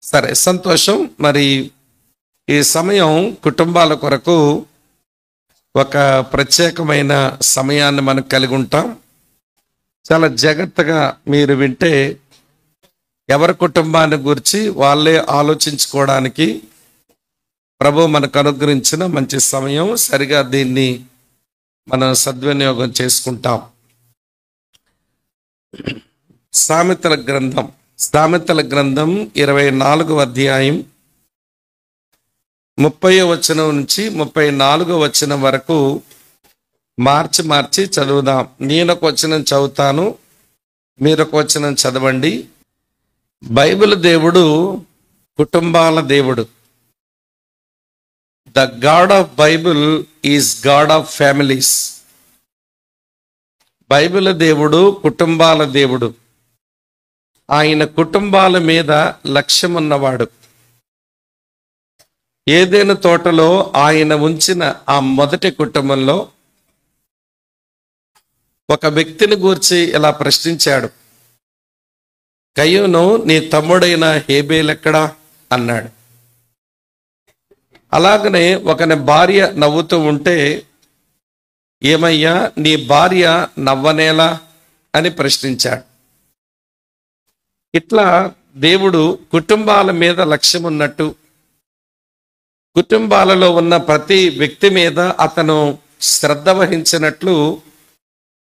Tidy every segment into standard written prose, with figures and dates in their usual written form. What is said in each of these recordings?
సరే, సంతోషం. మరి ఈ సమయం కుటుంబాల కొరకు ఒక ప్రత్యేకమైన సమయాన్ని మనం కలిగి ఉంటాం. చాలా జాగ్రత్తగా మీరు వింటే ఎవరి కుటుంబాన్ని గురించి వాళ్ళే ఆలోచించుకోవడానికి ప్రభు మనకు అనుగ్రహించిన మంచి సమయం. సరిగా దీన్ని మనం సద్వినియోగం చేసుకుంటాం. సామెతల గ్రంథం 24వ అధ్యాయం 30వ వచనం నుంచి 34వ వచనం వరకు మార్చి చదువుదాం. నేనొక వచనం చదువుతాను, మీరొక వచనం చదవండి. బైబిల్ దేవుడు కుటుంబాల దేవుడు. The God of Bible is God of families. Bible దేవుడు కుటుంబాల దేవుడు. ఆయన కుటుంబాల మీద లక్ష్యమున్నవాడు. ఏదైనా తోటలో ఆయన ఉంచిన ఆ మొదటి కుటుంబంలో ఒక వ్యక్తిని గూర్చి ఇలా ప్రశ్నించాడు. కయ్యూను, నీ తమ్ముడైన హేబేల్ ఎక్కడా అన్నాడు. అలాగనే ఒకని భార్య నవ్వుతూ ఉంటే, ఏమయ్యా నీ భార్య నవ్వనేలా అని ప్రశ్నించాడు. ఇట్లా దేవుడు కుటుంబాల మీద లక్ష్యం ఉన్నట్టు, కుటుంబాలలో ఉన్న ప్రతి వ్యక్తి మీద అతను శ్రద్ధ వహించినట్లు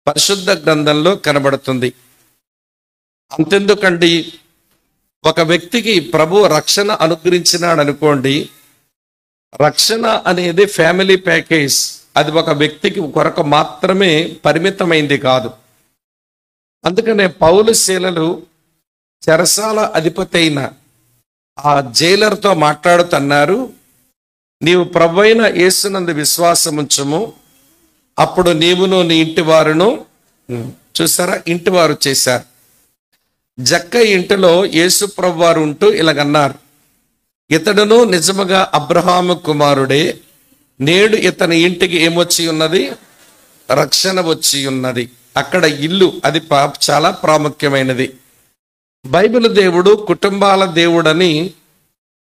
పరిశుద్ధ గ్రంథంలో కనబడుతుంది. అంతెందుకండి, ఒక వ్యక్తికి ప్రభు రక్షణ అనుగ్రహించినాడు అనుకోండి, రక్షణ అనేది ఫ్యామిలీ ప్యాకేజ్. అది ఒక వ్యక్తికి కొరకు మాత్రమే పరిమితమైంది కాదు. అందుకనే పౌలు శీలలు చెరసాల అధిపతి అయిన ఆ జైలర్తో మాట్లాడుతున్నారు. నీవు ప్రభువైన యేసునందు విశ్వాసముంచుము, అప్పుడు నీవును నీ ఇంటి వారును. చూసారా, ఇంటి వారు చేశారు. జక్క ఇంటిలో యేసు ప్రభు వారు ఉంటూ ఇలాగన్నారు, ఇతడును నిజముగా అబ్రహాము కుమారుడే, నేడు ఇతని ఇంటికి ఏమొచ్చి ఉన్నది? రక్షణ వచ్చి ఉన్నది. అక్కడ ఇల్లు అది చాలా ప్రాముఖ్యమైనది. బైబిల్ దేవుడు కుటుంబాల దేవుడని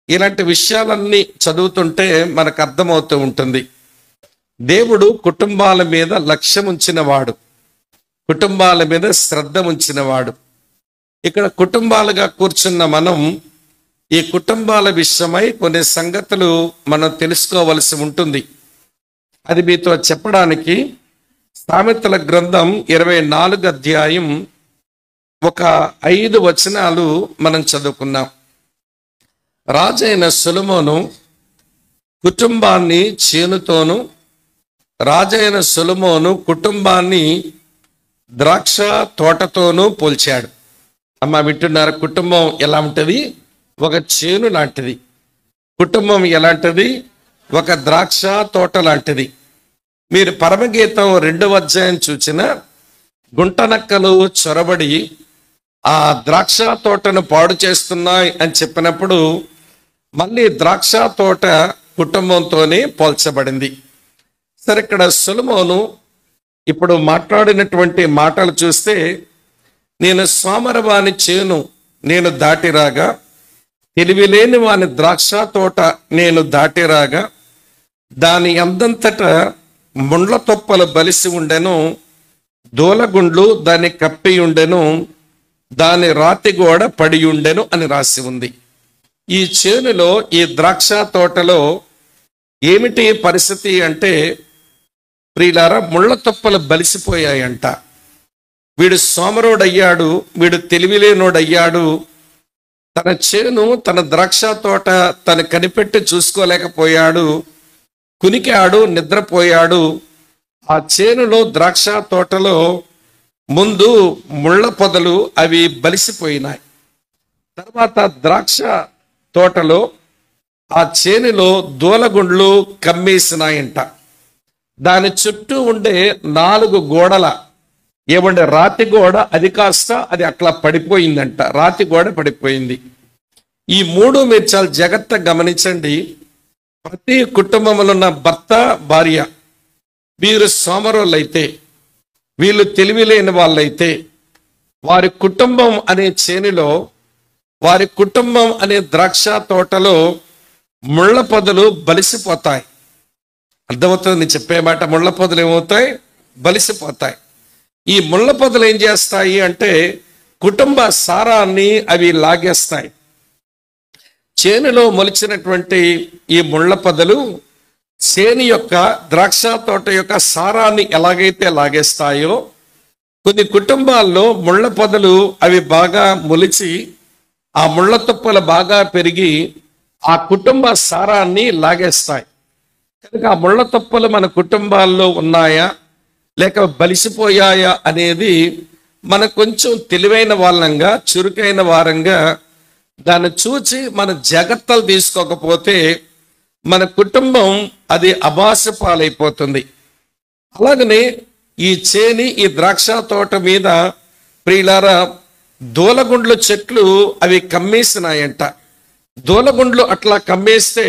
ఇలాంటి విషయాలన్నీ చదువుతుంటే మనకు అర్థమవుతూ ఉంటుంది. దేవుడు కుటుంబాల మీద లక్ష్యం ఉంచినవాడు, కుటుంబాల మీద శ్రద్ధ ఉంచినవాడు. ఇక్కడ కుటుంబాలుగా కూర్చున్న మనం ఈ కుటుంబాల విషయమై కొన్ని సంగతులు మనం తెలుసుకోవలసి ఉంటుంది. అది మీతో చెప్పడానికి సామెతల గ్రంథం 24వ అధ్యాయం ఒక 5 వచనాలు మనం చదువుకున్నాం. రాజైన సొలొమోను కుటుంబాన్ని చేనుతోను, రాజైన సొలొమోను కుటుంబాన్ని ద్రాక్ష తోటతోనూ పోల్చాడు. అమ్మ వింటున్నారు? కుటుంబం ఎలా ఉంటుంది? ఒక చేను లాంటిది. కుటుంబం ఎలాంటిది? ఒక ద్రాక్ష తోట లాంటిది. మీరు పరమగీతం 2వ అధ్యాయం చూసిన గుంటనక్కలు చొరబడి ఆ ద్రాక్ష తోటను పాడు చేస్తున్నాయి అని చెప్పినప్పుడు మళ్ళీ ద్రాక్ష తోట కుటుంబంతోనే పోల్చబడింది. సరే, ఇక్కడ సొలొమోను ఇప్పుడు మాట్లాడినటువంటి మాటలు చూస్తే, నేను సోమరవాని చేను నేను దాటిరాగా, తెలివిలేని వాని ద్రాక్ష తోట నేను దాటిరాగా, దాని అందంతట ముండ్ల తొప్పలు బలిసి ఉండెను, దూలగుండ్లు దాన్ని కప్పి ఉండెను, దాని రాతి గోడ పడి ఉండెను అని రాసి ఉంది. ఈ చేనులో, ఈ ద్రాక్ష తోటలో ఏమిటి పరిస్థితి అంటే, ప్రియులారా, ముళ్ళ తొప్పలు బలిసిపోయాయంట. వీడు సోమరోడయ్యాడు, వీడు తెలివిలేనోడయ్యాడు. తన చేను, తన ద్రాక్ష తోట తను కనిపెట్టి చూసుకోలేకపోయాడు, కునికాడు, నిద్రపోయాడు. ఆ చేనులో ద్రాక్ష తోటలో ముందు ముళ్ళ పొదలు అవి బలిసిపోయినాయి. తర్వాత ద్రాక్ష తోటలో ఆ చేనులో దూలగుండ్లు కమ్మేసినాయంట. దాని చుట్టూ ఉండే 4 గోడల ఏమంటే రాతి గోడ, అది కాస్త అది అట్లా పడిపోయిందంట. రాతి గోడ పడిపోయింది. ఈ 3 మీరు చాలా జాగ్రత్తగా గమనించండి. ప్రతి కుటుంబంలో ఉన్న భర్త, భార్య, వీరు సోమరోళ్ళైతే, వీళ్ళు తెలివిలేని వాళ్ళైతే, వారి కుటుంబం అనే చేనిలో, వారి కుటుంబం అనే ద్రాక్ష తోటలో ముళ్ళ పొదలు బలిసిపోతాయి. అర్థమవుతుంది నేను చెప్పే మాట? ముళ్ళ పొదలు ఏమవుతాయి? బలిసిపోతాయి. ఈ ముళ్ళ పొదలు ఏం చేస్తాయి అంటే కుటుంబ సారాన్ని అవి లాగేస్తాయి. చేనులో మొలిచినటువంటి ఈ ముళ్ళ పొదలు చేను యొక్క, ద్రాక్ష తోట యొక్క సారాన్ని ఎలాగైతే లాగేస్తాయో, కొన్ని కుటుంబాల్లో ముళ్ళ పొదలు అవి బాగా మొలిచి ఆ ముళ్ళ తుప్పలు బాగా పెరిగి ఆ కుటుంబ సారాన్ని లాగేస్తాయి. కనుక ఆ ముళ్ళ తుప్పలు మన కుటుంబాల్లో ఉన్నాయా లేక బలిసిపోయాయా అనేది మనం కొంచెం తెలివైన వాళ్ళంగా, చురుకైన వారంగా దాన్ని చూచి మన జాగ్రత్తలు తీసుకోకపోతే మన కుటుంబం అది అబాస పాలైపోతుంది. అలాగనే ఈ చేని, ఈ ద్రాక్ష తోట మీద ప్రియులారా దూలగుండ్ల చెట్లు అవి కమ్మేసినాయంట. దూలగుండ్లు అట్లా కమ్మేస్తే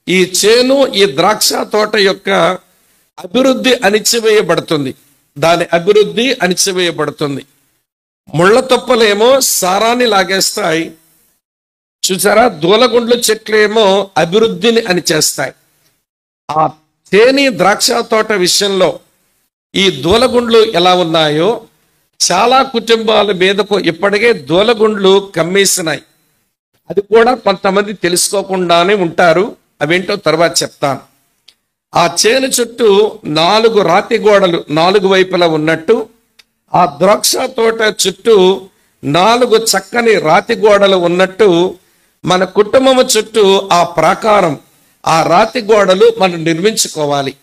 ఈ చేను, ఈ ద్రాక్ష తోట యొక్క అభివృద్ధి అణిచివేయబడుతుంది. దాని అభివృద్ధి అణిచివేయబడుతుంది. ముళ్ళ తొప్పలేమో సారాన్ని లాగేస్తాయి, చూసారా? దూలగుండ్ల చెట్లేమో అభివృద్ధిని అణిచేస్తాయి. ఆ తేనె ద్రాక్ష తోట విషయంలో ఈ దూలగుండ్లు ఎలా ఉన్నాయో చాలా కుటుంబాల మీదకు ఇప్పటికే దూలగుండ్లు కమ్మేసినాయి. అది కూడా కొంతమంది తెలుసుకోకుండానే ఉంటారు. అవేంటో తర్వాత చెప్తాను. ఆ చేను చుట్టూ 4 రాతి గోడలు 4 వైపులా ఉన్నట్టు, ఆ ద్రాక్ష తోట చుట్టూ 4 చక్కని రాతి గోడలు ఉన్నట్టు మన కుటుంబము చుట్టూ ఆ ప్రాకారం, ఆ రాతి గోడలు మనం నిర్మించుకోవాలి.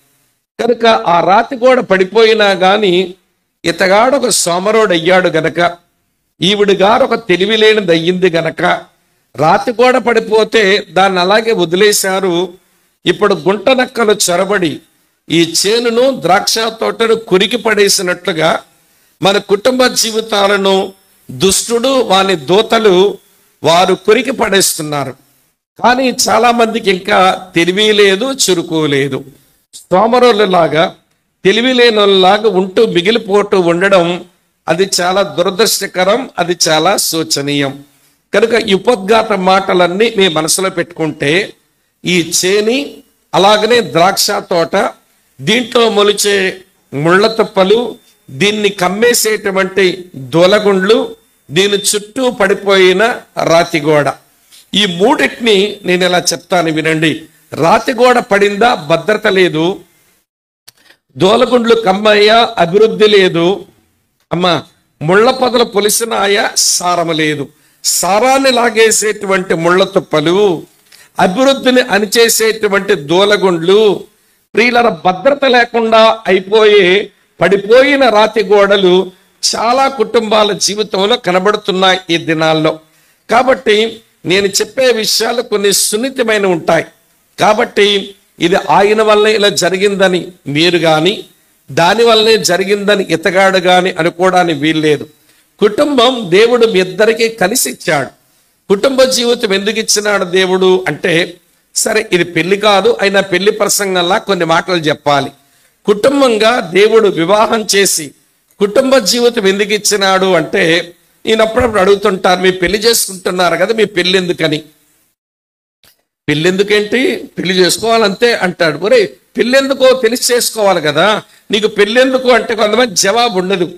కనుక ఆ రాతి గోడ పడిపోయినా గాని ఇతగాడు ఒక సోమరోడు అయ్యాడు గనక, ఈవిడ గారు ఒక తెలివిలేనిది అయ్యింది గనక రాతి గోడ పడిపోతే దాన్ని అలాగే వదిలేశారు. ఇప్పుడు గుంటనక్కలు చొరబడి ఈ చేనును ద్రాక్ష తోటను కురికి పడేసినట్లుగా మన కుటుంబ జీవితాలను దుష్టుడు వాని దూతలు వారు కురికి పడేస్తున్నారు. కానీ చాలా మందికి ఇంకా తెలివి లేదు, చురుకు లేదు. సోమరులలాగా తెలివి లేనిలాగా ఉంటూ మిగిలిపోతూ ఉండడం అది చాలా దురదృష్టకరం, అది చాలా శోచనీయం. కనుక ఉపద్ఘాత మాటలన్నీ మీ మనసులో పెట్టుకుంటే ఈ చేని అలాగనే ద్రాక్ష తోట, దీంట్లో మొలిచే ముళ్ళ తుప్పలు, దీన్ని కమ్మేసేటువంటి దొలగుండ్లు, దీని చుట్టూ పడిపోయిన రాతిగోడ, ఈ మూడింటిని నేను ఇలా చెప్తాను వినండి. రాతిగోడ పడిందా భద్రత లేదు, దోలగుండ్లు కమ్మయ్యా అభివృద్ధి లేదు, అమ్మా ముళ్ళ పొదలు పొలిసినాయా సారము లేదు. సారాన్ని లాగేసేటువంటి ముళ్ళ తుప్పలు, అభివృద్ధిని అణిచేసేటువంటి దోలగుండ్లు, ప్రియుల భద్రత లేకుండా అయిపోయే పడిపోయిన రాతి గోడలు చాలా కుటుంబాల జీవితంలో కనబడుతున్నాయి ఈ దినాల్లో. కాబట్టి నేను చెప్పే విషయాలు కొన్ని సున్నితమైన ఉంటాయి. కాబట్టి ఇది ఆయన వల్లే ఇలా జరిగిందని మీరు కానీ, దానివల్లనే జరిగిందని ఇతగాడు కానీ అనుకోవడానికి వీల్లేదు. కుటుంబం దేవుడు మీ ఇద్దరికీ కలిసి ఇచ్చాడు. కుటుంబ జీవితం ఎందుకు ఇచ్చినాడు దేవుడు అంటే, సరే ఇది పెళ్లి కాదు, అయినా పెళ్లి ప్రసంగంలా కొన్ని మాటలు చెప్పాలి. కుటుంబంగా దేవుడు వివాహం చేసి కుటుంబ జీవితం ఎందుకు ఇచ్చినాడు అంటే, నేను అప్పుడప్పుడు అడుగుతుంటారు, మీ పెళ్లి చేసుకుంటున్నారు కదా, మీ పెళ్లి ఎందుకని? పెళ్ళెందుకేంటి, పెళ్లి చేసుకోవాలంతే అంటాడు. ఒరే పెళ్ళెందుకో తెలిసి చేసుకోవాలి కదా, నీకు పెళ్ళెందుకు అంటే కొంతమంది జవాబు ఉండదు.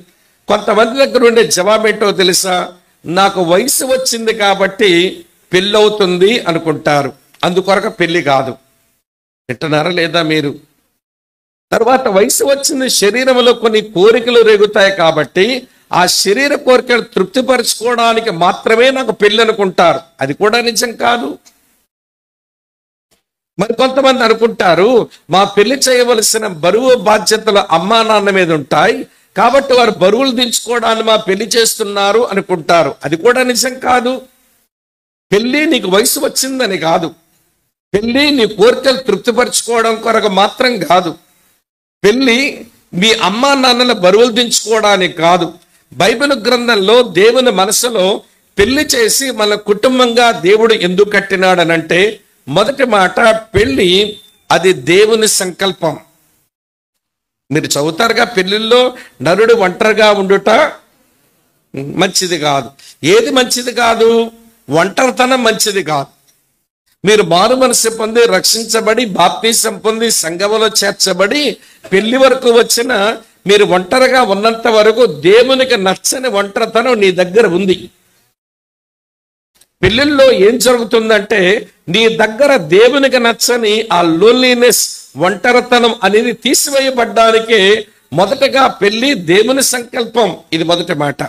కొంతమంది దగ్గర ఉండే జవాబు ఏంటో తెలుసా? నాకు వయసు వచ్చింది కాబట్టి పెళ్ళవుతుంది అనుకుంటారు, అందుకొరకు పెళ్లి కాదు. వింటున్నారా లేదా మీరు? తర్వాత వయసు వచ్చింది, శరీరంలో కొన్ని కోరికలు రేగుతాయి కాబట్టి ఆ శరీర కోరికలు తృప్తిపరచుకోవడానికి మాత్రమే నాకు పెళ్ళి అనుకుంటారు. అది కూడా నిజం కాదు. మరి కొంతమంది అనుకుంటారు, మా పెళ్లి చేయవలసిన బరువు బాధ్యతలు అమ్మా నాన్న మీద ఉంటాయి కాబట్టి వారు బరువులు దించుకోవడానికి మా పెళ్లి చేస్తున్నారు అనుకుంటారు. అది కూడా నిజం కాదు. పెళ్లి నీకు వయసు వచ్చిందని కాదు, పెళ్లి నీ కోరికలు తృప్తిపరచుకోవడం కొరకు మాత్రం కాదు, పెళ్లి మీ అమ్మా నాన్నల బరువులు దించుకోవడానికి కాదు. బైబిల్ గ్రంథంలో దేవుని మనసులో పెళ్లి చేసి మన కుటుంబంగా దేవుడు ఎందుకు కట్టినాడనంటే, మొదటి మాట పెళ్లి అది దేవుని సంకల్పం. మీరు చదువుతారుగా, పెళ్లిల్లో నరుడు ఒంటరిగా ఉండుట మంచిది కాదు. ఏది మంచిది కాదు? ఒంటరితనం మంచిది కాదు. మీరు మారు మనసు పొంది రక్షించబడి బాప్తీసం పొంది సంఘములో చేర్చబడి పెళ్లి వరకు వచ్చిన మీరు ఒంటరిగా ఉన్నంత వరకు దేవునికి నచ్చని ఒంటరితనం నీ దగ్గర ఉంది. పెళ్లిల్లో ఏం జరుగుతుందంటే, నీ దగ్గర దేవునికి నచ్చని ఆ లోన్లీనెస్, ఒంటరితనం అనేది తీసివేయబడ్డానికే మొదటగా పెళ్లి దేవుని సంకల్పం. ఇది మొదటి మాట.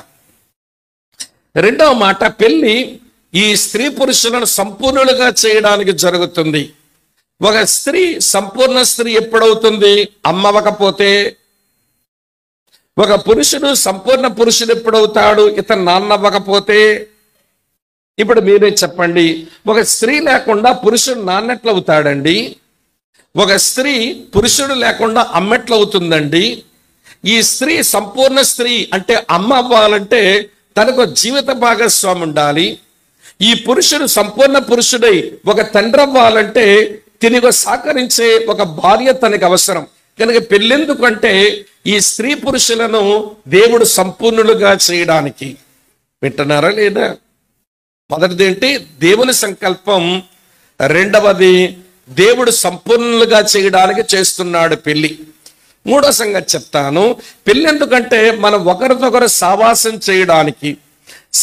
రెండవ మాట, పెళ్లి ఈ స్త్రీ పురుషులను సంపూర్ణులుగా చేయడానికి జరుగుతుంది. ఒక స్త్రీ సంపూర్ణ స్త్రీ ఎప్పుడవుతుంది? అమ్మవకపోతే. ఒక పురుషుడు సంపూర్ణ పురుషుడు ఎప్పుడవుతాడు? ఇతను నాన్నవ్వకపోతే. ఇప్పుడు మీరే చెప్పండి, ఒక స్త్రీ లేకుండా పురుషుడు నాన్నెట్లవుతాడండి? ఒక స్త్రీ పురుషుడు లేకుండా అమ్మెట్లవుతుందండి? ఈ స్త్రీ సంపూర్ణ స్త్రీ అంటే అమ్మ అవ్వాలంటే తనకు జీవిత భాగస్వామి ఉండాలి. ఈ పురుషుడు సంపూర్ణ పురుషుడై ఒక తండ్రి అవ్వాలంటే తిరిగి సహకరించే ఒక భార్య తనకు అవసరం. కనుక పెళ్ళెందుకు అంటే, ఈ స్త్రీ పురుషులను దేవుడు సంపూర్ణులుగా చేయడానికి. వింటున్నారా లేదా? మొదటిది ఏంటి? దేవుని సంకల్పం. రెండవది, దేవుడు సంపూర్ణులుగా చేయడానికి చేస్తున్నాడు పెళ్లి. మూడో సంగతి చెప్తాను. పెళ్లి ఎందుకంటే మనం ఒకరితొకరు సావాసం చేయడానికి.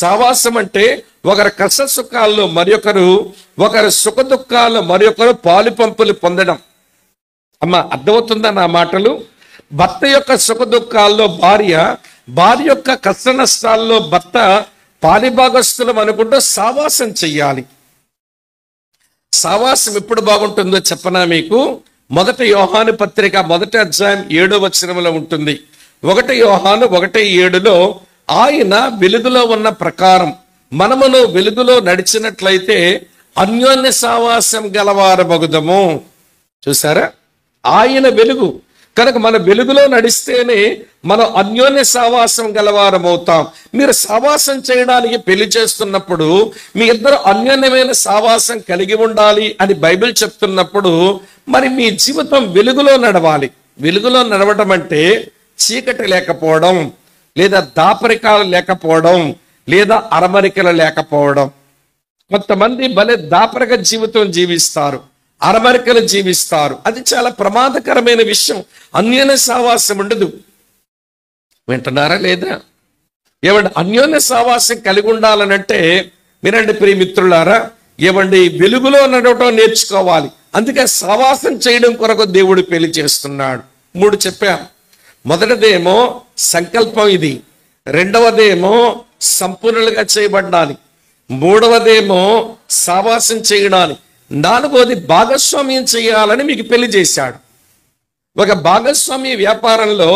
సావాసం అంటే ఒకరి కష్ట సుఖాల్లో మరియొకరు, ఒకరి సుఖ దుఃఖాల్లో మరియొకరు పాలు పంపులు పొందడం. అమ్మా అర్థమవుతుందా నా మాటలు? భర్త యొక్క సుఖ దుఃఖాల్లో భార్య, భార్య యొక్క కష్ట నష్టాల్లో భర్త పాలిభాగస్తులం అనుకుంటూ సావాసం చెయ్యాలి. సావాసం ఎప్పుడు బాగుంటుందో చెప్పనా మీకు? 1 యోహాను పత్రిక 1వ అధ్యాయం 7వ వచనంలో ఉంటుంది. 1 యోహాను 1:7లో, ఆయన వెలుగులో ఉన్న ప్రకారం మనమును వెలుగులో నడిచినట్లయితే అన్యోన్య సావాసం గలవారమగుదము. చూసారా, ఆయన వెలుగు కనుక మన వెలుగులో నడిస్తేనే మనం అన్యోన్య సావాసం గలవారం అవుతాం. మీరు సావాసం చేయడానికి పెళ్లి చేస్తున్నప్పుడు మీ ఇద్దరు అన్యోన్యమైన సావాసం కలిగి ఉండాలి అని బైబిల్ చెప్తున్నప్పుడు మరి మీ జీవితం వెలుగులో నడవాలి. వెలుగులో నడవడం అంటే చీకటి లేకపోవడం, లేదా దాపరికాలు లేకపోవడం, లేదా అరమరికలు లేకపోవడం. కొంతమంది భలే దాపరిక జీవితం జీవిస్తారు, అరమరికలు జీవిస్తారు. అది చాలా ప్రమాదకరమైన విషయం. అన్యోన్య సావాసం ఉండదు. వింటున్నారా లేదా? ఏమండి, అన్యోన్య సావాసం కలిగి ఉండాలనంటే వినండి ప్రియమిత్రులారా, ఏమండి వెలుగులో నడవటం నేర్చుకోవాలి. అందుకే సావాసం చేయడం కొరకు దేవుడు పెళ్లి చేస్తున్నాడు. 3 చెప్పాం. మొదటిదేమో సంకల్పం, ఇది. రెండవదేమో సంపూర్ణులుగా చేయబడ్డాలి. మూడవదేమో సావాసం చేయడానికి. నాలుగవది భాగస్వామ్యం చేయాలని మీకు పెళ్లి చేశాడు. ఒక భాగస్వామ్య వ్యాపారంలో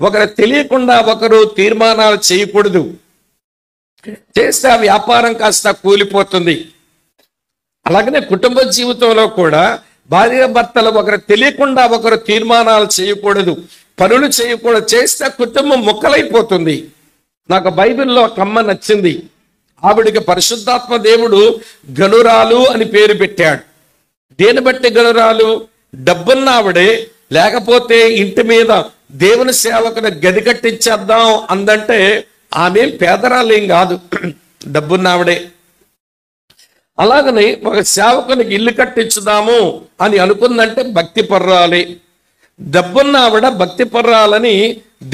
ఒకరు తెలియకుండా ఒకరు తీర్మానాలు చేయకూడదు. చేస్తే ఆ వ్యాపారం కాస్త కూలిపోతుంది. అలాగనే కుటుంబ జీవితంలో కూడా భార్యాభర్తలు ఒకరు తెలియకుండా ఒకరు తీర్మానాలు చేయకూడదు, పనులు చేయకూడదు. చేస్తే కుటుంబం ముక్కలైపోతుంది. నాకు బైబిల్లో ఒక అమ్మ నచ్చింది. ఆవిడికి పరిశుద్ధాత్మ దేవుడు గనురాలు అని పేరు పెట్టాడు. దేని బట్టి గనురాలు? డబ్బున్న ఆవిడే, లేకపోతే ఇంటి మీద దేవుని సేవకుని గది కట్టించేద్దాం అందంటే ఆమె పేదరాలేం కాదు, డబ్బున్న ఆవిడే. అలాగనే ఒక సేవకునికి ఇల్లు కట్టించుదాము అని అనుకుందంటే భక్తి పర్రాలి. డబ్బున్న ఆవిడ భక్తి పర్రాలని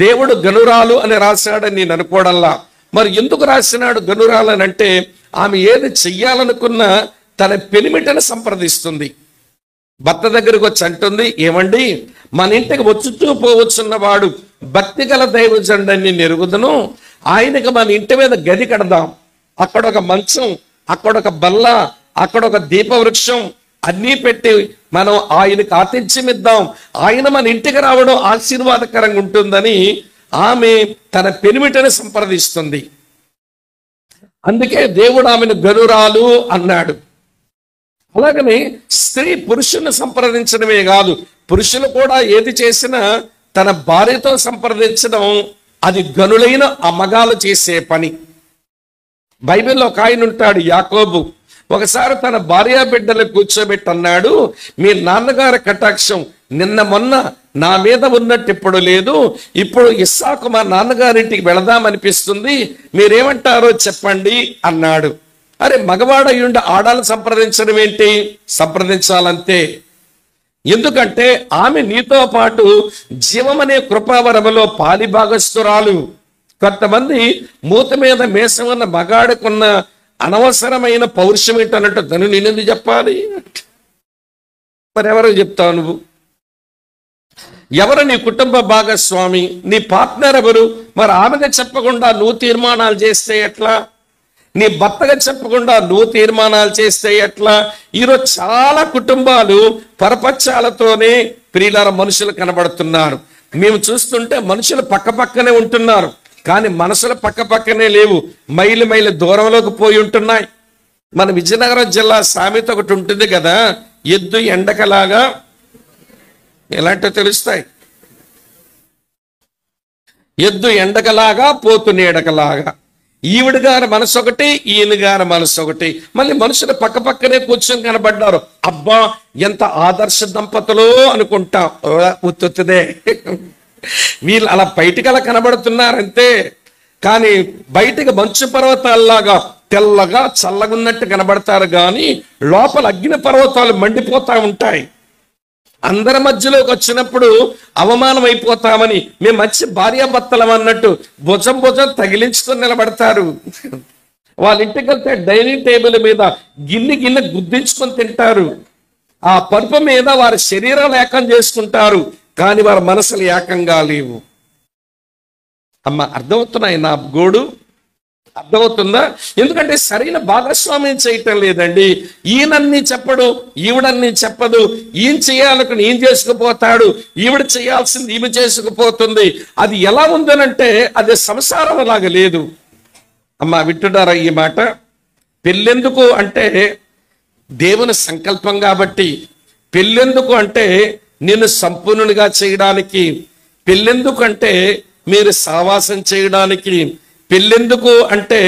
దేవుడు గనురాలు అని రాశాడని నేను అనుకోవడంలా. మరి ఎందుకు రాసినాడు గనురాలు అని అంటే, ఆమె ఏది చెయ్యాలనుకున్నా తన పెనిమిటను సంప్రదిస్తుంది. భర్త దగ్గరకు వచ్చి అంటుంది, ఏమండి మన ఇంటికి వచ్చుతూ పోవచ్చున్నవాడు భక్తి గల దైవజనుడని నెరుగుదును, ఆయనకి మన ఇంటి మీద గది కడదాం. అక్కడ ఒక మంచం, అక్కడ ఒక బల్ల, అక్కడ ఒక దీపవృక్షం అన్నీ పెట్టి మనం ఆయనకు ఆతిథ్యం ఇద్దాం. ఆయన మన ఇంటికి రావడం ఆశీర్వాదకరంగా ఉంటుందని ఆమె తన పెనిమిటని సంప్రదిస్తుంది. అందుకే దేవుడు ఆమెను గనురాలు అన్నాడు. అలాగనే స్త్రీ పురుషుని సంప్రదించడమే కాదు, పురుషులు కూడా ఏది చేసినా తన భార్యతో సంప్రదించడం అది గనులైన అమ్మగాలు చేసే పని. బైబిల్లో ఒక ఆయన ఉంటాడు, యాకోబు. ఒకసారి తన భార్యా బిడ్డలు కూర్చోబెట్టి అన్నాడు, మీ నాన్నగారి కటాక్షం నిన్న మొన్న నా మీద ఉన్నట్టు ఇప్పుడు లేదు. ఇప్పుడు ఇస్సాకు మా నాన్నగారింటికి వెళదామనిపిస్తుంది, మీరేమంటారో చెప్పండి అన్నాడు. అరే, మగవాడయ్యుండి ఆడాలను సంప్రదించడం ఏంటి? సంప్రదించాలంతే. ఎందుకంటే ఆమె నీతో పాటు జీవమనే కృపావరములో పాలిభాగస్తురాలు. కొంతమంది మూత మీద మేసం ఉన్న మగాడుకున్న అనవసరమైన పౌరుషం ఏంటన్నట్టు తను నేనెందుకు చెప్పాలి? మరి ఎవరు చెప్తావు నువ్వు? ఎవరు నీ కుటుంబ భాగస్వామి? నీ పార్ట్నర్ ఎవరు? మరి ఆమెగా చెప్పకుండా నువ్వు తీర్మానాలు చేస్తే ఎట్లా? నీ భర్తగా చెప్పకుండా నువ్వు తీర్మానాలు చేస్తే ఎట్లా? ఈరోజు చాలా కుటుంబాలు పరపక్షాలతోనే ప్రియులార మనుషులు కనబడుతున్నారు. మేము చూస్తుంటే మనుషులు పక్క పక్కనే ఉంటున్నారు, కానీ మనసులు పక్క పక్కనే లేవు, మైలు మైలు దూరంలోకి పోయి ఉంటున్నాయి. మన విజయనగరం జిల్లా సామెత ఒకటి ఉంటుంది కదా, ఎద్దు ఎండకలాగా, ఎలాంటివి తెలుస్తాయి? ఎద్దు ఎండకలాగా, పోతు నీడకలాగా. ఈవిడ గారి మనసు ఒకటి, ఈయన గారి మనసు ఒకటి. మళ్ళీ మనుషులు పక్క పక్కనే కూర్చొని కనబడ్డారు. అబ్బా ఎంత ఆదర్శ దంపతులు అనుకుంటాం. ఉత్తుదే, వీళ్ళు అలా బయటికి అలా కనబడుతున్నారంతే, కానీ బయటికి మంచు పర్వతాల్లాగా తెల్లగా చల్లగా ఉన్నట్టు కనబడతారు, కానీ లోపల అగ్ని పర్వతాలు మండిపోతా ఉంటాయి. అందరి మధ్యలోకి వచ్చినప్పుడు అవమానం అయిపోతామని మేము మంచి భార్యాభర్తలం అన్నట్టు భుజం భుజం తగిలించుకొని నిలబడతారు. వాళ్ళ ఇంటికి వెళ్తే డైనింగ్ టేబుల్ మీద గిన్నె గిన్నె గుద్దించుకొని తింటారు. ఆ పరుపు మీద వారి శరీరాలు ఏకం చేసుకుంటారు, కానీ వారి మనసులు ఏకంగా లేవు. అమ్మ, అర్థమవుతున్నాయి నా గోడు? అర్థమవుతుందా? ఎందుకంటే సరైన భాగస్వామ్యం చేయటం లేదండి. ఈయనన్ని చెప్పడు, ఈవిడన్ని చెప్పదు. ఈయన చేయాలనుకుని ఈయన చేసుకుపోతాడు, ఈవిడ చేయాల్సింది ఈమె చేసుకుపోతుంది. అది ఎలా ఉందనంటే అది సంసారం లాగా లేదు. అమ్మ, వింటున్నారా ఈ మాట? పెళ్ళెందుకు అంటే దేవుని సంకల్పం కాబట్టి. పెళ్ళెందుకు అంటే నిన్ను సంపూర్ణునిగా చేయడానికి, పెళ్ళెందుకు అంటే మీరు సావాసం చేయడానికి, పెళ్ళెందుకు అంటే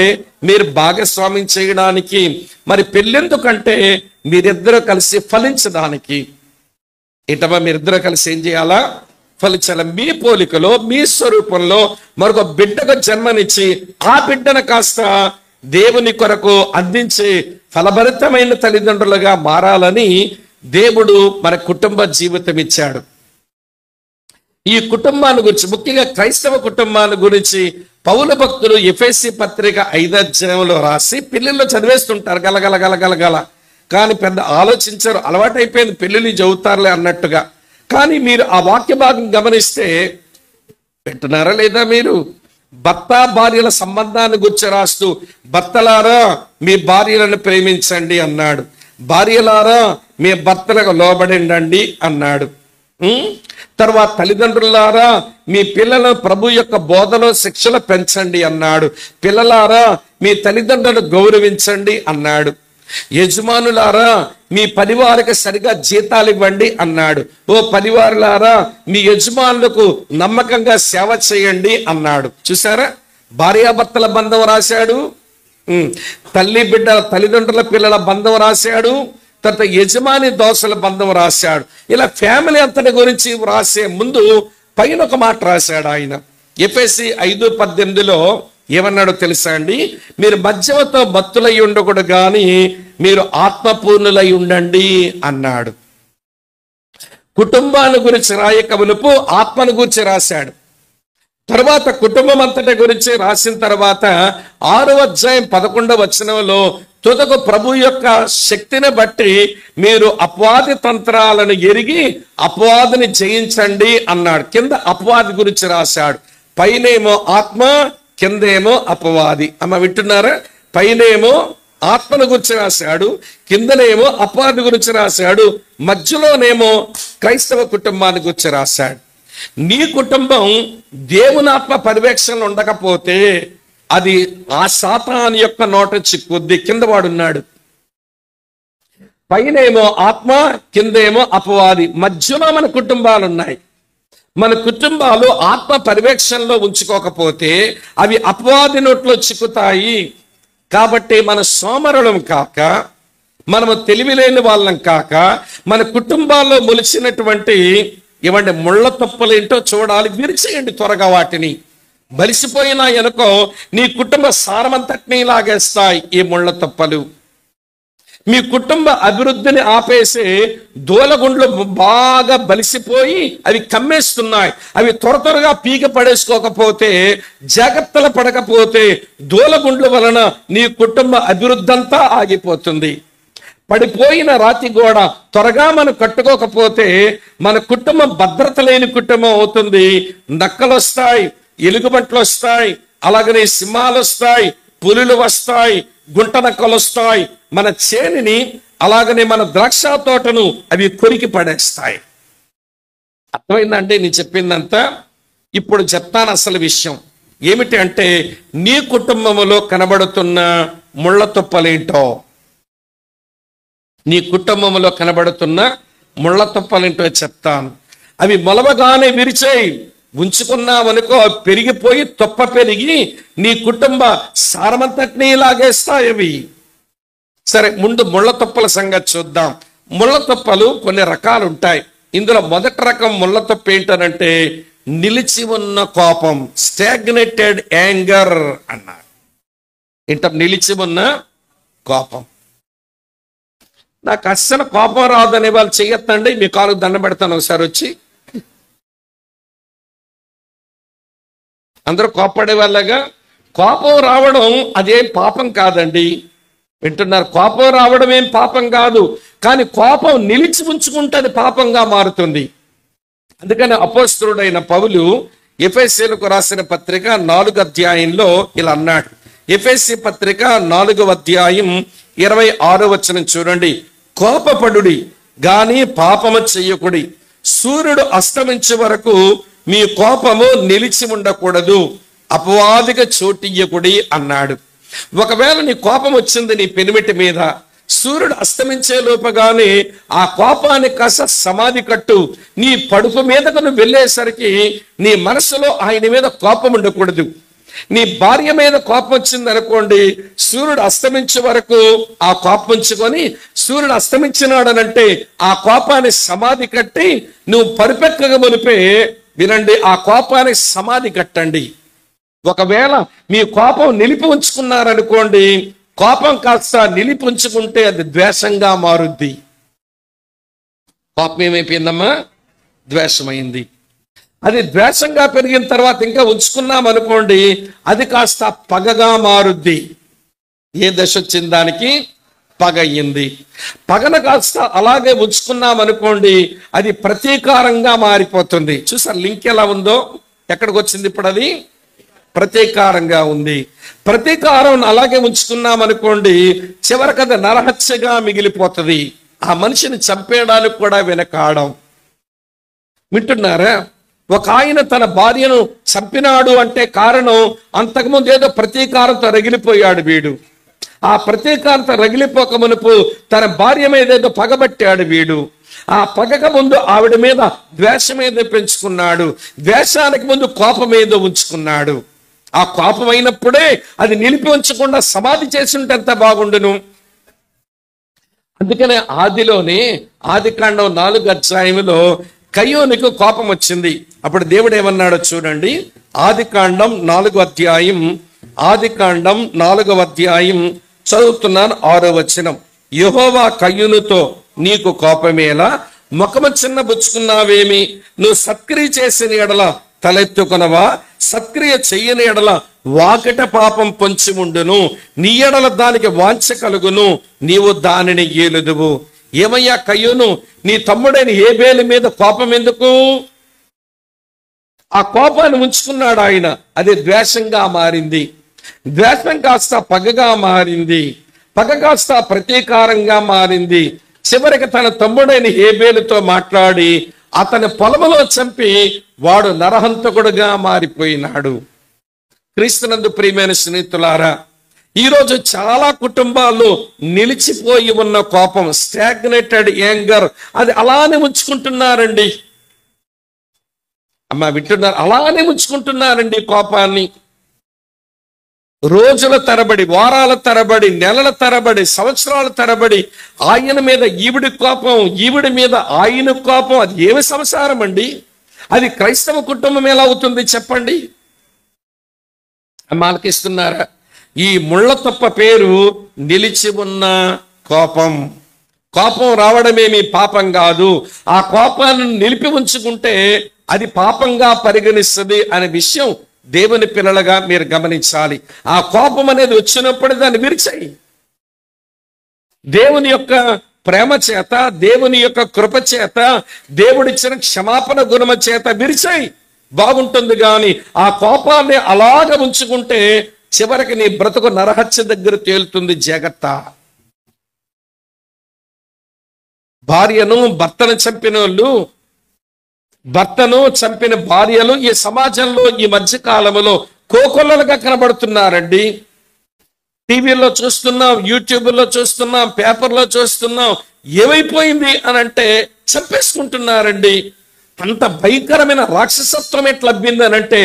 మీరు భాగస్వామ్యం చేయడానికి, మరి పెళ్ళెందుకంటే మీరిద్దరూ కలిసి ఫలించడానికి. ఏంటమ్మా, మీరిద్దరూ కలిసి ఏం చేయాలా? ఫలించాల. మీ పోలికలో మీ స్వరూపంలో మరొక బిడ్డకు జన్మనిచ్చి ఆ బిడ్డను కాస్త దేవుని కొరకు అందించే ఫలభరితమైన తల్లిదండ్రులుగా మారాలని దేవుడు మన కుటుంబ జీవితం ఇచ్చాడు. ఈ కుటుంబాన్ని గురించి, ముఖ్యంగా క్రైస్తవ కుటుంబాన్ని గురించి పౌలు భక్తులు ఎఫెసీ పత్రిక 5వ అధ్యాయంలో రాసి పిల్లల్లో చదివేస్తుంటారు గలగల గలగలగల. కానీ పెద్ద ఆలోచించారు, అలవాటైపోయింది, పెళ్ళిళ్ళు చదువుతారులే అన్నట్టుగా. కానీ మీరు ఆ వాక్య భాగం గమనిస్తే వింటున్నారా లేదా? మీరు భర్త భార్యల సంబంధాన్ని గురించి రాస్తూ భర్తలారా మీ భార్యలను ప్రేమించండి అన్నాడు, భార్యలారా మీ భర్తలకు లోబడిండండి అన్నాడు. తర్వాత తల్లిదండ్రులారా మీ పిల్లలను ప్రభు యొక్క బోధలో శిక్షలు పెంచండి అన్నాడు, పిల్లలారా మీ తల్లిదండ్రులను గౌరవించండి అన్నాడు, యజమానులారా మీ పనివారికి సరిగా జీతాలు ఇవ్వండి అన్నాడు, ఓ పనివారులారా మీ యజమానులకు నమ్మకంగా సేవ చేయండి అన్నాడు. చూసారా, భార్యాభర్తల బంధం రాశాడు, తల్లిదండ్రుల పిల్లల బంధం రాశాడు, తర్వాత యజమాని దోసల బంధం రాశాడు. ఇలా ఫ్యామిలీ అంతటి గురించి రాసే ముందు పైన ఒక మాట రాశాడు ఆయన. ఎఫెసీ 5:18లో ఏమన్నాడో తెలుసా అండి? మీరు మద్యముతో మత్తులై ఉండకూడదు కానీ మీరు ఆత్మపూర్ణులై ఉండండి అన్నాడు. కుటుంబాన్ని గురించి రాయక మునుపు ఆత్మను గురించి రాశాడు. తర్వాత కుటుంబం అంతటి గురించి రాసిన తర్వాత 6వ అధ్యాయం 11వ వచనంలో తుదకు ప్రభు యొక్క శక్తిని బట్టి మీరు అపవాది తంత్రాలను ఎరిగి అపవాదిని జయించండి అన్నాడు. కింద అపవాది గురించి రాశాడు, పైనేమో ఆత్మ, కిందేమో అపవాది. అమ్మ వింటున్నారా? పైనేమో ఆత్మను గురించి రాశాడు, కిందనేమో అపవాది గురించి రాశాడు, మధ్యలోనేమో క్రైస్తవ కుటుంబాన్ని గురించి రాశాడు. నీ కుటుంబం దేవుని ఆత్మ పర్యవేక్షణలో ఉండకపోతే అది ఆ సాతాను యొక్క నోట చిక్కుద్ది. కింద వాడున్నాడు, పైనేమో ఆత్మ, కిందేమో అపవాది, మధ్యలో మన కుటుంబాలు ఉన్నాయి. మన కుటుంబాలు ఆత్మ పర్యవేక్షణలో ఉంచుకోకపోతే అవి అపవాది నోట్లో చిక్కుతాయి. కాబట్టి మన సోమరులం కాక, మనము తెలివిలేని వాళ్ళం కాక, మన కుటుంబాల్లో మొలిచినటువంటి ఇవ్వండి ముళ్ళ తొప్పలేంటో చూడాలి, విరిచేయండి త్వరగా. వాటిని బలిసిపోయినా ఎనుకో నీ కుటుంబ సారమంతటినీ లాగేస్తాయి ఈ ముళ్ళ తొప్పలు. మీ కుటుంబ అభివృద్ధిని ఆపేసి దూలగుండ్లు బాగా బలిసిపోయి అవి కమ్మేస్తున్నాయి. అవి త్వరగా పీక పడేసుకోకపోతే, జాగ్రత్తలు పడకపోతే దూలగుండ్ల వలన నీ కుటుంబ అభివృద్ధి అంతా ఆగిపోతుంది. పడిపోయిన రాతి గోడ త్వరగా మనం కట్టుకోకపోతే మన కుటుంబం భద్రత లేని కుటుంబం అవుతుంది. నక్కలు వస్తాయి, ఎలుగుబంట్లు వస్తాయి, అలాగనే సింహాలు వస్తాయి, పులులు వస్తాయి, గుంట నక్కలు వస్తాయి, మన చేనిని అలాగనే మన ద్రాక్ష తోటను అవి కొరికి పడేస్తాయి. అర్థమైందంటే నేను చెప్పిందంతా? ఇప్పుడు చెప్తాను అసలు విషయం ఏమిటి అంటే, నీ కుటుంబంలో కనబడుతున్న ముళ్ళ తుప్పలేంటో, నీ కుటుంబంలో కనబడుతున్న ముళ్ళ తుప్పలేంటో చెప్తాను. అవి మొలవగానే విరిచేయి, ఉంచుకున్నావనుకో పెరిగిపోయి తొప్ప పెరిగి నీ కుటుంబ సారమంతటినీ లాగేస్తాయి అవి. సరే, ముందు ముళ్ళ తుప్పల సంగతి చూద్దాం. ముళ్ళ తుప్పలు కొన్ని రకాలు ఉంటాయి. ఇందులో మొదటి రకం ముళ్ళ తుప్ప ఏంటనంటే నిలిచి ఉన్న కోపం, స్టాగ్నేటెడ్ యాంగర్ అన్నారు. ఏంట? నిలిచి ఉన్న కోపం. నాకు అస్సలు కోపం రాదనే వాళ్ళు చెయ్యొద్దండి, మీ కాలుకు దండం పెడతాను ఒకసారి వచ్చి. అందరూ కోపపడే వాళ్ళగా. కోపం రావడం అదేం పాపం కాదండి, వింటున్నారు? కోపం రావడం ఏం పాపం కాదు, కానీ కోపం నిలిచి ఉంచుకుంటే అది పాపంగా మారుతుంది. అందుకని అపోస్తలుడైన పౌలు ఎఫెసీయులకు రాసిన పత్రిక 4వ అధ్యాయంలో ఇలా అన్నాడు. ఎఫెసీ పత్రిక 4వ అధ్యాయం 26వ వచనం చూడండి. కోపపడుడి గాని పాపము చెయ్యకుడి, సూర్యుడు అస్తమించే వరకు మీ కోపము నిలిచి ఉండకూడదు, అపవాదిగా చోటియ్యకుడి అన్నాడు. ఒకవేళ నీ కోపం వచ్చింది నీ పెనిమిటి మీద, సూర్యుడు అస్తమించే లోపగానే ఆ కోపాన్ని కాస్త సమాధి కట్టు. నీ పడుపు మీదకు నువ్వు వెళ్ళేసరికి నీ మనసులో ఆయన మీద కోపం ఉండకూడదు. నీ భార్య మీద కోపం వచ్చింది అనుకోండి, సూర్యుడు అస్తమించే వరకు ఆ కోపం ఉంచుకొని సూర్యుడు అస్తమించినాడనంటే ఆ కోపాన్ని సమాధి కట్టి నువ్వు పరిపెక్కగా మునిపే వినండి, ఆ కోపాన్ని సమాధి కట్టండి. ఒకవేళ మీ కోపం నిలిపి ఉంచుకున్నారనుకోండి, కోపం కాస్త నిలిపి ఉంచుకుంటే అది ద్వేషంగా మారుద్ది. కోపం ఏమైపోయిందమ్మా? ద్వేషమైంది. అది ద్వేషంగా పెరిగిన తర్వాత ఇంకా ఉంచుకున్నాం అనుకోండి, అది కాస్త పగగా మారుద్ది. ఏ దశ వచ్చింది దానికి? పగ అయ్యింది. పగను కాస్త అలాగే ఉంచుకున్నాం అనుకోండి, అది ప్రతీకారంగా మారిపోతుంది. చూసారు లింక్ ఎలా ఉందో? ఎక్కడికి వచ్చింది ఇప్పుడు? అది ప్రతీకారంగా ఉంది. ప్రతీకారం అలాగే ఉంచుకున్నాం అనుకోండి, చివరికి అది నరహత్యగా మిగిలిపోతుంది. ఆ మనిషిని చంపేయడానికి కూడా వెనకాడం. వింటున్నారా? ఒక ఆయన తన భార్యను చంపినాడు అంటే కారణం, అంతకుముందు ఏదో ప్రతీకారంతో రగిలిపోయాడు వీడు. ఆ ప్రతీకారంతో రగిలిపోక మునుపు తన భార్య మీద ఏదో పగబట్టాడు వీడు. ఆ పగక ముందు ఆవిడ మీద ద్వేషం ఏదో పెంచుకున్నాడు, ద్వేషానికి ముందు కోపం ఏదో ఉంచుకున్నాడు. ఆ కోపం అయినప్పుడే అది నిలిపి ఉంచకుండా సమాధి చేసి ఉంటే ఎంత బాగుండును. అందుకనే ఆదిలోనే ఆదికాండం 4వ అధ్యాయంలో కయ్యోనుకు కోపం వచ్చింది. అప్పుడు దేవుడు ఏమన్నాడో చూడండి. ఆదికాండం 4వ అధ్యాయం, ఆదికాండం 4వ అధ్యాయం చదువుతున్నాను, 6వ వచనం. యెహోవా కయ్యూనుతో, నీకు కోపమేలా? ముఖము చిన్నబుచ్చుకున్నావేమి? నువ్వు సత్క్రియ చేసిన ఎడల తలెత్తుకొనవా? సత్క్రియ చెయ్యని ఎడల వాకిట పాపం పొంచి ఉండును. నీ ఎడల దానికి వాంఛ కలుగును, నీవు దానిని ఏలుదువు. ఏమయ్యా కయ్యూను, నీ తమ్ముడైన హేబేలు మీద కోపం ఎందుకు? ఆ కోపాన్ని ఉంచుకున్నాడు ఆయన, అది ద్వేషంగా మారింది. ద్వేషం కాస్త పగగా మారింది, పగ కాస్త ప్రతీకారంగా మారింది. చివరికి తన తమ్ముడైన హేబేలుతో మాట్లాడి అతని పొలములో చంపి వాడు నరహంతకుడుగా మారిపోయినాడు. క్రీస్తునందు ప్రియమైన స్నేహితులారా, ఈరోజు చాలా కుటుంబాల్లో నిలిచిపోయి ఉన్న కోపం, స్టాగ్నేటెడ్ యాంగర్, అది అలానే ఉంచుకుంటున్నారండి. అమ్మా వింటున్నారు? అలానే ఉంచుకుంటున్నారండి కోపాన్ని. రోజుల తరబడి, వారాల తరబడి, నెలల తరబడి, సంవత్సరాల తరబడి ఆయన మీద ఈవిడి కోపం, ఈవిడి మీద ఆయన కోపం. అది ఏమి సంసారం అండి? అది క్రైస్తవ కుటుంబం ఎలా అవుతుంది చెప్పండి? మాలకిస్తున్నారా? ఈ ముళ్ళ తప్ప పేరు నిలిచి ఉన్న కోపం. కోపం రావడమేమి పాపం కాదు. ఆ కోపాన్ని నిలిపి ఉంచుకుంటే అది పాపంగా పరిగణిస్తుంది అనే విషయం దేవుని పిల్లలుగా మీరు గమనించాలి. ఆ కోపం అనేది వచ్చినప్పుడు దాన్ని విరిచేయి. దేవుని యొక్క ప్రేమ చేత, దేవుని యొక్క కృప చేత, దేవుడిచ్చిన క్షమాపణ గుణమ చేత విరిచేయి, బాగుంటుంది. కానీ ఆ కోపాన్ని అలాగ ఉంచుకుంటే చివరికి నీ బ్రతుకు నరహత్య దగ్గర తేలుతుంది. జాగ్రత్త. భార్యను భర్తను చంపిన వాళ్ళు, భర్తను చంపిన భార్యలు ఈ సమాజంలో ఈ మధ్య కాలంలో కోకొల్లలుగా కనబడుతున్నారండి. టీవీలో చూస్తున్నాం, యూట్యూబ్లో చూస్తున్నాం, పేపర్లో చూస్తున్నాం. ఏమైపోయింది అని అంటే చంపేసుకుంటున్నారండి. అంత భయంకరమైన రాక్షసత్వం ఎట్లా లభ్యంది అని అంటే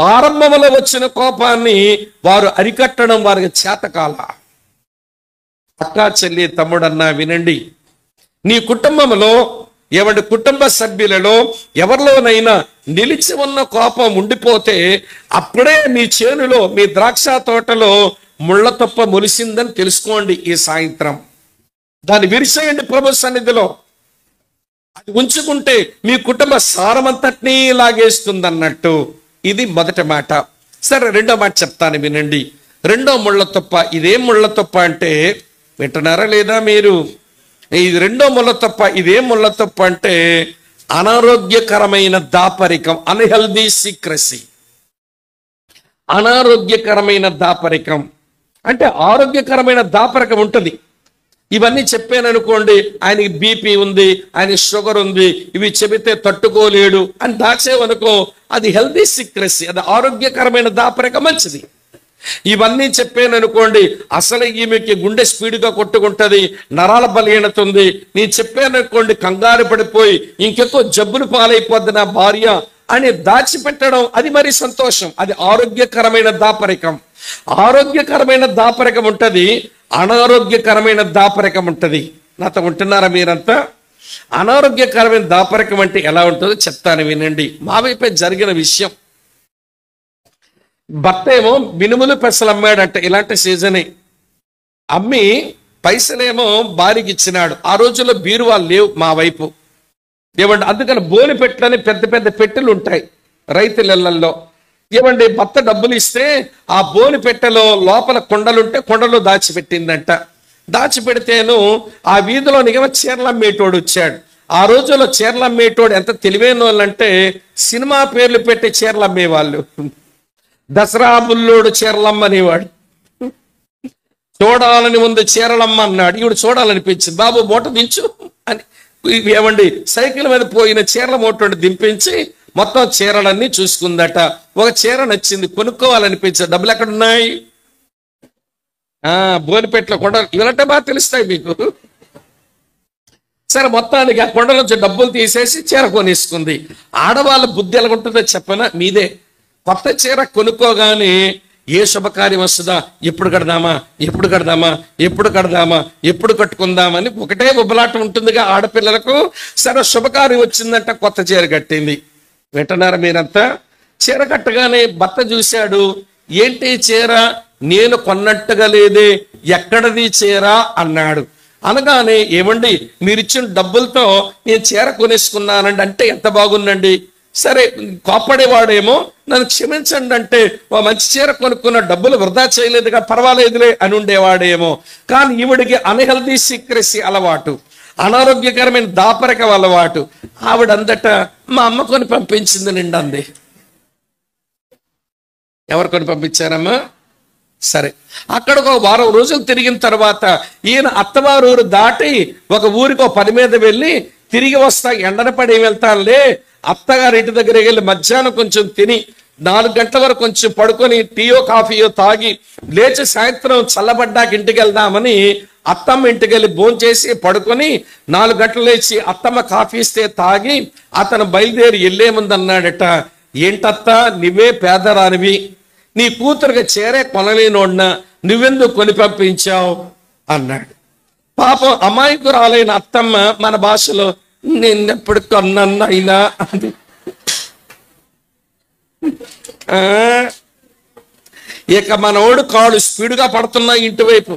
ఆరంభంలో వచ్చిన కోపాన్ని వారు అరికట్టడం వారికి చేతకాల. అక్కా చెల్లి తమ్ముడన్నా వినండి, నీ కుటుంబంలో ఎవరి కుటుంబ సభ్యులలో ఎవరిలోనైనా నిలిచి ఉన్న కోపం ఉండిపోతే అప్పుడే మీ చేనులో, మీ ద్రాక్ష తోటలో ముళ్ళ తప్ప మొలిసిందని తెలుసుకోండి. ఈ సాయంత్రం దాన్ని విరిచేయండి ప్రభు సన్నిధిలో. అది ఉంచుకుంటే మీ కుటుంబ సారమంతటినీ లాగేస్తుంది అన్నట్టు. ఇది మొదటి మాట. సరే, రెండో మాట చెప్తాను వినండి. రెండో ముళ్ళ తప్ప. ఇదేం ముళ్ళ తప్ప అంటే, వింటున్నారా లేదా మీరు? ఇది రెండో ముళ్ళ తప్ప. ఇదేం ముళ్ళ తప్ప అంటే అనారోగ్యకరమైన దాపరికం, అన్హెల్దీ సీక్రసీ. అనారోగ్యకరమైన దాపరికం అంటే ఆరోగ్యకరమైన దాపరికం ఉంటుంది. ఇవన్నీ చెప్పాను అనుకోండి, ఆయనకి బీపీ ఉంది, ఆయన షుగర్ ఉంది, ఇవి చెబితే తట్టుకోలేడు అని దాచేవనుకో, అది హెల్దీ సీక్రసీ, అది ఆరోగ్యకరమైన దాపరికం, మంచిది. ఇవన్నీ చెప్పాను అనుకోండి, అసలు ఈమెకి గుండె స్పీడ్గా కొట్టుకుంటది, నరాల బలహీనత ఉంది. నేను చెప్పాను అనుకోండి, కంగారు పడిపోయి ఇంకెక్కువ జబ్బులు పాలైపోద్ది నా భార్య అని దాచిపెట్టడం, అది మరి సంతోషం. అది ఆరోగ్యకరమైన దాపరికం. ఆరోగ్యకరమైన దాపరికం ఉంటది, అనారోగ్యకరమైన దాపరికం ఉంటది. నాతో ఉంటున్నారా మీరంతా? అనారోగ్యకరమైన దాపరికం అంటే ఎలా ఉంటుందో చెప్తాను, వినండి. మా వైపే జరిగిన విషయం. భర్త ఏమో మినుములు పెసలు అమ్మాడంట, ఇలాంటి సీజనే. అమ్మి పైసలేమో భార్యకి ఇచ్చినాడు. ఆ రోజుల్లో బీరువాలు లేవు మా వైపు, ఏమంటే అందుకని బోని పెట్టలని పెద్ద పెద్ద పెట్టెలు ఉంటాయి రైతుల ఇళ్లల్లో. ఏమండి భర్త డబ్బులు ఇస్తే ఆ బోని పెట్టెలో లోపల కొండలుంటే కొండలో దాచిపెట్టిందంట. దాచిపెడితేను ఆ వీధిలో నిగమ చీరలు అమ్మేటోడు వచ్చాడు. ఆ రోజుల్లో చీరలు అమ్మేటోడు ఎంత తెలివైన వాళ్ళంటే సినిమా పేర్లు పెట్టి చీరలు అమ్మేవాళ్ళు. దసరా బుల్లోడు చీరలమ్మ అనేవాడు. చూడాలని ముందు చీరలమ్మ అన్నాడు. ఈవిడ చూడాలనిపించింది. బాబు మూట దించు అని ఏమండి సైకిల్ మీద పోయిన చీరల మూట దింపించి మొత్తం చీరలన్నీ చూసుకుందట. ఒక చీర నచ్చింది, కొనుక్కోవాలనిపించింది. డబ్బులు ఎక్కడున్నాయి? బోనిపెట్లో కొండలు, ఇలాంటి బాగా తెలుస్తాయి మీకు. సరే, మొత్తానికి ఆ కొండ నుంచి డబ్బులు తీసేసి చీర కొనేసుకుంది. ఆడవాళ్ళ బుద్ధి ఎలా ఉంటుందో చెప్పనా? మీదే. కొత్త చీర కొనుక్కోగానే ఏ శుభకార్యం వస్తుందా, ఎప్పుడు కడదామా, ఎప్పుడు కడదామా, ఎప్పుడు కడదామా, ఎప్పుడు కట్టుకుందామని ఒకటే ఉబ్బలాట ఉంటుందిగా ఆడపిల్లలకు. సరే, శుభకార్యం వచ్చిందంట, కొత్త చీర కట్టింది. వింటున్నారా మీరంతా? చీర కట్టగానే భర్త చూశాడు. ఏంటి చీర? నేను కొన్నట్టుగా లేదే, ఎక్కడది చీర అన్నాడు. అనగానే, ఏమండి మీరిచ్చిన డబ్బులతో నేను చీర కొనేసుకున్నానండి అంటే ఎంత బాగుందండి. సరే, కోప్పడేవాడేమో నన్ను క్షమించండి అంటే మంచి చీర కొనుక్కున్న డబ్బులు వృధా చేయలేదుగా, పర్వాలేదులే అని ఉండేవాడేమో. కానీ ఈవిడికి అన్హెల్దీ సీక్రెసీ అలవాటు, అనారోగ్యకరమైన దాపరికం అలవాటు. ఆవిడందట మా అమ్మ కొని పంపించింది నిండి అంది. ఎవరు కొని పంపించారమ్మా? సరే, అక్కడ ఒక వారం రోజులు తిరిగిన తర్వాత ఈయన అత్తవారు ఊరు దాటి ఒక ఊరికి ఒక పని మీద వెళ్ళి తిరిగి వస్తా, ఎండన పడి వెళ్తానులే, అత్తగారి ఇంటి దగ్గరికి వెళ్ళి మధ్యాహ్నం కొంచెం తిని 4 గంటల వరకు కొంచెం పడుకొని టీయో కాఫీయో తాగి లేచి సాయంత్రం చల్లబడ్డాక ఇంటికి వెళ్దామని అత్తమ్మ ఇంటికి వెళ్ళి భోంచేసి పడుకొని 4 గంటలు లేచి అత్తమ్మ కాఫీ ఇస్తే తాగి అతను బయలుదేరి వెళ్లే ముందు అన్నాడట, ఏంటత్తా నువ్వే పేదరానివి, నీ కూతురుగా చేరే కొనలేనోడినా నువ్వెందుకు కొని పంపించావు అన్నాడు. పాపం అమాయకురాలైన అత్తమ్మ మన భాషలో నిన్నెప్పుడు కొన్నైనా అది. ఇక మనోడు కాడు స్పీడ్గా పడుతున్నా ఇంటి వైపు.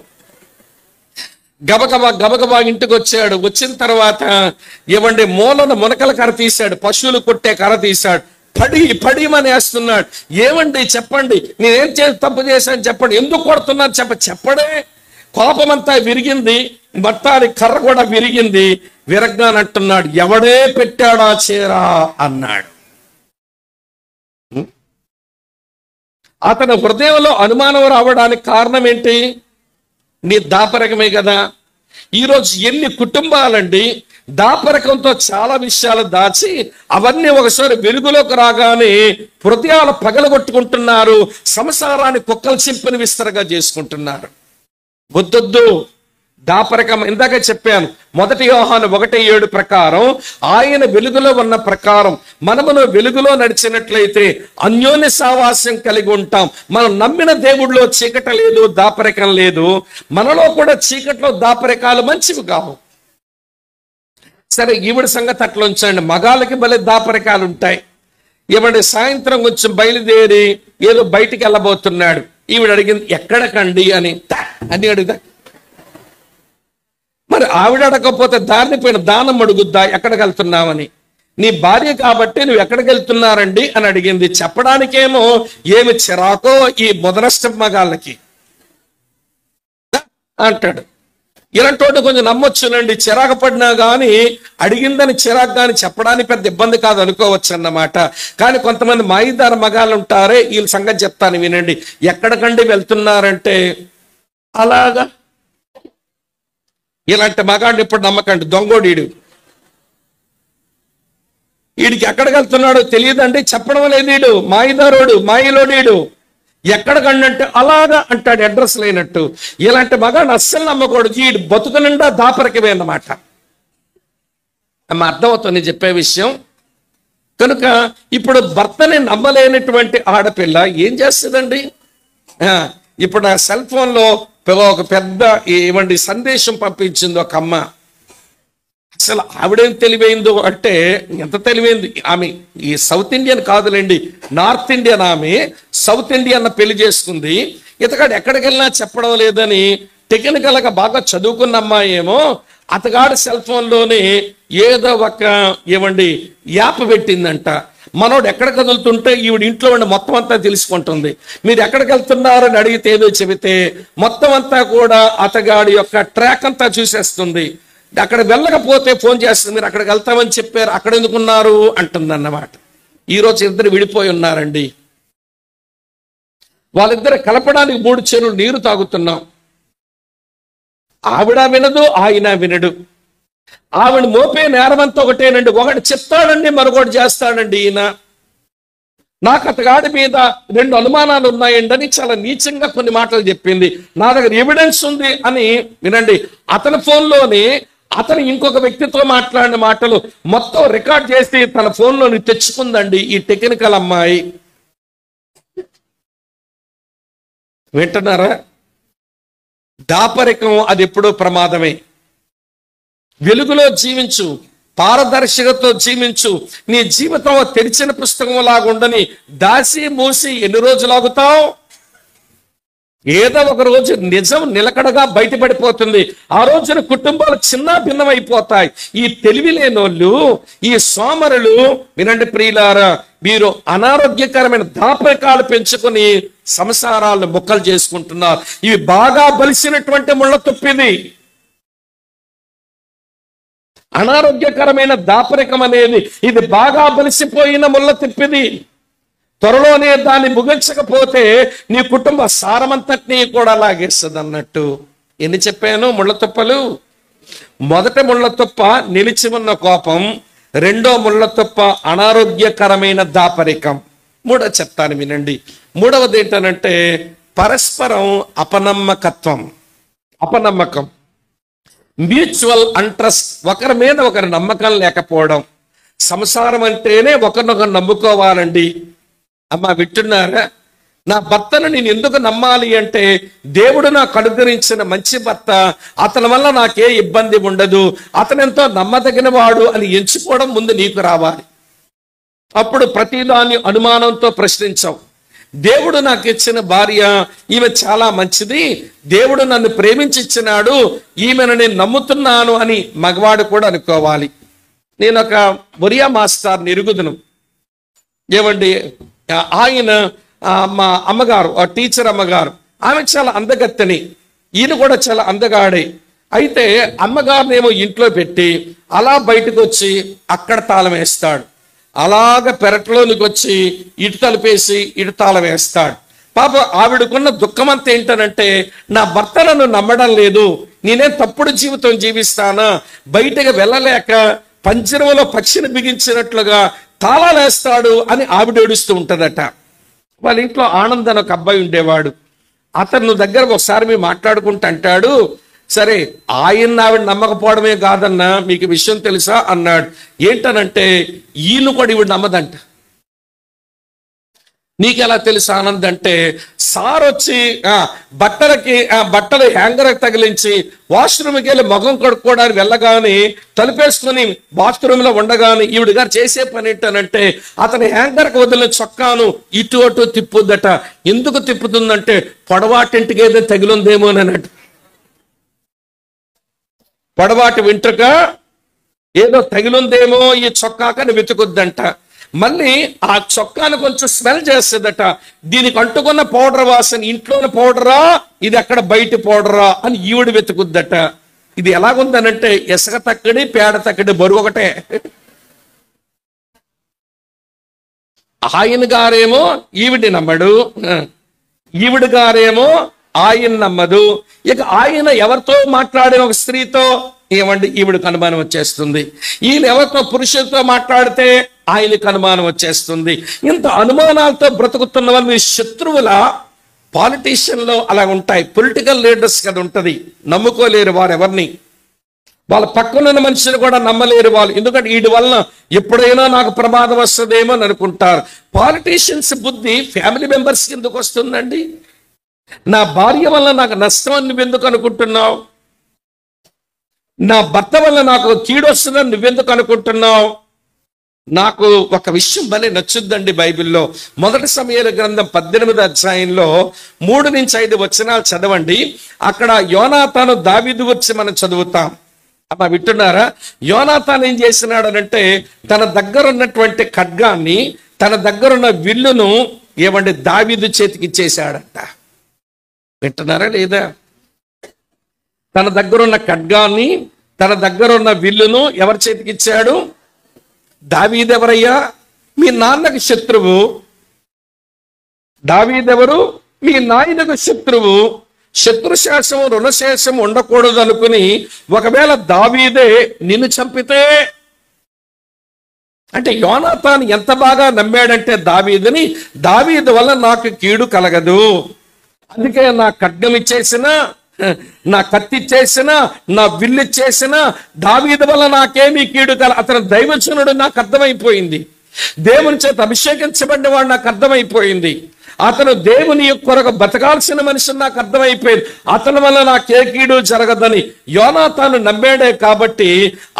గబగబా ఇంటికి వచ్చాడు. వచ్చిన తర్వాత ఏమండి మూలన మునకల కర్ర తీశాడు, పశువులు కొట్టే కర్ర తీశాడు. పడిమని వేస్తున్నాడు. ఏమండి చెప్పండి, నేనేం తప్పు చేశాను చెప్పండి, ఎందుకు కొడుతున్నాను చెప్పడే. కోపమంతా విరిగింది, మొత్తానికి కర్ర కూడా విరిగింది. విరగ్గానంటున్నాడు, ఎవడే పెట్టాడా చీర అన్నాడు. అతని హృదయంలో అనుమానం రావడానికి కారణం ఏంటి? నీ దాపరికమే కదా. ఈరోజు ఎన్ని కుటుంబాలండి దాపరికంతో చాలా విషయాలు దాచి అవన్నీ ఒకసారి వెలుగులోకి రాగానే హృదయాలు పగలగొట్టుకుంటున్నారు, సంసారాన్ని కుక్కలు చింపిన విస్తరగా చేసుకుంటున్నారు. వద్దొద్దు. దాపరికం ఇందాక చెప్పాను, 1 యోహాను 1:7 ప్రకారం ఆయన వెలుగులో ఉన్న ప్రకారం మనమును వెలుగులో నడిచినట్లయితే అన్యోన్య సావాస్యం కలిగి ఉంటాం. మనం నమ్మిన దేవుడిలో చీకట లేదు, దాపరికం లేదు. మనలో కూడా చీకట్లో దాపరికాలు మంచివి కావు. సరే, ఈవిడ సంగతి అట్లా ఉంచండి. మగాళ్ళకి భలే దాపరికాలు ఉంటాయి. ఏమంటే సాయంత్రం కొంచెం బయలుదేరి ఏదో బయటికి వెళ్ళబోతున్నాడు. ఈవిడ అడిగింది, ఎక్కడకండి అని అడుగుదా. మరి ఆవిడ అడగకపోతే దారిని పోయిన దానం అడుగుద్దా ఎక్కడికి వెళ్తున్నామని? నీ భార్య కాబట్టి నువ్వు ఎక్కడికి వెళ్తున్నారండి అని అడిగింది. చెప్పడానికేమో ఏమి చిరాకో ఈ మొదనష్ట మగాళ్ళకి అంటాడు. ఇలాంటి కొంచెం నమ్మొచ్చునండి. చిరాకు పడినా కానీ అడిగిందని చిరాకు కానీ చెప్పడానికి పెద్ద ఇబ్బంది కాదు అనుకోవచ్చు అన్నమాట. కానీ కొంతమంది మాయిదార మగాళ్ళు ఉంటారే, వీళ్ళ సంగతి చెప్తాను వినండి. ఎక్కడికండి వెళ్తున్నారంటే అలాగా. ఇలాంటి మగాడిని ఇప్పుడు నమ్మకండి, దొంగోడీడు. వీడికి ఎక్కడికి వెళ్తున్నాడో తెలియదండి, చెప్పడం లేదు. వీడు మాయిదారోడు, మాయిలోడీడు. ఎక్కడికంటే అలాగా అంటాడు, అడ్రస్ లేనట్టు. ఇలాంటి మగాడు అస్సలు నమ్మకూడదు. ఈ బతుకు నిండా దాపరికమే అన్నమాట. అర్థమవుతుంది చెప్పే విషయం. కనుక ఇప్పుడు భర్తని నమ్మలేనటువంటి ఆడపిల్ల ఏం చేస్తుందండి? ఇప్పుడు ఆ సెల్ ఫోన్లో ఒక పెద్ద ఏమండి సందేశం పంపించింది ఒక అమ్మ. అసలు ఆవిడేం తెలివైందో అంటే, ఎంత తెలివైంది ఆమె. ఈ సౌత్ ఇండియన్ కాదులేండి, నార్త్ ఇండియన్ ఆమె. సౌత్ ఇండియన్ పెళ్లి చేసుకుంది. ఇతగాడు ఎక్కడికి వెళ్ళినా చెప్పడం లేదని టెక్నికల్గా బాగా చదువుకున్న అమ్మాయి ఏమో అతగాడు సెల్ ఫోన్లోనే ఏదో ఒక ఏమండి యాప్ పెట్టిందంట. మనోడు ఎక్కడ కదులుతుంటే ఈవిడ ఇంట్లో ఉండి మొత్తం అంతా తెలుసుకుంటుంది. మీరు ఎక్కడికి వెళ్తున్నారని అడిగితే ఏదో చెబితే మొత్తం అంతా కూడా అతగాడి యొక్క ట్రాక్ అంతా చూసేస్తుంది. అక్కడ వెళ్ళకపోతే ఫోన్ చేస్తుంది, మీరు అక్కడికి వెళ్తామని చెప్పారు, అక్కడ ఎందుకున్నారు అంటుంది అన్నమాట. ఈరోజు ఇద్దరు విడిపోయి ఉన్నారండి. వాళ్ళిద్దరు కలపడానికి 3 చెరువులు నీరు తాగుతున్నాం. ఆవిడ వినదు, ఆయన వినడు. ఆవిడ మోపే నేరమంతా ఒకటేనండి, ఒకటి చెప్తాడండి, మరొకటి చేస్తాడండి. ఈయన నాకు అతగాడి మీద 2 అనుమానాలు ఉన్నాయండి అని చాలా నీచంగా కొన్ని మాటలు చెప్పింది. నా దగ్గర ఎవిడెన్స్ ఉంది అని వినండి. అతని ఫోన్లోనే అతను ఇంకొక వ్యక్తితో మాట్లాడిన మాటలు మొత్తం రికార్డ్ చేసి తన ఫోన్లోని తెచ్చుకుందండి ఈ టెక్నికల్ అమ్మాయి. వింటున్నారా? దాపరికం అది ఎప్పుడూ ప్రమాదమే. వెలుగులో జీవించు, పారదర్శకతో జీవించు. నీ జీవితం తెరిచిన పుస్తకం లాగుండని దాసి మూసి ఎన్ని రోజులు ఆగుతావు? ఏదో ఒక రోజు నిజం నిలకడగా బయటపడిపోతుంది. ఆ రోజున కుటుంబాలు చిన్న భిన్నమైపోతాయి. ఈ తెలివి లేనోళ్ళు, ఈ సోమరులు వినండి ప్రియులారా, మీరు అనారోగ్యకరమైన దాపరికాలు పెంచుకుని సంసారాలను ముక్కలు చేసుకుంటున్నారు. ఇవి బాగా బలిసినటువంటి ముళ్ళ తుప్పిది. అనారోగ్యకరమైన దాపరికం అనేది ఇది బాగా బలిసిపోయిన ముళ్ళ తిప్పిది. త్వరలోనే దాన్ని ముగించకపోతే నీ కుటుంబ సారమంతటినీ కూడా లాగేస్తుంది అన్నట్టు. ఎన్ని చెప్పాను ముళ్ళ తుప్పలు? మొదటి ముళ్ళ తుప్ప నిలిచి ఉన్న కోపం, రెండో ముళ్ళ తుప్ప అనారోగ్యకరమైన దాపరికం. మూడో చెప్తాను వినండి. మూడవది ఏంటనంటే పరస్పరం అపనమ్మకత్వం. అపనమ్మకం, మ్యూచువల్ అంట్రస్ట్. ఒకరి మీద ఒకరి నమ్మకం లేకపోవడం. సంసారం అంటేనే ఒకరినొకరు నమ్ముకోవాలండి. అమ్మ వింటున్నారా? నా భర్తను నేను ఎందుకు నమ్మాలి అంటే, దేవుడు నాకు అనుగ్రహించిన మంచి భర్త, అతని వల్ల నాకే ఇబ్బంది ఉండదు, అతను ఎంతో నమ్మదగిన వాడు అని ఎంచుకోవడం ముందు నీకు రావాలి. అప్పుడు ప్రతిదాన్ని అనుమానంతో ప్రశ్నించావు. దేవుడు నాకు ఇచ్చిన భార్య ఈమె చాలా మంచిది, దేవుడు నన్ను ప్రేమించి ఇచ్చినాడు, ఈమెను నేను నమ్ముతున్నాను అని మగవాడు కూడా అనుకోవాలి. నేను ఒక ఒరియా మాస్టర్ ఎరుగుదును. ఏమండి, ఆయన మా అమ్మగారు, ఆ టీచర్ అమ్మగారు, ఆమె చాలా అందగత్తెని, ఈయన కూడా చాలా అందగాడే. అయితే అమ్మగారినేమో ఇంట్లో పెట్టి అలా బయటకు వచ్చి అక్కడ తాళం వేస్తాడు. అలాగ పెరట్లోనికి వచ్చి ఇటు తలుపేసి ఇటు తాళం వేస్తాడు. పాప ఆవిడకున్న దుఃఖం అంతా ఏంటనంటే, నా భర్త నన్ను నమ్మడం లేదు, నేనేం తప్పుడు జీవితం జీవిస్తానా, బయటకు వెళ్ళలేక పంజరంలో పక్షిని బిగించినట్లుగా తాళాలు వేస్తాడు అని ఆవిడ ఏడుస్తూ ఉంటుందట. వాళ్ళ ఇంట్లో ఆనంద్ అని ఒక అబ్బాయి ఉండేవాడు. అతను దగ్గర ఒకసారి మేము మాట్లాడుకుంటూ అంటాడు, సరే ఆయన ఆవిడ నమ్మకపోవడమే కాదన్నా, మీకు విషయం తెలుసా అన్నాడు. ఏంటనంటే ఈయన కూడా ఈవిడ నమ్మదంట. నీకెలా తెలుసు ఆనంద్ అంటే, సార్ వచ్చి బట్టలు హ్యాంగర్ తగిలించి వాష్రూమ్కి వెళ్ళి ముఖం కడుక్కోవడానికి వెళ్ళగానే తలుపేసుకొని బాత్రూంలో ఉండగానే ఈవిడ గారు చేసే పని ఏంటనంటే, అతని హ్యాంగర్కి వదిలిన చొక్కాను ఇటు అటు తిప్పుద్దట. ఎందుకు తిప్పుతుందంటే పొడవాటింటికి ఏదో తగిలిందేమో అన్నట్టు. పొడవాటి వెంట్రుక ఏదో తగిలిందేమో ఈ చొక్కాకని వెతుకుద్దంట. మళ్ళీ ఆ చొక్కాను కొంచెం స్మెల్ చేస్తుందట. దీనికి అంటుకున్న పౌడర్ వాసన ఇంట్లోని పౌడరా, ఇది అక్కడ బయట పౌడరా అని ఈవిడ వెతుకుద్దట. ఇది ఎలాగుందనంటే ఇసుక తక్కడి పేడ తక్కడి బరువు ఒకటే. ఆయన గారేమో ఈవిడి నమ్మడు, ఈవిడ గారేమో ఆయన నమ్మదు. ఇక ఆయన ఎవరితో మాట్లాడిన ఒక స్త్రీతో ఏమండి ఈవిడికి అనుమానం వచ్చేస్తుంది. ఈయన ఎవరితో పురుషులతో మాట్లాడితే ఆయనకు అనుమానం వచ్చేస్తుంది. ఇంత అనుమానాలతో బ్రతుకుతున్న వాళ్ళు మీ శత్రువుల పాలిటీషియన్లో అలా ఉంటాయి, పొలిటికల్ లీడర్స్ కదా ఉంటుంది, నమ్ముకోలేరు వారు ఎవరిని, వాళ్ళ పక్కనున్న మనుషులు కూడా నమ్మలేరు వాళ్ళు, ఎందుకంటే వీటి వలన ఎప్పుడైనా నాకు ప్రమాదం వస్తుందేమో అని అనుకుంటారు. పాలిటీషియన్స్ బుద్ధి ఫ్యామిలీ మెంబర్స్కి ఎందుకు వస్తుందండి? నా భార్య వల్ల నాకు నష్టం అని నువ్వెందుకు అనుకుంటున్నావు? నా భర్త వల్ల నాకు కీడు వస్తుందని నువ్వెందుకు అనుకుంటున్నావు? నాకు ఒక విషయం భలే నచ్చుద్దండి బైబిల్లో. మొదటి సమూయేలు గ్రంథం 18వ అధ్యాయంలో 3-5 వచనాలు చదవండి. అక్కడ యోనాతాను దావీదు గురించి మనం చదువుతాం. అమ్మా వింటున్నారా? యోనాతాను ఏం చేసినాడనంటే తన దగ్గర ఉన్నటువంటి ఖడ్గాన్ని, తన దగ్గరున్న విల్లును ఏమంటే దావీదు చేతికి ఇచ్చేశాడంట. వింటున్నారా లేదా? తన దగ్గరున్న ఖడ్గాన్ని, తన దగ్గరున్న విల్లును ఎవరి చేతికి ఇచ్చాడు? దావీదెవరయ్యా? మీ నాన్నకు శత్రువు. దావీదెవరు? మీ నాయనకు శత్రువు. శత్రుశేషము రుణశేషం ఉండకూడదు అనుకుని ఒకవేళ దావీదే నిన్ను చంపితే, అంటే యోనాతాను ఎంత బాగా నమ్మాడంటే దావీదుని, దావీదు వల్ల నాకు కీడు కలగదు, అందుకే నా ఖడ్గం ఇచ్చేసినా, నా కత్తి ఇచ్చేసినా, నా విల్లు ఇచ్చేసినా దావీదు వల్ల నాకేమీ కీడు కల. అతను దైవజనుడు నాకు అర్థమైపోయింది, దేవుని చేత అభిషేకించబడిన వాడు నాకు అర్థమైపోయింది, అతను దేవుని కొరకు బతకాల్సిన మనిషి నాకు అర్థమైపోయింది, అతని వల్ల నాకే కీడు జరగదని యోనాతాను నమ్మాడే. కాబట్టి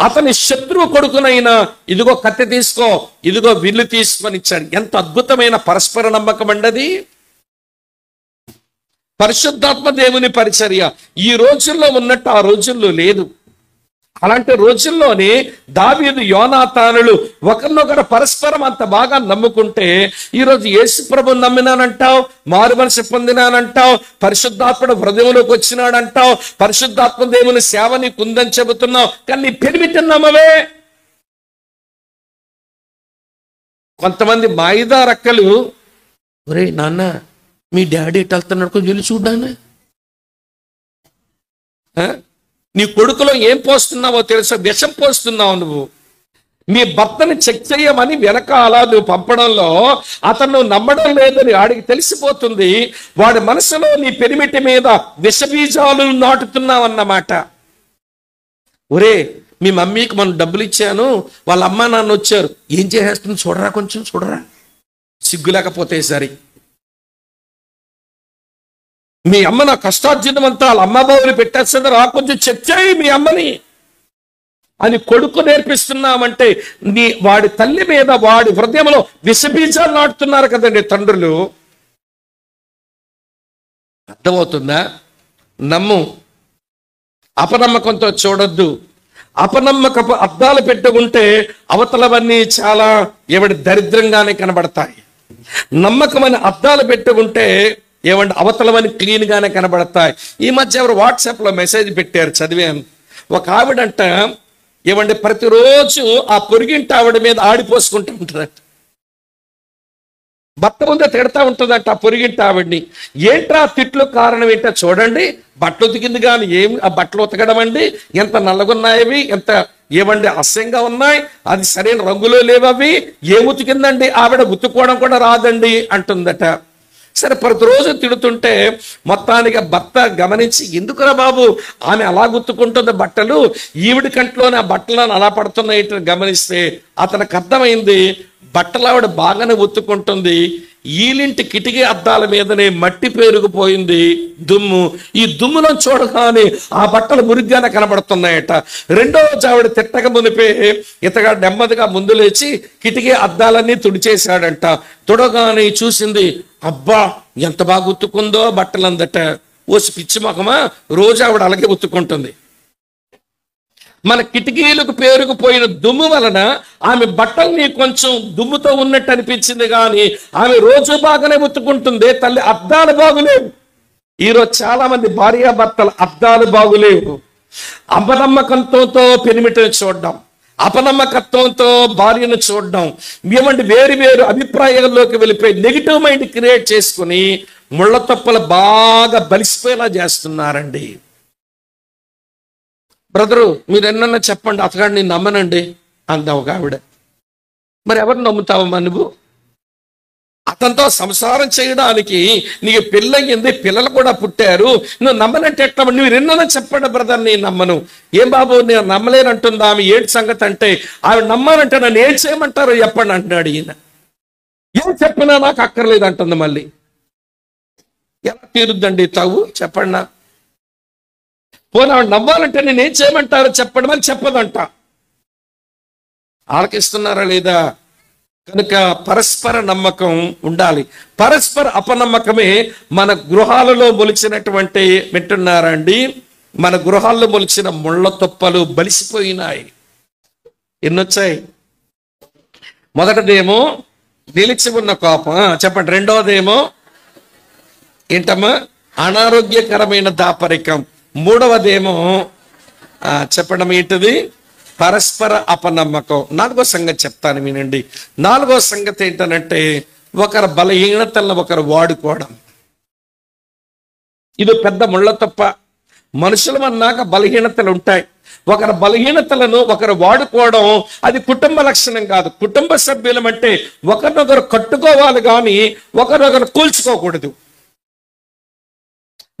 అతని శత్రువు కొడుకునైనా ఇదిగో కత్తి తీసుకో, ఇదిగో విల్లు తీసుకొని ఇచ్చాడు. ఎంత అద్భుతమైన పరస్పర నమ్మకం అండి అది. పరిశుద్ధాత్మ దేవుని పరిచర్య ఈ రోజుల్లో ఉన్నట్టు ఆ రోజుల్లో లేదు. అలాంటి రోజుల్లోనే దావీదు యోనాతానులు ఒకరినొకరు పరస్పరం అంత బాగా నమ్ముకుంటే, ఈరోజు యేసు ప్రభు నమ్మినానంటావు, మారు మనసు పొందినానంటావు, పరిశుద్ధాత్ముడు హృదయంలోకి వచ్చినాడంటావు, పరిశుద్ధాత్మ దేవుని సేవ నీకు ఉందని చెబుతున్నావు, కానీ నీ పెరిమిటి నమ్మవే. కొంతమంది మాయిదా రక్కలు, ఒరే నాన్న మీ డాడీ ఎటు వెళ్తున్నాడు కొంచెం వెళ్ళి చూడ్డాను, నీ కొడుకులో ఏం పోస్తున్నావో తెలుసా? విషం పోస్తున్నావు నువ్వు. మీ భర్తని చెక్ చేయమని వెనకాల నువ్వు పంపడంలో అతను నమ్మడం లేదని వాడికి తెలిసిపోతుంది. వాడి మనసులో నీ పెరిమిటి మీద విషబీజాలు నాటుతున్నావు అన్నమాట. ఒరే మీ మమ్మీకి మనం డబ్బులు ఇచ్చాను, వాళ్ళ అమ్మ నాన్న వచ్చారు, ఏం చేసేస్తుంది చూడరా, కొంచెం చూడరా, సిగ్గు లేకపోతే సరి. మీ అమ్మ నా కష్టార్జితం అంతా వాళ్ళ అమ్మ బాబుని పెట్టేస్తుంది, రా కొంచెం చెక్ చేయి మీ అమ్మని అని కొడుకు నేర్పిస్తున్నామంటే వాడి తల్లి మీద వాడి హృదయంలో విషబీజాలు నాటుతున్నారు కదండి తండ్రులు. అర్థమవుతుందా? నమ్ము, అపనమ్మకంతో చూడొద్దు. అపనమ్మకపు అద్దాలు పెట్టుకుంటే అవతలవన్నీ చాలా దరిద్రంగానే కనబడతాయి. నమ్మకమని అద్దాలు పెట్టుకుంటే అవతలవని క్లీన్ గానే కనబడతాయి. ఈ మధ్య ఎవరు వాట్సాప్ లో మెసేజ్ పెట్టారు, చదివాను. ఒక ఆవిడంట ప్రతిరోజు ఆ పొరిగింటి ఆవిడ మీద ఆడిపోసుకుంటూ ఉంటుందట. భర్త ముందే తిడతా ఉంటుందట ఆ పొరిగింటి ఆవిడ్ని. ఏంట్రా తిట్లు కారణం ఏంటో చూడండి, బట్టలు ఉతికింది కానీ ఆ బట్టలు ఉతకడం అండి, ఎంత నల్లగున్నాయవి, ఎంత అసహ్యంగా ఉన్నాయి, అది సరైన రంగులో లేవవి, ఏం ఉతికిందండి ఆవిడ, ఉతుక్కోవడం కూడా రాదండి అంటుందట. సరే ప్రతిరోజు తిడుతుంటే మొత్తానికి భర్త గమనించి, ఎందుకురా బాబు ఆమె అలా గుర్తుకుంటుంది బట్టలు, ఈవిడి కంట్లోనే ఆ బట్టలను అలా పడుతున్నాయి గమనిస్తే అతనికి అర్థమైంది, బట్టలు ఆవిడ బాగానే ఉత్తుకుంటుంది, ఈలింటి కిటికీ అద్దాల మీదనే మట్టి పేరుకుపోయింది దుమ్ము, ఈ దుమ్ములను చూడగానే ఆ బట్టలు మురిగ్గానే కనబడుతున్నాయట. రెండో రోజు ఆవిడ తిట్టక మునిపే ఇతగా నెమ్మదిగా ముందు లేచి కిటికీ అద్దాలన్నీ తుడిచేశాడంట. తుడగానే చూసింది, అబ్బా ఎంత బాగా ఉత్తుకుందో బట్టలు అందట. ఓసి పిచ్చి మొఖమా, రోజు ఆవిడ అలాగే ఉత్తుకుంటుంది. మన కిటికీలకు పేరుకుపోయిన దుమ్ము వలన ఆమె బట్టల్ని కొంచెం దుమ్ముతో ఉన్నట్టు అనిపించింది, కానీ ఆమె రోజు బాగానే ఉత్తుకుంటుంది. తల్లి అద్దాలు బాగులేవు. ఈరోజు చాలా మంది భార్యాభర్తలు అద్దాలు బాగులేవు. అపనమ్మకంతో పెనిమిటిని చూడడం, అపనమ్మకత్వంతో భార్యను చూడడం, వేరు వేరు అభిప్రాయాల్లోకి వెళ్ళిపోయి నెగిటివ్ మైండ్ క్రియేట్ చేసుకుని ముళ్ళ తప్పలు బాగా బలిసిపోయేలా చేస్తున్నారండి. బ్రదరు మీరు ఎన్నన్నా చెప్పండి, అతగాడు నేను నమ్మనండి అందా ఒక ఆవిడ. మరి ఎవరు నమ్ముతావమ్మా నువ్వు? అతనితో సంసారం చేయడానికి నీకు పెళ్ళయింది, పిల్లలు కూడా పుట్టారు, నువ్వు నమ్మనంటే ఎట్లా? నువ్వు విన్నానని చెప్పండి బ్రదర్, నేను నమ్మను. ఏం బాబు నేను నమ్మలేనంటుందా ఆమె, ఏంటి సంగతి అంటే, ఆమె నమ్మాలంటే నన్ను ఏం చేయమంటారో చెప్పండి అంటున్నాడు ఈయన. ఏం చెప్పినా నాకు అక్కర్లేదు అంటుంది. మళ్ళీ ఎలా తీరుద్దండి తావు చెప్పండి నా? పోనీ ఆవిడ నమ్మాలంటే నేను ఏం చేయమంటారో చెప్పండి, మళ్ళీ చెప్పదంట. ఆలకిస్తున్నారా లేదా? కనుక పరస్పర నమ్మకం ఉండాలి. పరస్పర అపనమ్మకమే మన గృహాలలో మొలిచినటువంటి, వింటున్నారా అండి, మన గృహాల్లో మొలిచిన ముళ్ళ తొప్పలు బలిసిపోయినాయి. ఎన్నొచ్చాయి? మొదటిదేమో నిలిచి ఉన్న కోపం, చెప్పండి. రెండవదేమో ఏంటమ్మా? అనారోగ్యకరమైన దాపరికం. మూడవదేమో చెప్పడం ఏంటిది? పరస్పర అపనమ్మకం. నాలుగో సంగతి చెప్తాను వినండి. నాలుగో సంగతి ఏంటనంటే ఒకరి బలహీనతలను ఒకరు వాడుకోవడం. ఇది పెద్ద ముళ్ళ తప్ప. మనుషులు అన్నాక బలహీనతలు ఉంటాయి. ఒకరి బలహీనతలను ఒకరు వాడుకోవడం అది కుటుంబ లక్షణం కాదు. కుటుంబ సభ్యులం అంటే ఒకరినొకరు కట్టుకోవాలి కానీ ఒకరినొకరు కూల్చుకోకూడదు.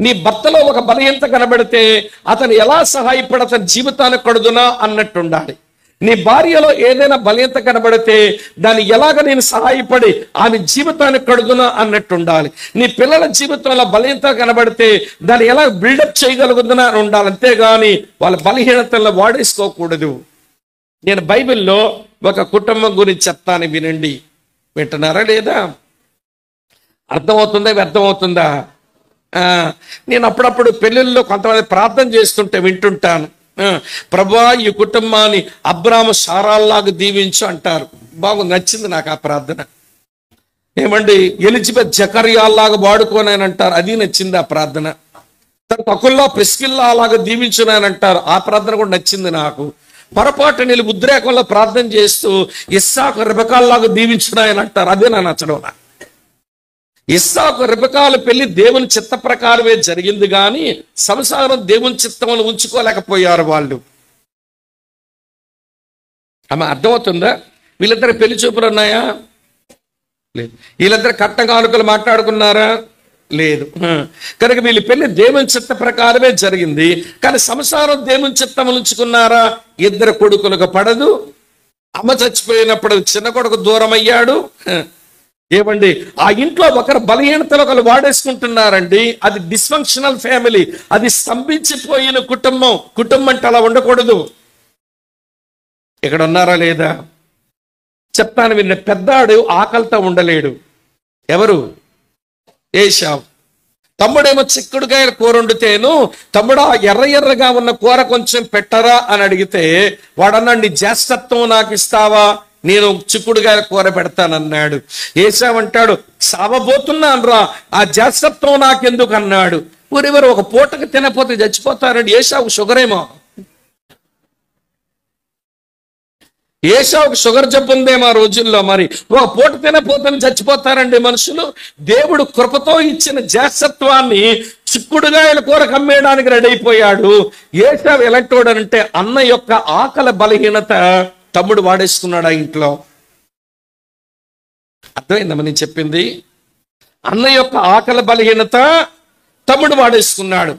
నీ భర్తలో ఒక బలహీనత కనబడితే అతను ఎలా సహాయపడి అతని జీవితాన్ని కడుదునా అన్నట్టు ఉండాలి. నీ భార్యలో ఏదైనా బలహీనత కనబడితే దాన్ని ఎలాగ నేను సహాయపడి ఆమె జీవితాన్ని కడుదునా అన్నట్టు ఉండాలి. నీ పిల్లల జీవితంలో బలహీనత కనబడితే దాన్ని ఎలా బిల్డప్ చేయగలుగుతున్నా అని ఉండాలి. అంతేగాని వాళ్ళ బలహీనతలను వాడేసుకోకూడదు. నేను బైబిల్లో ఒక కుటుంబం గురించి చెప్తాను వినండి. వింటున్నారా లేదా? అర్థమవుతుందా? వ్యర్థమవుతుందా? నేను అప్పుడప్పుడు పెళ్ళిళ్ళలో కొంతమంది ప్రార్థన చేస్తుంటే వింటుంటాను. ప్రభువా ఈ కుటుంబాన్ని అబ్రాము సారాల్లాగా దీవించు అంటారు. బాగా నచ్చింది నాకు ఆ ప్రార్థన. ఏమండి ఎలిజబెత్ జకర్యాల్లాగా వాడుకోనని అంటారు, అది నచ్చింది ఆ ప్రార్థన. తర్వాత అకుల్లా ప్రిస్కిల్లా అలాగా దీవించునని అంటారు, ఆ ప్రార్థన కూడా నచ్చింది నాకు. పొరపాటు నేను ఉద్రేకంలో ప్రార్థన చేస్తూ ఇస్సాకు రెబెకాల్లాగా దీవించునాయని అంటారు, అదే నా నచ్చడం. ఇస్సాకు రెబెకాల పెళ్లి దేవుని చిత్త ప్రకారమే జరిగింది కానీ సంసారం దేవుని చిత్తమును ఉంచుకోలేకపోయారు వాళ్ళు. ఆమె అర్థమవుతుందా? వీళ్ళిద్దరు పెళ్లి చూపులు ఉన్నాయా? లేదు. వీళ్ళిద్దరు కట్న కానుకలు మాట్లాడుకున్నారా? లేదు. కనుక వీళ్ళ పెళ్లి దేవుని చిత్త ప్రకారమే జరిగింది కానీ సంసారం దేవుని చిత్తమును ఉంచుకున్నారా? ఇద్దరు కొడుకులకు పడదు. అమ్మ చచ్చిపోయినప్పుడు చిన్న కొడుకు దూరం అయ్యాడు. ఏమండి ఆ ఇంట్లో ఒకరు బలహీనతలు ఒకరు వాడేసుకుంటున్నారండి. అది డిస్ఫంక్షనల్ ఫ్యామిలీ, అది స్తంభించిపోయిన కుటుంబం. కుటుంబం అంటే అలా ఉండకూడదు. ఇక్కడ ఉన్నారా లేదా? చెప్తాను విన్న. పెద్దాడు ఆకలితో ఉండలేడు. ఎవరు? ఏశావు. తమ్ముడేమో చిక్కుడుకాయల కూర వండితేను, తమ్ముడా ఎర్ర ఎర్రగా ఉన్న కూర కొంచెం పెట్టరా అని అడిగితే వాడన్నాడు, నీ జ్యేష్ఠత్వం నాకు ఇస్తావా, నేను చిక్కుడుకాయల కూర పెడతానన్నాడు. ఏశావు అంటాడు, సావబోతున్నాను రా, ఆ జ్యేష్ఠత్వం నాకెందుకు అన్నాడు. ఊరెవరు ఒక పూటకి తినపోతే చచ్చిపోతారండి. ఏశావుకు షుగరేమో. ఏశావుకు షుగర్ జబ్బు ఉందేమో ఆ రోజుల్లో. మరి ఒక పూట తినపోతే చచ్చిపోతారండి మనుషులు. దేవుడు కృపతో ఇచ్చిన జ్యేష్ఠత్వాన్ని చిక్కుడుగాయల కూర కమ్మేయడానికి రెడీ అయిపోయాడు. ఏశావు ఎలాంటోడనంటే అన్న యొక్క ఆకలి బలహీనత తమ్ముడు వాడేసుకున్నాడు ఆ ఇంట్లో. అర్థమైందమ్మా నేను చెప్పింది? అన్న యొక్క ఆకలి బలహీనత తమ్ముడు వాడేసుకున్నాడు.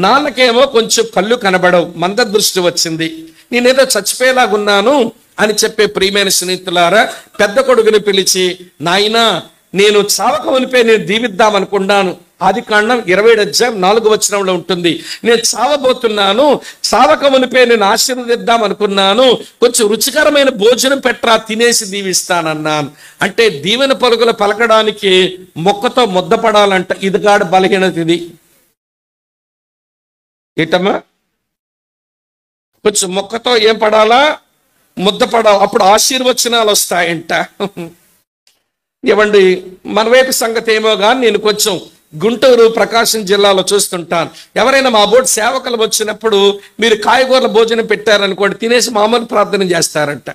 నాన్నకేమో కొంచెం కళ్ళు కనబడవు, మంద దృష్టి వచ్చింది. నేనేదో చచ్చిపోయేలాగున్నాను అని చెప్పే ప్రియమైన స్నేహితులారా, పెద్ద కొడుకుని పిలిచి, నాయనా నేను చావక ఉనిపే నేను దీవిద్దాం అనుకున్నాను. ఆదికాండం 27:4 ఉంటుంది. నేను చావబోతున్నాను, చావక ఉనిపే నేను ఆశీర్వదిద్దాం అనుకున్నాను, కొంచెం రుచికరమైన భోజనం పెట్టరా, తినేసి దీవిస్తానన్నాను. అంటే దీవెన పలుకులు పలకడానికి మొక్కతో ముద్దపడాలంట. ఇదిగాడు బలహీనత. ఇది ఏంటమ్మా? కొంచెం మొక్కతో ఏం పడాలా? ముద్ద పడాలి. అప్పుడు ఆశీర్వచనాలు వస్తాయంట. ఇవ్వండి మన వైపు సంగతి ఏమో కానీ నేను కొంచెం గుంటూరు ప్రకాశం జిల్లాలో చూస్తుంటాను. ఎవరైనా మా బోర్డు సేవకులు వచ్చినప్పుడు మీరు కాయగూరల భోజనం పెట్టారనుకోండి, తినేసి మామూలు ప్రార్థన చేస్తారంట.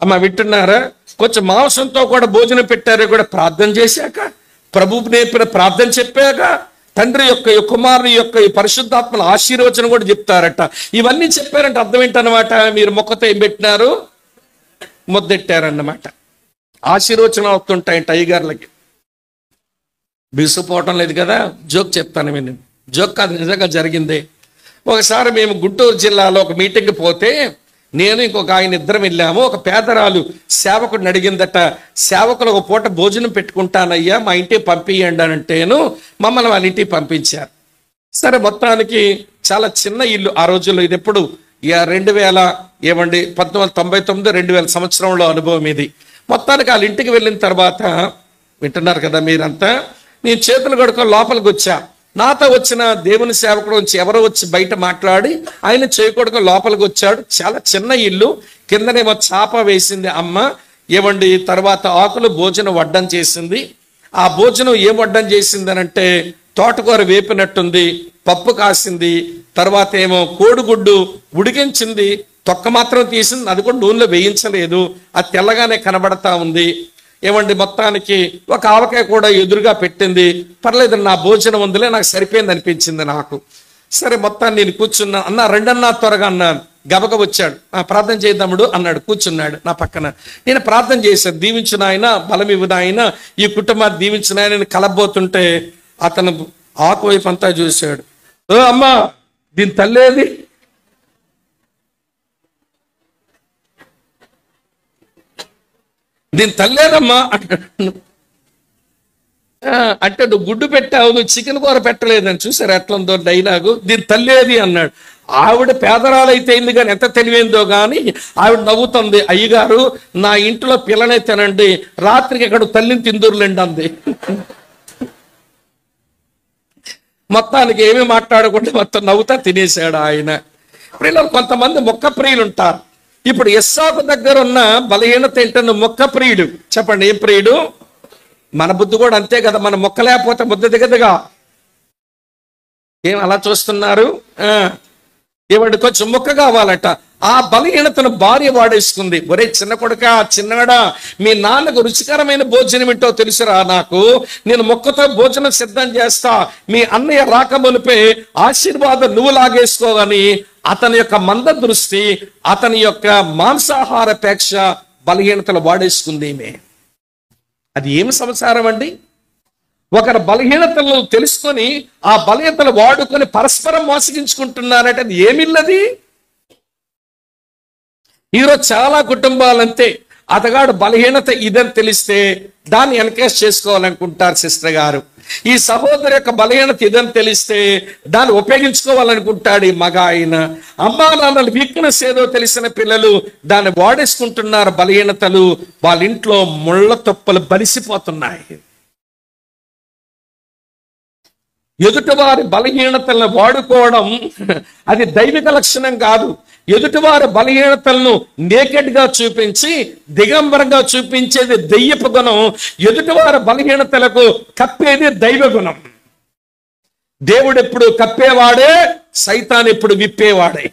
అమ్మ వింటున్నారా? కొంచెం మాంసంతో కూడా భోజనం పెట్టారు కూడా ప్రార్థన చేశాక, ప్రభువు నేర్పిన ప్రార్థన చెప్పాక, తండ్రి యొక్క కుమారుని యొక్క ఈ పరిశుద్ధాత్మల ఆశీర్వచనం కూడా చెప్తారట. ఇవన్నీ చెప్పారంటే అర్థం ఏంటన్నమాట? మీరు మొక్కతో ఏం పెట్టినారు? ముద్దెట్టారన్నమాట. ఆశీర్వచనాలు వస్తుంటాయి టైగర్లకి. బిగుసుపోవటం లేదు కదా, జోక్ చెప్తాను విని. జోక్ కాదు, నిజంగా జరిగింది. ఒకసారి మేము గుంటూరు జిల్లాలో ఒక మీటింగ్కి పోతే నేను ఇంకొక ఆయన ఇద్దరం వెళ్ళాము. ఒక పేదరాలు సేవకుడిని అడిగిందట, సేవకులు ఒక పూట భోజనం పెట్టుకుంటానయ్యా మా ఇంటికి పంపించండి అని అంటేను మమ్మల్ని వాళ్ళ ఇంటికి పంపించారు. సరే, మొత్తానికి చాలా చిన్న ఇల్లు ఆ రోజుల్లో. ఇది ఎప్పుడు 1999 2000 సంవత్సరంలో అనుభవం ఇది. మొత్తానికి వాళ్ళ ఇంటికి వెళ్ళిన తర్వాత, వింటున్నారు కదా మీరంతా, నేను చేతులు కడుక్కొని లోపలికి వచ్చా. నాతో వచ్చిన దేవుని సేవకుడు వచ్చి ఎవరో వచ్చి బయట మాట్లాడి ఆయన చేయకూడక లోపలికి వచ్చాడు. చాలా చిన్న ఇల్లు, కిందనేమో చాప వేసింది అమ్మ. ఏమండి, తర్వాత ఆకులు భోజనం వడ్డం చేసింది. ఆ భోజనం ఏం వడ్డం చేసింది అనంటే తోటకూర వేపినట్టుంది, పప్పు కాసింది, తర్వాత ఏమో కోడిగుడ్డు ఉడికించింది, తొక్క మాత్రం తీసింది, అది కూడా నూనెలో వేయించలేదు, అది తెల్లగానే కనబడతా ఉంది. ఏమండి, మొత్తానికి ఒక ఆవకాయ కూడా ఎదురుగా పెట్టింది. పర్లేదు, నా భోజనం ఉందిలే, నాకు సరిపోయింది అనిపించింది నాకు. సరే, మొత్తాన్ని నేను కూర్చున్నా. అన్న రెండన్నా త్వరగా అన్నాను. గబగ వచ్చాడు. ప్రార్థన చేద్దాముడు అన్నాడు. కూర్చున్నాడు నా పక్కన. నేను ప్రార్థన చేశాను. దీవించిన ఆయన, బలం ఇవ్వను ఆయన, ఈ కుటుంబాన్ని దీవించిన ఆయన కలబోతుంటే అతను ఆకు వైపు అంతా చూశాడు. ఓ అమ్మా, దీని తల్లేది? దీని తల్లేదమ్మా అంటే, నువ్వు గుడ్డు పెట్టావు, నువ్వు చికెన్ కూర పెట్టలేదని. చూసారు ఎట్లందో డైలాగు. దీని తల్లేది అన్నాడు. ఆవిడ పేదరాలైతే అయింది కానీ ఎంత తెలివైందో కానీ ఆవిడ నవ్వుతుంది. అయ్యగారు, నా ఇంట్లో పిల్లనే తినండి, రాత్రికి ఇక్కడ తల్లిని తిందురులేండి అంది. మొత్తానికి ఏమీ మాట్లాడకుండా మొత్తం నవ్వుతా తినేశాడు ఆయన. ప్రియులు, కొంతమంది మొక్క ప్రియులు ఉంటారు. ఇప్పుడు ఇస్సాకు దగ్గర ఉన్న బలహీనత ఏంటన్న మొక్క ప్రియుడు. చెప్పండి, ఏం ప్రియుడు? మన బుద్ధి కూడా అంతే కదా, మన మొక్క లేకపోతే ముద్ద దిగదుగా. ఏం అలా చూస్తున్నారు? ఏమంటే కొంచెం మొక్క కావాలట. ఆ బలహీనతను భార్య వాడేసుకుంది. ఒరే చిన్న కొడుక, చిన్నవాడా, మీ నాన్నకు రుచికరమైన భోజనం ఏంటో తెలుసురా నాకు, నేను మొక్కతో భోజనం సిద్ధం చేస్తా, మీ అన్నయ్య రాకమునిపే ఆశీర్వాదం నువ్వు లాగేసుకోవని అతని యొక్క మంద దృష్టి, అతని యొక్క మాంసాహారపేక్ష బలహీనతలు వాడేసుకుంది ఈమె. అది ఏమి సంసారం అండి? ఒకరి బలహీనతలను తెలుసుకొని ఆ బలహీనతలు వాడుకొని పరస్పరం మోసగించుకుంటున్నారంటే అది ఏమిల్లది? ఈరోజు చాలా కుటుంబాలంతే. అతగాడు బలహీనత ఇదని తెలిస్తే దాన్ని ఎన్కేజ్ చేసుకోవాలనుకుంటారు సిస్టర్ గారు. ఈ సహోదరు యొక్క బలహీనత ఇదని తెలిస్తే దాన్ని ఉపయోగించుకోవాలనుకుంటాడు ఈ మగ ఆయన. అమ్మా నాన్నల వీక్నెస్ ఏదో తెలిసిన పిల్లలు దాన్ని వాడేసుకుంటున్నారు. బలహీనతలు వాళ్ళ ఇంట్లో ముళ్ళ తొప్పలు బలిసిపోతున్నాయి. ఎదుటివారి బలహీనతలను వాడుకోవడం అది దైవిక లక్షణం కాదు. ఎదుటివారి బలహీనతలను నేకెడ్ గా చూపించి దిగంబరంగా చూపించేది దెయ్యపు గుణం. ఎదుటివారి బలహీనతలకు కప్పేది దైవ గుణం. దేవుడు ఎప్పుడు కప్పేవాడే, సైతాన్ ఎప్పుడు విప్పేవాడే.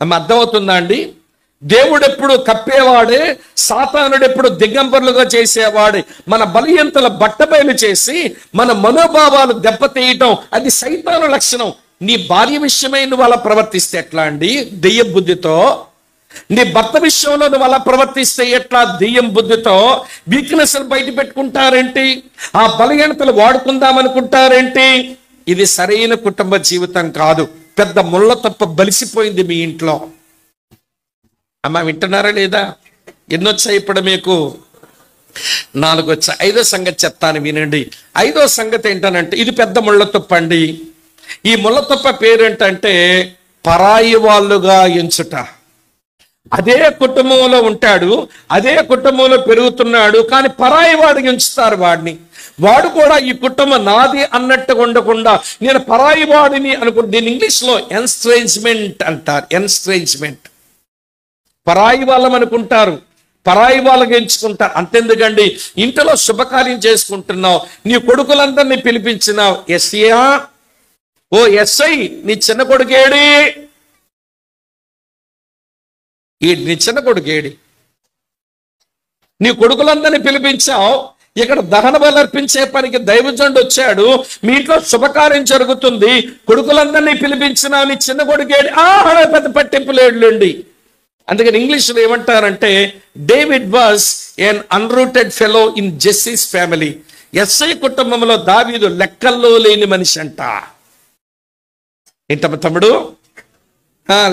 అర్థమవుతుందా అండి? దేవుడెప్పుడు కప్పేవాడే, సాతానుడెప్పుడు దిగంబరులుగా చేసేవాడే. మన బలహీనతల బట్టబయలు చేసి మన మనోభావాలు దెబ్బతీయటం అది సైతాను లక్షణం. నీ భార్య విషయమై నువ్వు అలా ప్రవర్తిస్తే ఎట్లా అండి? దెయ్యం బుద్ధితో. నీ భర్త విషయంలో నువ్వు అలా ప్రవర్తిస్తే ఎట్లా? దెయ్యం బుద్ధితో. వీక్నెస్ బయట పెట్టుకుంటారేంటి? ఆ బలహీనతలు వాడుకుందామనుకుంటారేంటి? ఇది సరైన కుటుంబ జీవితం కాదు. పెద్ద ముళ్ళ తప్ప బలిసిపోయింది మీ ఇంట్లో. అమ్మా, వింటున్నారా లేదా? ఎన్నొచ్చాయి ఇప్పుడు మీకు? 4 వచ్చాయి. 5వ సంగతి చెప్తాను, వినండి. 5వ సంగతి ఏంటనంటే ఇది పెద్ద ముళ్ళ తప్ప అండి. ఈ ముళ్ళ తప్ప పేరేంటంటే పరాయి వాళ్ళుగా ఎంచుట. అదే కుటుంబంలో ఉంటాడు, అదే కుటుంబంలో పెరుగుతున్నాడు, కానీ పరాయి వాడికి ఎంచుతారు వాడిని. వాడు కూడా ఈ కుటుంబం నాది అన్నట్టుగా ఉండకుండా నేను పరాయి వాడిని అనుకుంటు. దీని ఇంగ్లీష్లో ఎన్స్ట్రేంజ్మెంట్ అంటారు. ఎన్స్ట్రేంజ్మెంట్. పరాయి వాళ్ళం అనుకుంటారు, పరాయి వాళ్ళకి ఎంచుకుంటారు. అంతెందుకండి, ఇంట్లో శుభకార్యం చేసుకుంటున్నావు, నీ కొడుకులందరినీ పిలిపించినావు. ఎస్ఐయా, ఓ ఎస్ఐ, నీ చిన్న కొడుకేడి? నీ చిన్న కొడుకేడి? నీ కొడుకులందరినీ పిలిపించావు. ఇక్కడ దహన బలి అర్పించే పనికి దైవజనుడు వచ్చాడు, మీ ఇంట్లో శుభకార్యం జరుగుతుంది, కొడుకులందరినీ పిలిపించినావు, నీ చిన్న కొడుకేడి? పెద్ద పట్టింపు లేడులేండి. అందుకని ఇంగ్లీష్లో ఏమంటారంటే David was an unrooted fellow in Jesse's family. Yessai కుటుంబంలో దావీదు లెక్కల్లో లేని మనిషి అంట. ఏంటమ్మ తమ్ముడు?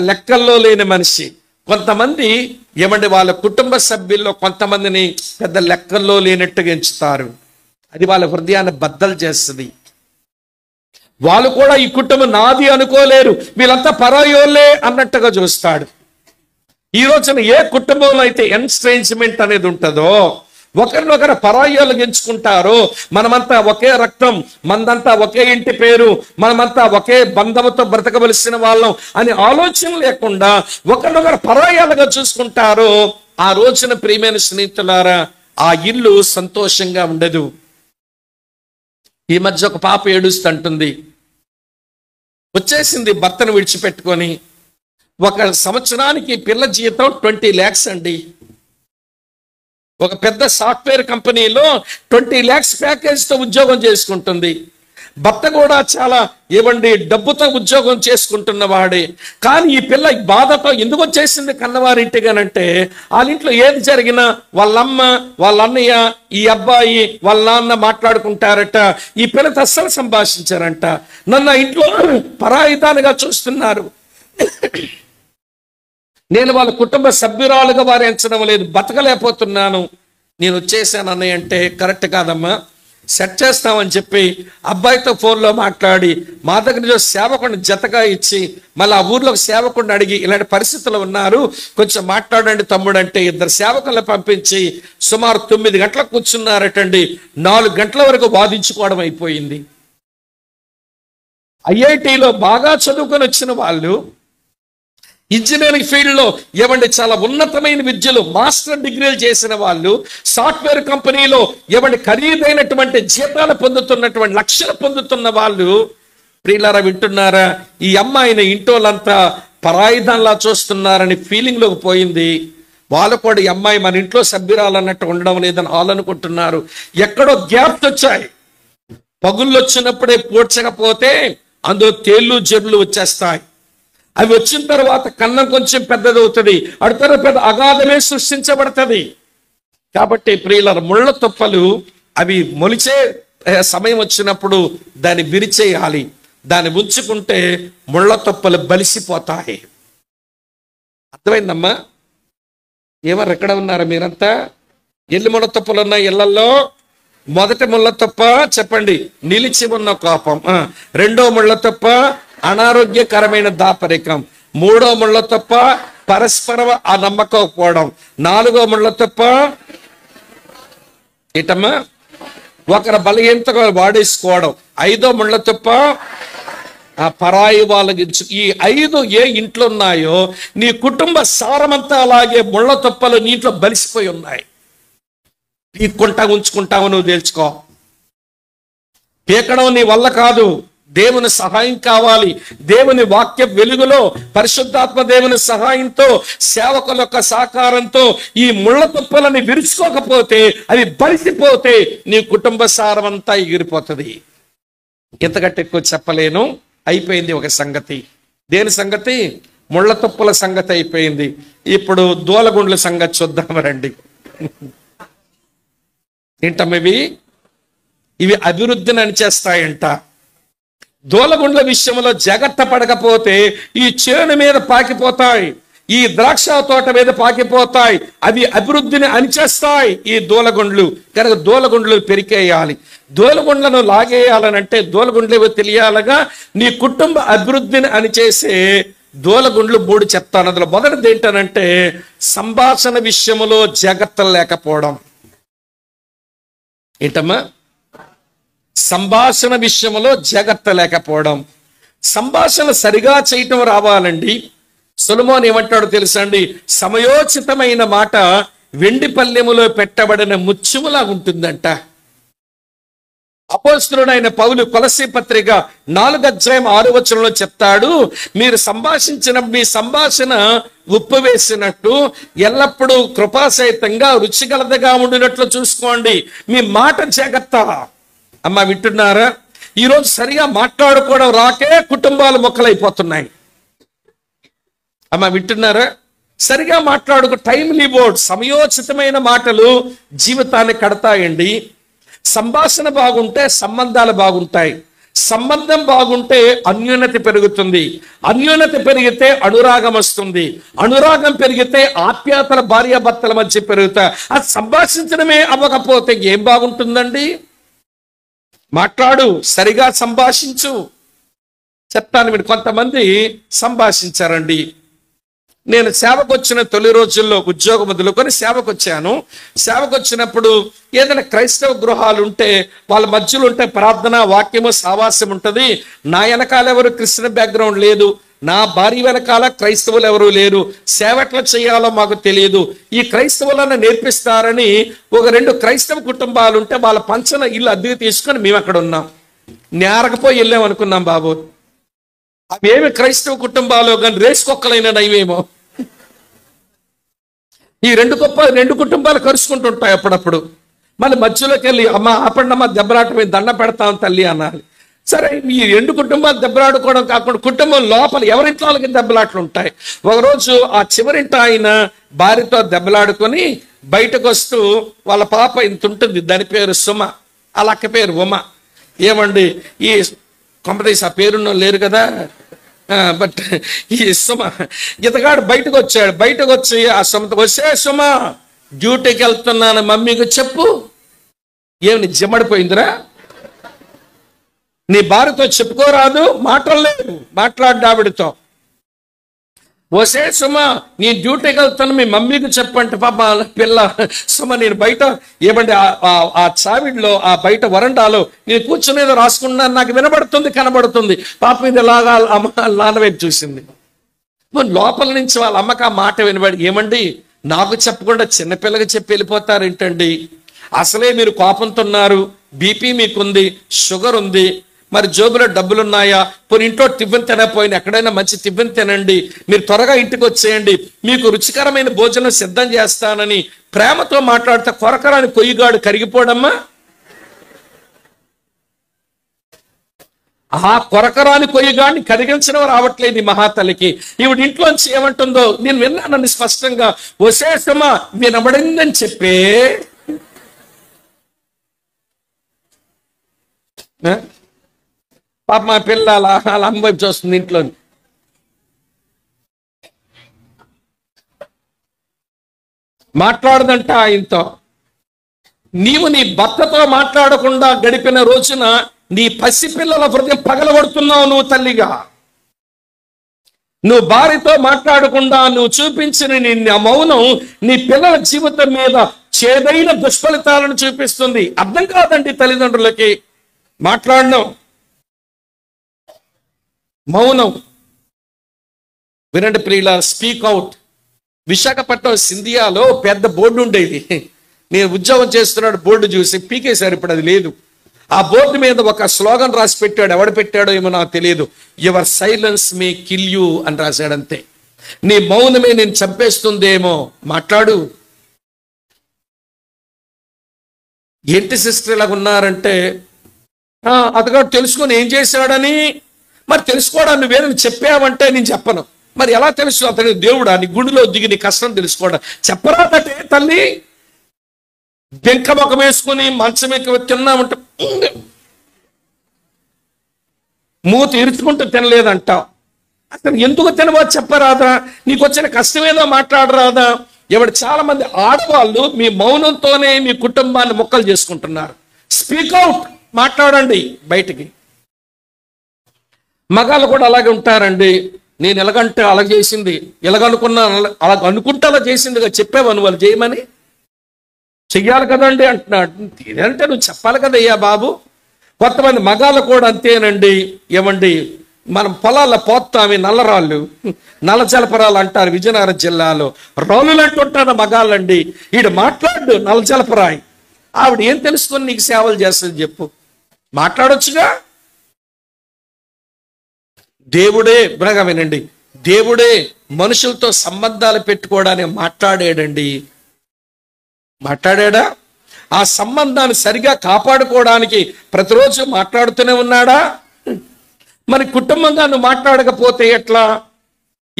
లెక్కల్లో లేని మనిషి. కొంతమంది ఏమంటే వాళ్ళ కుటుంబ సభ్యుల్లో కొంతమందిని పెద్ద లెక్కల్లో లేనట్టుగా ఎంచుతారు. అది వాళ్ళ హృదయాన్ని బద్దలు చేస్తుంది. వాళ్ళు కూడా ఈ కుటుంబం నాది అనుకోలేరు, వీళ్ళంతా పరాయోళ్ళే అన్నట్టుగా చూస్తాడు. ఈ రోజున ఏ కుటుంబంలో అయితే ఎన్స్ట్రేంజ్మెంట్ అనేది ఉంటుందో, ఒకరినొకరు పరాయాలు ఎంచుకుంటారో, మనమంతా ఒకే రక్తం, మనదంతా ఒకే ఇంటి పేరు, మనమంతా ఒకే బంధంతో బ్రతకవలసిన వాళ్ళం అని ఆలోచన లేకుండా ఒకరినొకరు పరాయాలుగా చూసుకుంటారో, ఆ రోజున ప్రియమైన స్నేహితులారా ఆ ఇల్లు సంతోషంగా ఉండదు. ఈ మధ్య ఒక పాప ఏడుస్తుంటుంది. వచ్చేసింది భర్తను విడిచిపెట్టుకొని. 1 సంవత్సరానికి పిల్ల జీతం 20 lakhs అండి. ఒక పెద్ద సాఫ్ట్వేర్ కంపెనీలో 20 lakhs ప్యాకేజ్తో ఉద్యోగం చేసుకుంటుంది. భర్త కూడా చాలా డబ్బుతో ఉద్యోగం చేసుకుంటున్న వాడే. కానీ ఈ పిల్ల బాధతో ఎందుకు వచ్చేసింది కన్నవారింటిగానంటే, వాళ్ళ ఇంట్లో ఏది జరిగినా వాళ్ళమ్మ, వాళ్ళ అన్నయ్య, ఈ అబ్బాయి, వాళ్ళ నాన్న మాట్లాడుకుంటారట. ఈ పిల్లతో అస్సలు సంభాషించారంట. నన్ను ఆ ఇంట్లో పరాయిదానిగా చూస్తున్నారు, నేను వాళ్ళ కుటుంబ సభ్యురాలుగా వారు ఎంచడం లేదు, బతకలేకపోతున్నాను, నేను వచ్చేసాను అన్నయ్య అంటే కరెక్ట్ కాదమ్మా, సెట్ చేస్తామని చెప్పి అబ్బాయితో ఫోన్లో మాట్లాడి మా దగ్గర నుంచి సేవకుడిని జతగా ఇచ్చి మళ్ళీ ఆ ఊర్లో సేవకుడిని అడిగి ఇలాంటి పరిస్థితులు ఉన్నారు, కొంచెం మాట్లాడండి తమ్ముడు అంటే 2 సేవకులను పంపించి సుమారు 9 గంటలకు కూర్చున్నారటండి. 4 గంటల వరకు వాదించుకోవడం అయిపోయింది. ఐఐటిలో బాగా చదువుకొని వచ్చిన వాళ్ళు, ఇంజనీరింగ్ ఫీల్డ్లో చాలా ఉన్నతమైన విద్యలు, మాస్టర్ డిగ్రీలు చేసిన వాళ్ళు, సాఫ్ట్వేర్ కంపెనీలో ఖరీదైనటువంటి జీతాలు పొందుతున్నటువంటి, లక్షలు పొందుతున్న వాళ్ళు, ప్రియులారా వింటున్నారా, ఈ అమ్మాయిని ఇంటోళ్ళంతా పరాయుధంలా చూస్తున్నారని ఫీలింగ్లోకి పోయింది. వాళ్ళు కూడా ఈ అమ్మాయి మన ఇంట్లో సభ్యురాలు అన్నట్టు ఉండడం లేదని వాళ్ళు అనుకుంటున్నారు. ఎక్కడో గ్యాప్స్ వచ్చాయి. పగుళ్ళు వచ్చినప్పుడే పూడ్చకపోతే అందులో తేళ్ళు జర్లు వచ్చేస్తాయి. అవి వచ్చిన తర్వాత కన్నం కొంచెం పెద్దదవుతుంది, అడుగుతారు పెద్ద అగాధమే సృష్టించబడుతుంది. కాబట్టి ప్రియుల ముళ్ళ తుప్పలు అవి మొలిచే సమయం వచ్చినప్పుడు దాన్ని విరిచేయాలి. దాన్ని ఉంచుకుంటే ముళ్ళ తుప్పలు బలిసిపోతాయి. అర్థమైందమ్మా? ఏమన్నారు? ఎక్కడ ఉన్నారా మీరంతా? ఎన్ని ముళ్ళ తుప్పలు ఉన్నాయి ఇళ్లలో? మొదటి ముళ్ళ తుప్ప చెప్పండి, నిలిచి ఉన్న కోపం. రెండో ముళ్ళ తుప్ప అనారోగ్యకరమైన దాపరికం. 3వ ముళ్ళ తుప్ప పరస్పరం ఆ నమ్మకపోవడం. 4వ ముళ్ళ తుప్ప ఏటమ్మా ఒకరి బలహీనతగా వాడేసుకోవడం. 5వ ముళ్ళ తుప్ప ఆ పరాయి వాళ్ళకి. ఈ 5 ఏ ఇంట్లో ఉన్నాయో నీ కుటుంబ సారమంతా అలాగే ముళ్ళ తుప్పలు నీ ఇంట్లో బలిసిపోయి ఉన్నాయి. పీక్కుంటా ఉంచుకుంటావు, నువ్వు తెలుసుకో. పీకడం నీ వల్ల కాదు, దేవుని సహాయం కావాలి. దేవుని వాక్య వెలుగులో పరిశుద్ధాత్మ దేవుని సహాయంతో, సేవకుల యొక్క సహకారంతో ఈ ముళ్ళ తుప్పలని విరుచుకోకపోతే, అవి బలిసిపోతే నీ కుటుంబ సారం అంతా ఎగిరిపోతుంది. ఎంతకంటే ఎక్కువ చెప్పలేను. అయిపోయింది ఒక సంగతి. దేని సంగతి? ముళ్ళ తుప్పల సంగతి అయిపోయింది. ఇప్పుడు దూలగుండ్ల సంగతి చూద్దాం రండి. ఏంటమ్మ ఇవి అభివృద్ధిని అనిచేస్తాయంట. దూలగుండ్ల విషయంలో జాగ్రత్త పడకపోతే ఈ చేను మీద పాకిపోతాయి, ఈ ద్రాక్ష తోట మీద పాకిపోతాయి, అవి అభివృద్ధిని అనిచేస్తాయి ఈ దూలగుండ్లు. కనుక దూలగుండ్లు పెరికేయాలి. దూలగుండ్లను లాగేయాలనంటే దూలగుండ్లు తెలియాలగా నీ కుటుంబ అభివృద్ధిని అనిచేసే దూలగుండ్లు 3 చెప్తాను. అందులో మొదటిది ఏంటనంటే సంభాషణ విషయంలో జాగ్రత్తలు లేకపోవడం. ఏంటమ్మా? సంభాషణ విషయంలో జాగ్రత్త లేకపోవడం. సంభాషణ సరిగా చేయటం రావాలండి. సొలొమోను ఏమంటాడో తెలుసా అండి? సమయోచితమైన మాట వెండి పల్లెములో పెట్టబడిన ముత్యములా ఉంటుందంట. అపోస్తలుడైన పౌలు కొలస్సీ పత్రిక 4:6 చెప్తాడు, మీరు సంభాషించిన మీ సంభాషణ ఉప్పు వేసినట్టు ఎల్లప్పుడూ కృపాసహితంగా రుచిగలదగా ఉండినట్లు చూసుకోండి. మీ మాట జాగ్రత్త. అమ్మ వింటున్నారా? ఈరోజు సరిగా మాట్లాడుకోవడం రాకే కుటుంబాలు మొక్కలైపోతున్నాయి. అమ్మ వింటున్నారా? సరిగా మాట్లాడుకు టైమ్లీ వర్డ్, సమయోచితమైన మాటలు జీవితాన్ని కడతాయండి. సంభాషణ బాగుంటే సంబంధాలు బాగుంటాయి. సంబంధం బాగుంటే అన్యోన్యత పెరుగుతుంది. అన్యోన్యత పెరిగితే అనురాగం వస్తుంది. అనురాగం పెరిగితే ఆప్యాయతల భార్యాభర్తల మధ్య పెరుగుతాయి. అది సంభాషించడమే అవ్వకపోతే ఏం బాగుంటుందండి? మాట్లాడు, సరిగా సంభాషించు. చెప్తాను మీరు. కొంతమంది సంభాషించారండి. నేను సేవకు వచ్చిన తొలి రోజుల్లో ఉద్యోగం వదులుకొని సేవకు వచ్చాను. సేవకు వచ్చినప్పుడు ఏదైనా క్రైస్తవ గృహాలు ఉంటే వాళ్ళ మధ్యలో ఉంటే ప్రార్థన, వాక్యము, సావాస్యం ఉంటుంది. నా వెనకాల ఎవరు క్రిస్టియన్ బ్యాక్గ్రౌండ్ లేదు, నా భార్య వెనకాల క్రైస్తవులు ఎవరు లేరు. సేవ ఎట్లా చేయాలో మాకు తెలియదు. ఈ క్రైస్తవులను నేర్పిస్తారని ఒక 2 క్రైస్తవ కుటుంబాలు ఉంటే వాళ్ళ పంచన ఇల్లు అద్దెకి తీసుకొని మేము అక్కడ ఉన్నాం. నేరకపోయి వెళ్ళాం అనుకున్నాం. బాబు, అవేమి క్రైస్తవ కుటుంబాలు కానీ రేసు కుక్కలైన నయమేమో. ఈ 2 కుటుంబాలు కరుచుకుంటుంటాయి అప్పుడప్పుడు. మళ్ళీ మధ్యలోకి వెళ్ళి అమ్మ ఆపండమ్మ, దెబ్బలాట మీద దండ పెడతాం తల్లి అన్నారు. సరే, ఈ 2 కుటుంబాలు దెబ్బలాడుకోవడం కాకుండా కుటుంబం లోపల ఎవరింట్లో వాళ్ళకి దెబ్బలాట్లు ఉంటాయి. ఒకరోజు ఆ చివరింట ఆయన భార్యతో దెబ్బలాడుకొని బయటకు వస్తూ వాళ్ళ పాప ఇంత ఉంటుంది, దాని పేరు సుమ, వాళ్ళ అక్క పేరు ఉమ. ఏమండి, ఈ కొంపదీసి ఆ పేరున్న లేరు కదా, బట్ ఈ సుమ ఇతగాడు బయటకు వచ్చాడు. బయటకు వచ్చి ఆ సుమతో వచ్చే, సుమ డ్యూటీకి వెళ్తున్నాను మమ్మీకి చెప్పు. ఏమి జిమ్మడిపోయిందిరా, నీ భార్యతో చెప్పుకోరాదు? మాటలు లేవు, మాట్లాడు ఆవిడతో. వసే సుమ, నీ డ్యూటీకి వెళ్తాను మీ మమ్మీకి చెప్పంటే పాప పిల్ల సుమ నేను బయట ఏమంటే ఆ చావిడిలో ఆ బయట వరండాలో నేను కూర్చునేదో రాసుకున్నాను, నాకు వినబడుతుంది, కనబడుతుంది. పాప మీద ఇలాగా అమ్మ నాన్న వైపు చూసింది. లోపల నుంచి వాళ్ళ అమ్మకి ఆ మాట వినబడి, ఏమండి నాకు చెప్పకుండా చిన్నపిల్లకి చెప్పి వెళ్ళిపోతారేంటండి? అసలే మీరు కోపంతో ఉన్నారు, బీపీ మీకుంది, షుగర్ ఉంది, మరి జోబులో డబ్బులున్నాయా? పోనీ ఇంట్లో టిఫిన్ తినకపోయినా ఎక్కడైనా మంచి టిఫిన్ తినండి, మీరు త్వరగా ఇంటికి వచ్చేయండి, మీకు రుచికరమైన భోజనం సిద్ధం చేస్తానని ప్రేమతో మాట్లాడితే కొరకరాని కొయ్యిగాడు కరిగిపోవడమ్మా. ఆ కొరకరాని కొయ్యిగాడిని కరిగించడం రావట్లేదు ఈ మహాతల్లికి. ఈవిడ ఇంట్లోంచి ఏమంటుందో నేను విన్నానని స్పష్టంగా. వసేసమా వినబడిందని చెప్పే పాప మా పిల్ల అలా అమ్మ వైపు చూస్తుంది ఇంట్లో. మాట్లాడదంట ఆయనతో. నీవు నీ భర్తతో మాట్లాడకుండా గడిపిన రోజున నీ పసిపిల్లల హృదయం పగలగొడుతున్నావు నువ్వు తల్లిగా. నువ్వు భార్యతో మాట్లాడకుండా నువ్వు చూపించిన నీ మౌనం నీ పిల్లల జీవితం మీద చేదైన దుష్ఫలితాలను చూపిస్తుంది. అర్థం కాదండి తల్లిదండ్రులకి మాట్లాడడం. మౌనం. వినండి ప్రియుల, స్పీక్ అవుట్. విశాఖపట్నం సింధియాలో పెద్ద బోర్డు ఉండేది. నేను ఉద్యోగం చేస్తున్నాడు, బోర్డు చూసి పీకేశారు, ఇప్పుడు అది లేదు. ఆ బోర్డు మీద ఒక స్లోగన్ రాసి పెట్టాడు. ఎవడు పెట్టాడో ఏమో నాకు తెలియదు. Your silence May kill you అని రాశాడంతే. నీ మౌనమే నేను చంపేస్తుందేమో, మాట్లాడు. ఏంటి సిస్టర్ ఇలాగ ఉన్నారంటే, అతగాడు తెలుసుకొని ఏం చేశాడని. మరి తెలుసుకోవడం నువ్వేదని చెప్పావంటే నేను చెప్పను. మరి ఎలా తెలుసు అతని దేవుడా? నీ గుండెలో దిగి నీ కష్టం తెలుసుకోవడం చెప్పరాదటే తల్లి. బెంక ముఖం వేసుకుని మంచం ఎక్క తిన్నామంటే మూతి ఇరుచుకుంటూ తినలేదంటావు. అసలు ఎందుకు తినవో చెప్పరాదా? నీకు వచ్చిన కష్టమేదో మాట్లాడరాదా? ఎవడు చాలా మంది ఆడవాళ్ళు మీ మౌనంతోనే మీ కుటుంబాన్ని మొక్కలు చేసుకుంటున్నారు. స్పీక్ అవుట్, మాట్లాడండి బయటికి. మగాళ్ళు కూడా అలాగే ఉంటారండి. నేను ఎలాగంటే అలా చేసింది, ఎలాగనుకున్నా అలా అనుకుంటే అలా చేసిందిగా చెప్పావను వాళ్ళు చేయమని. చెయ్యాలి కదండి అంటున్నాడు. ఇదంటే నువ్వు చెప్పాలి కదయ్యా బాబు. కొంతమంది మగాళ్ళు కూడా అంతేనండి. ఏమండి, మనం పొలాల్లో పోతామి నల్లరాళ్ళు, నల్ల జలపరాలు అంటారు విజయనగరం జిల్లాలో. రాళ్ళు అంటుంటారు మగాళ్ళండి. ఈడు మాట్లాడు నల్ల జలపరాయి. ఆవిడ ఏం తెలుసుకొని నీకు సేవలు చేస్తుంది చెప్పు? మాట్లాడొచ్చుగా. దేవుడే బాగా వినండి, దేవుడే మనుషులతో సంబంధాలు పెట్టుకోవడానికి మాట్లాడాడండి. మాట్లాడా? ఆ సంబంధాన్ని సరిగా కాపాడుకోవడానికి ప్రతిరోజు మాట్లాడుతూనే ఉన్నాడా? మరి కుటుంబంగా నువ్వు మాట్లాడకపోతే ఎట్లా?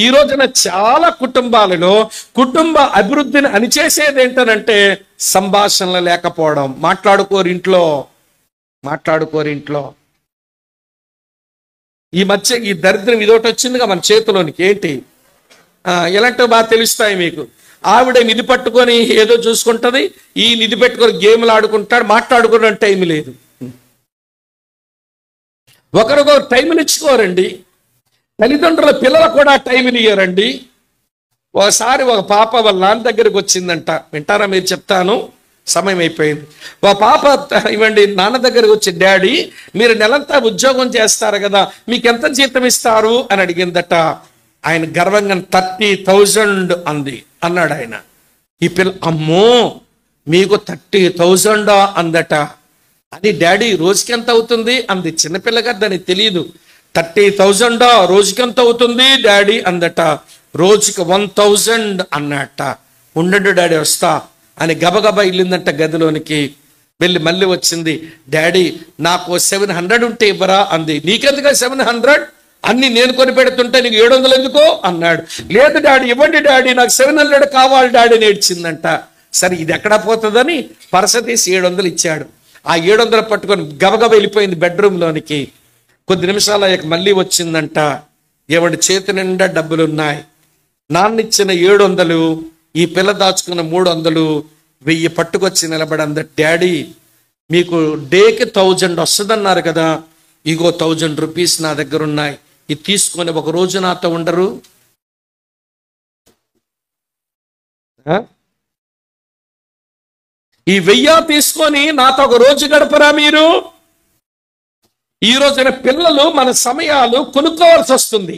ఈ రోజున చాలా కుటుంబాలలో కుటుంబ అభివృద్ధిని అణిచేసేది ఏంటనంటే సంభాషణలు లేకపోవడం. మాట్లాడుకోరింట్లో. ఈ మధ్య ఈ దరిద్రం ఇదొకటి వచ్చిందిగా మన చేతిలోనికి. ఏంటి ఎలాంటివి బాగా తెలుస్తాయి మీకు. ఆవిడ నిధి పట్టుకొని ఏదో చూసుకుంటది, ఈ నిధి పెట్టుకొని గేమ్లు ఆడుకుంటాడు, మాట్లాడుకునే టైం లేదు. ఒకరికొకరు టైంలు ఇచ్చుకోరండి. తల్లిదండ్రుల పిల్లలు కూడా టైంలు ఇయ్యరండి. ఒకసారి ఒక పాప వాళ్ళ నాన్న దగ్గరికి వచ్చిందంట. వింటారా మీరు? చెప్తాను, సమయం అయిపోయింది. ఒక పాప ఇవ్వండి నాన్న దగ్గరికి వచ్చి, డాడీ మీరు నెలంతా ఉద్యోగం చేస్తారు కదా, మీకు ఎంత జీతం ఇస్తారు అని అడిగిందట. ఆయన గర్వంగా 30,000 అన్నాడు ఆయన. ఈ పిల్ల అమ్మో మీకు 30,000 అందట. అని డాడీ రోజుకి ఎంత అవుతుంది అంది. చిన్నపిల్లగా దానికి తెలియదు. 30,000 రోజుకి ఎంత అవుతుంది డాడీ అందట. రోజుకి 1,000 అన్నట్ట. ఉండండి డాడీ వస్తా అని గబగబా వెళ్ళిందంట గదిలోనికి. వెళ్ళి మళ్ళీ వచ్చింది. డాడీ నాకు 700 ఉంటే ఇవ్వరా అంది. నీకెందుకు 700? అన్ని నేను కొని పెడుతుంటే నీకు 700 ఎందుకో అన్నాడు. లేదు డాడీ ఇవ్వండి డాడీ, నాకు 700 కావాలి డాడీ నేర్చిందంట. సరే ఇది ఎక్కడా పోతుందని పరస తీసి 700 ఇచ్చాడు. ఆ 700 పట్టుకొని గబగబ వెళ్ళిపోయింది బెడ్రూమ్లోనికి. కొద్ది నిమిషాలు అయ్యాక మళ్ళీ వచ్చిందంట. ఎవడి చేతి నిండా డబ్బులున్నాయి. నాన్నిచ్చిన 700, ఈ పిల్ల దాచుకున్న 300, 1000 పట్టుకొచ్చి నిలబడంద. డాడీ మీకు డేకి 1000 వస్తుందన్నారు కదా, ఇగో 1000 రూపీస్ నా దగ్గర ఉన్నాయి, ఇది తీసుకొని ఒక రోజు నాతో ఉండరు? ఈ 1000 తీసుకొని నాతో ఒక రోజు గడపరా మీరు? ఈ రోజున పిల్లలు మన సమయాలు కొనుక్కోవాల్సి వస్తుంది.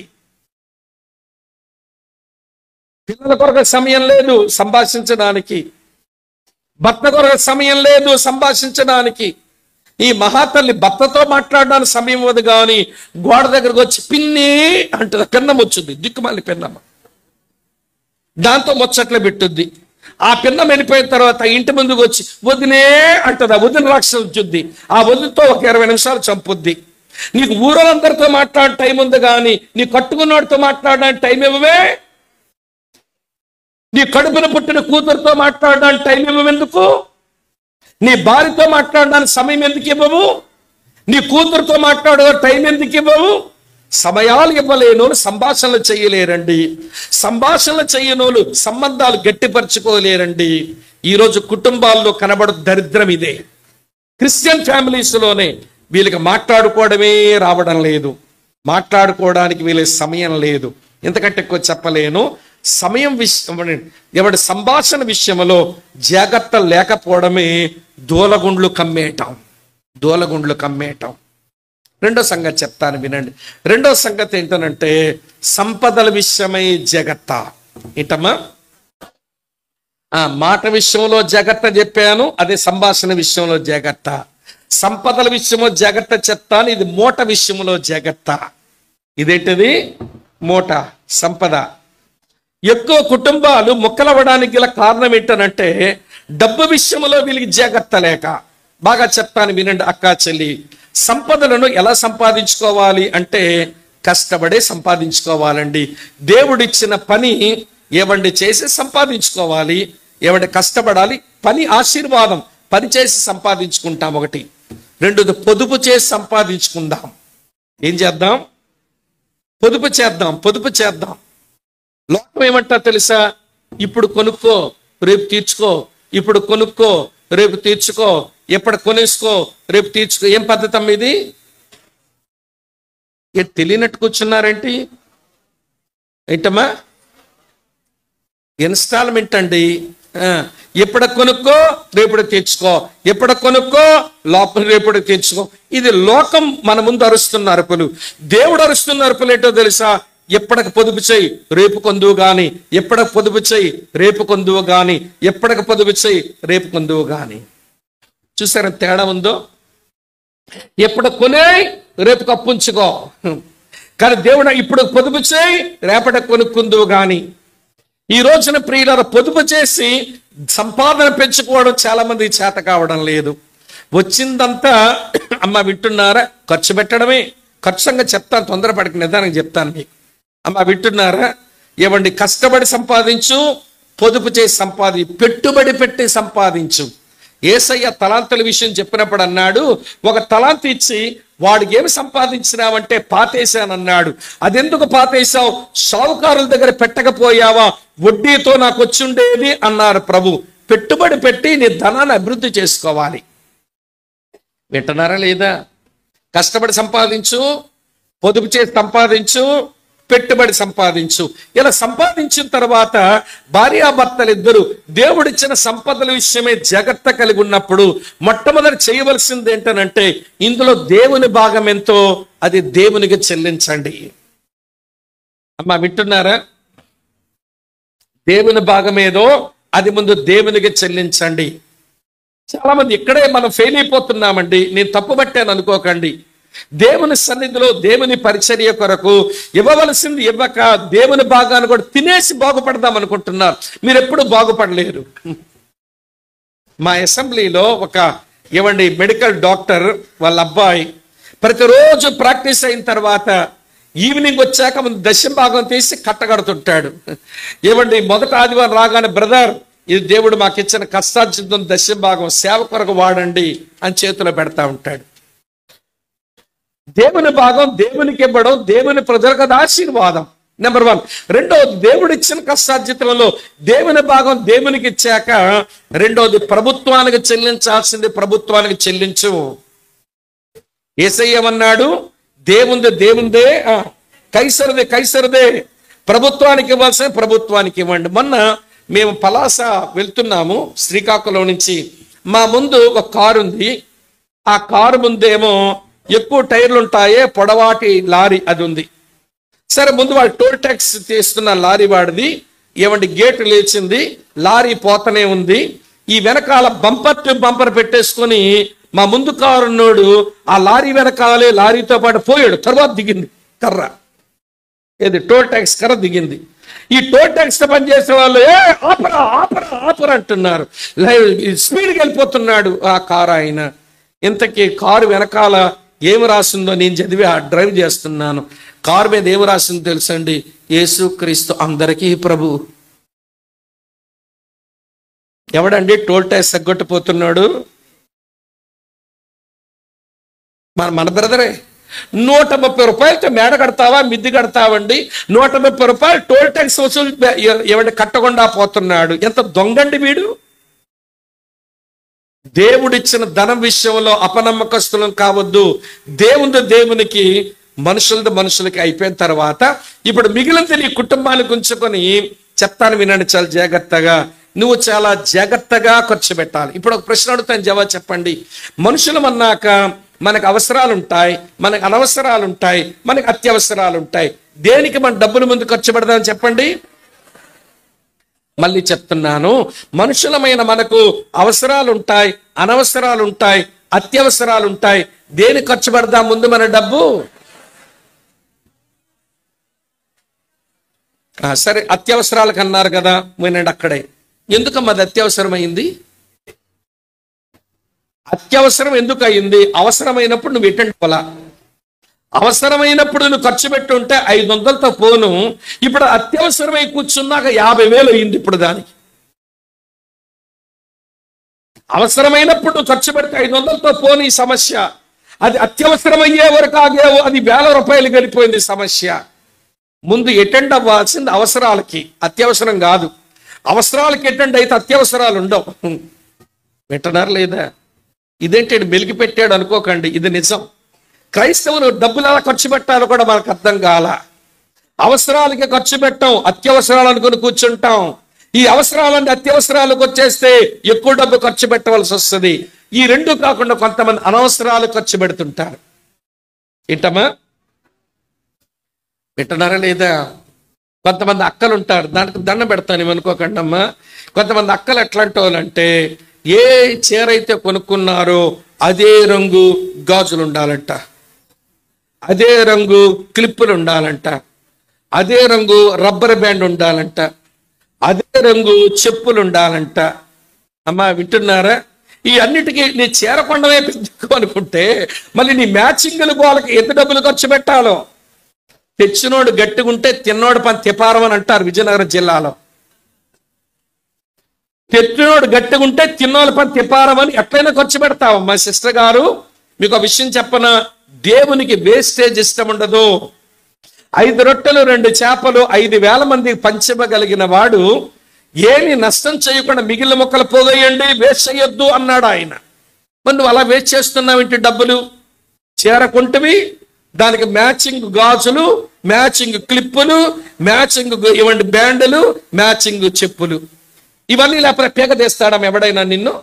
పిల్లల కొరకు సమయం లేదు సంభాషించడానికి, భర్త కొరకు సమయం లేదు సంభాషించడానికి. ఈ మహాతల్లి భర్తతో మాట్లాడడానికి సమయం ఇవ్వదు, కానీ గోడ దగ్గరకు వచ్చి పిన్ని అంటుంది. పిన్నం వచ్చింది, దిక్కుమాలి పిన్నమ్మ. దాంతో ముచ్చట్లు పెట్టుద్ది. ఆ పిన్నం వెళ్ళిపోయిన తర్వాత ఇంటి ముందుకు వచ్చి వదినే అంటుంది. ఆ వదిన రాక్షసు వచ్చుద్ది. ఆ వదినతో ఒక 20 నిమిషాలు చంపుద్ది. నీకు ఊరందరితో మాట్లాడే టైం ఉంది, కానీ నీ కట్టుకున్నవాడితో మాట్లాడడానికి టైం ఇవ్వవే. నీ కడుపున పుట్టిన కూతురుతో మాట్లాడడానికి టైం ఇవ్వవెందుకు? నీ భార్యతో మాట్లాడడానికి సమయం ఎందుకు ఇవ్వవు? నీ కూతురుతో మాట్లాడే టైం ఎందుకు ఇవ్వవు? సమయాలు ఇవ్వలేనోళ్ళు సంభాషణలు చేయలేరండి. సంభాషణలు చేయనోళ్ళు సంబంధాలు గట్టిపరచుకోలేరండి. ఈరోజు కుటుంబాల్లో కనబడు దరిద్రం ఇదే. క్రిస్టియన్ ఫ్యామిలీస్లోనే వీళ్ళకి మాట్లాడుకోవడమే రావడం లేదు. మాట్లాడుకోవడానికి వీళ్ళకి సమయం లేదు. ఇంతకంటే ఎక్కువ చెప్పలేను. సమయం ఎవడి సంభాషణ విషయంలో జాగ్రత్త లేకపోవడమే దూలగుండ్లు కమ్మేయటం. రెండో సంగతి చెప్తాను వినండి. రెండో సంగతి ఏంటనంటే సంపదల విషయమై జాగ్రత్త. ఏంటమ్మా? మాట విషయంలో జాగ్రత్త చెప్పాను, అదే సంభాషణ విషయంలో జాగ్రత్త. సంపదల విషయంలో జాగ్రత్త చెప్తాను, ఇది మూట విషయంలో జాగ్రత్త. ఇదేంటిది? మూట, సంపద. ఎక్కువ కుటుంబాలు ముక్కలవ్వడానికి గల కారణం ఏంటనంటే డబ్బు విషయంలో వీళ్ళకి జాగ్రత్త లేక. బాగా చెప్తాను వినండి అక్కా చెల్లి. సంపదలను ఎలా సంపాదించుకోవాలి అంటే కష్టపడే సంపాదించుకోవాలండి. దేవుడిచ్చిన పని ఏవండి చేసి సంపాదించుకోవాలి. ఏవండి కష్టపడాలి. పని ఆశీర్వాదం, పని చేసి సంపాదించుకుంటాం. ఒకటి. రెండోది పొదుపు చేసి సంపాదించుకుందాం. ఏం చేద్దాం? పొదుపు చేద్దాం. లోకం ఏమంటా తెలుసా? ఇప్పుడు కొనుక్కో రేపు తీర్చుకో, ఇప్పుడు కొనుక్కో రేపు తీర్చుకో, ఎప్పుడు కొనేసుకో రేపు తీర్చుకో. ఏం పద్ధతి అమ్మ ఇది? తెలియనట్టు కూర్చున్నారేంటి? ఏంటమ్మా? ఇన్స్టాల్మెంట్ అండి. ఎప్పుడు కొనుక్కో రేపుడు తీర్చుకో, ఎప్పుడు కొనుక్కో లోపల రేపుడు తీర్చుకో. ఇది లోకం మన ముందు అరుస్తున్న అరుపులు. దేవుడు అరుస్తున్న అరుపులు ఏంటో తెలుసా? ఎప్పటికి పొదుపు చేయి రేపు కొందువు గాని, ఎప్పటికి పొదుపు చేయి రేపు కొందువు గాని, ఎప్పటికి పొదుపు చేయి రేపు కొందువు గాని. చూసారా తేడా ఉందో? ఎప్పుడు కొనే రేపు కప్పుంచుకో, కానీ దేవుడు ఇప్పుడు పొదుపు చేయి రేపటికి కొనుక్కుందువు గాని. ఈ రోజున ప్రియుల పొదుపు చేసి సంపాదన పెంచుకోవడం చాలా మంది చేత కావడం లేదు. వచ్చిందంతా అమ్మ వింటున్నారా? ఖర్చు పెట్టడమే. ఖర్చుగా చెప్తాను, తొందరపడక నిదానంగా చెప్తాను మీకు. అమ్మ వింటున్నారా? ఏమండి, కష్టపడి సంపాదించు, పొదుపు చేసి పెట్టుబడి పెట్టి సంపాదించు. యేసయ్య తలాంతుల విషయం చెప్పినప్పుడు అన్నాడు, ఒక తలాంతు ఇచ్చి వాడికి ఏమి సంపాదించినావంటే పాతేశానన్నాడు. అదెందుకు పాతేశావు? షావుకారుల దగ్గర పెట్టకపోయావా? వడ్డీతో నాకు వచ్చుండేది అన్నారు ప్రభు. పెట్టుబడి పెట్టి నీ ధనాన్ని అభివృద్ధి చేసుకోవాలి. వింటున్నారా లేదా? కష్టపడి సంపాదించు, పొదుపు చేసి సంపాదించు, పెట్టుబడి సంపాదించు. ఇలా సంపాదించిన తర్వాత భార్యాభర్తలు ఇద్దరు దేవుడిచ్చిన సంపదల విషయమే జాగ్రత్త కలిగి ఉన్నప్పుడు మొట్టమొదటి చేయవలసింది ఏంటనంటే, ఇందులో దేవుని భాగం ఎంతో అది దేవునికి చెల్లించండి. అమ్మా వింటున్నారా? దేవుని భాగం ఏదో అది ముందు దేవునికి చెల్లించండి. చాలా మంది ఇక్కడే మనం ఫెయిల్ అయిపోతున్నామండి. నేను తప్పు పట్టాను అనుకోకండి. దేవుని సన్నిధిలో దేవుని పరిచర్య కొరకు ఇవ్వవలసింది ఇవ్వక దేవుని భాగాన్ని కూడా తినేసి బాగుపడదాం అనుకుంటున్నారు. మీరు ఎప్పుడు బాగుపడలేరు. మా అసెంబ్లీలో ఒక మెడికల్ డాక్టర్ వాళ్ళ అబ్బాయి ప్రతిరోజు ప్రాక్టీస్ అయిన తర్వాత ఈవినింగ్ వచ్చాక ముందు దశమ భాగం తీసి కట్టగడుతుంటాడు. మొదట ఆదివారం రాగానే, బ్రదర్ ఇది దేవుడు మాకు ఇచ్చిన కష్టార్జితం దశమ భాగం సేవ కొరకు వాడండి అని చేతిలో పెడతా ఉంటాడు. దేవుని భాగం దేవునికి ఇవ్వడం దేవుని ప్రజలకు అది ఆశీర్వాదం. నెంబర్ 1. రెండవది, దేవుడు ఇచ్చిన కష్టార్జితంలో దేవుని భాగం దేవునికి ఇచ్చాక రెండవది ప్రభుత్వానికి చెల్లించాల్సింది ప్రభుత్వానికి చెల్లించు. యేసయ్య అన్నాడు, దేవుందే, కైసరదే కైసరదే, ప్రభుత్వానికి ఇవ్వాల్సిన ప్రభుత్వానికి ఇవ్వండి. మొన్న మేము పలాస వెళ్తున్నాము శ్రీకాకుళం నుంచి. మా ముందు ఒక కారు ఉంది. ఆ కారు ముందేమో ఎక్కువ టైర్లు ఉంటాయే పొడవాటి లారీ అది ఉంది. సరే, ముందు వాడు టోల్ ట్యాక్స్ తీస్తున్న లారీ వాడిది గేటు లేచింది, లారీ పోతనే ఉంది. ఈ వెనకాల బంపర్ టు బంపర్ పెట్టేసుకొని మా ముందు కారున్నోడు ఆ లారీ వెనకాలే లారీతో పాటు పోయాడు. తర్వాత దిగింది కర్ర, టోల్ ట్యాక్స్ కర్ర దిగింది. ఈ టోల్ ట్యాక్స్ పనిచేసే వాళ్ళు ఆపరా ఆపరా ఆపరా అంటున్నారు. స్పీడ్కి వెళ్ళిపోతున్నాడు ఆ కారు ఆయన. ఇంతకీ కారు వెనకాల ఏమి రాసిందో నేను చదివి డ్రైవ్ చేస్తున్నాను. కారు మీద ఏమి రాసిందో తెలుసండి? యేసుక్రీస్తు అందరికీ ప్రభు. ఎవడండి టోల్ ట్యాక్స్ ఎగ్గొట్టిపోతున్నాడు? మన బ్రదరే. 130 రూపాయలతో మేడ కడతావా, మిద్ది కడతావండి? 130 రూపాయలు టోల్ ట్యాక్స్ వసూలు కట్టకుండా పోతున్నాడు. ఎంత దొంగండి వీడు. దేవుడిచ్చిన ధనం విషయంలో అపనమ్మకస్తులం కావద్దు. దేవునికి, మనుషులకి అయిపోయిన తర్వాత ఇప్పుడు మిగిలిన నీ కుటుంబానికి ఉంచుకొని చెప్తాను వినండి చాలా జాగ్రత్తగా. నువ్వు చాలా జాగ్రత్తగా ఖర్చు పెట్టాలి. ఇప్పుడు ఒక ప్రశ్న అడుగుతాను, జవాబు చెప్పండి. మనుషులం అన్నాక మనకు అవసరాలు ఉంటాయి, మనకు అనవసరాలు ఉంటాయి, మనకు అత్యవసరాలు ఉంటాయి. దేనికి మన డబ్బులు ముందు ఖర్చు పెడదామని చెప్పండి. మళ్ళీ చెప్తున్నాను, మనుషులమైన మనకు అవసరాలు ఉంటాయి, అనవసరాలు ఉంటాయి, అత్యవసరాలు ఉంటాయి. దేని ఖర్చు పెడదాం ముందు మన డబ్బు? సరే, అత్యవసరాలకు అన్నారు కదా, వినండి అక్కడే. ఎందుకమ్మా అది అత్యవసరమైంది? అత్యవసరం ఎందుకు అయింది? అవసరమైనప్పుడు నువ్వు ఎటెండ్ పోలా. అవసరమైనప్పుడు నువ్వు ఖర్చు పెట్టుంటే 500తో పోను. ఇప్పుడు అత్యవసరమై కూర్చున్నాక 50,000 అయింది. ఇప్పుడు దానికి అవసరమైనప్పుడు నువ్వు ఖర్చు పెడితే 500తో పోను ఈ సమస్య. అది అత్యవసరమయ్యే వరకు ఆగేవో అది 1,000 రూపాయలు వెళ్ళిపోయింది సమస్య. ముందు అటెండ్ అవ్వాల్సింది అవసరాలకి, అత్యవసరం కాదు. అవసరాలకి అటెండ్ అయితే అత్యవసరాలు ఉండవు. వింటున్నారు లేదా? ఇదేంటి మెలిగి పెట్టాడు అనుకోకండి, ఇది నిజం. క్రైస్తవులు డబ్బులు ఎలా ఖర్చు పెట్టాలో కూడా మనకు అర్థం కాల. అవసరాలకి ఖర్చు పెట్టాం, అత్యవసరాలు అనుకుని కూర్చుంటాం. ఈ అవసరాలన్నీ అత్యవసరాలకు వచ్చేస్తే ఎక్కువ డబ్బు ఖర్చు పెట్టవలసి వస్తుంది. ఈ రెండు కాకుండా కొంతమంది అనవసరాలు ఖర్చు పెడుతుంటారు. ఏంటమ్మా, వింటున్నారా లేదా? కొంతమంది అక్కలు ఉంటారు, దానికి దండం పెడతాను ఏమనుకోకండి అమ్మా. కొంతమంది అక్కలు ఎట్లాంటి వాళ్ళంటే, ఏ చీర అయితే కొనుక్కున్నారో అదే రంగు గాజులు ఉండాలంట, అదే రంగు క్లిప్పులు ఉండాలంట, అదే రంగు రబ్బర్ బ్యాండ్ ఉండాలంట, అదే రంగు చెప్పులు ఉండాలంట. అమ్మా వింటున్నారా? ఈ అన్నిటికీ నీ చేరకొండమే పెద్దకు అనుకుంటే మళ్ళీ నీ మ్యాచింగ్లు వాళ్ళకి ఎంత డబ్బులు ఖర్చు పెట్టాలో. తెచ్చినోడు గట్టిగుంటే తిన్నోడు పని తిపారం అని అంటారు విజయనగరం జిల్లాలో. తెచ్చినోడు గట్టిగుంటే తిన్నోడు పని తిపారం అని ఎట్లయినా ఖర్చు పెడతావు. మా సిస్టర్ గారు మీకు ఒక విషయం చెప్పనా, దేవునికి వేస్టేజ్ ఇష్టం ఉండదు. 5 రొట్టెలు 2 చేపలు 5,000 మందికి పంచివ్వగలిగిన వాడు ఏమి నష్టం చేయకుండా మిగిలిన మొక్కలు పోగేయండి, వేస్ట్ చేయొద్దు అన్నాడు ఆయన. మరి నువ్వు అలా వేస్ట్ చేస్తున్నావు ఇంటి డబ్బులు. చీర కొంటివి, దానికి మ్యాచింగ్ గాజులు, మ్యాచింగ్ క్లిప్పులు, మ్యాచింగ్ ఇవ్వండి బ్యాండులు, మ్యాచింగ్ చెప్పులు, ఇవన్నీ లేకపోతే పీక తీస్తాడా ఎవడైనా నిన్ను?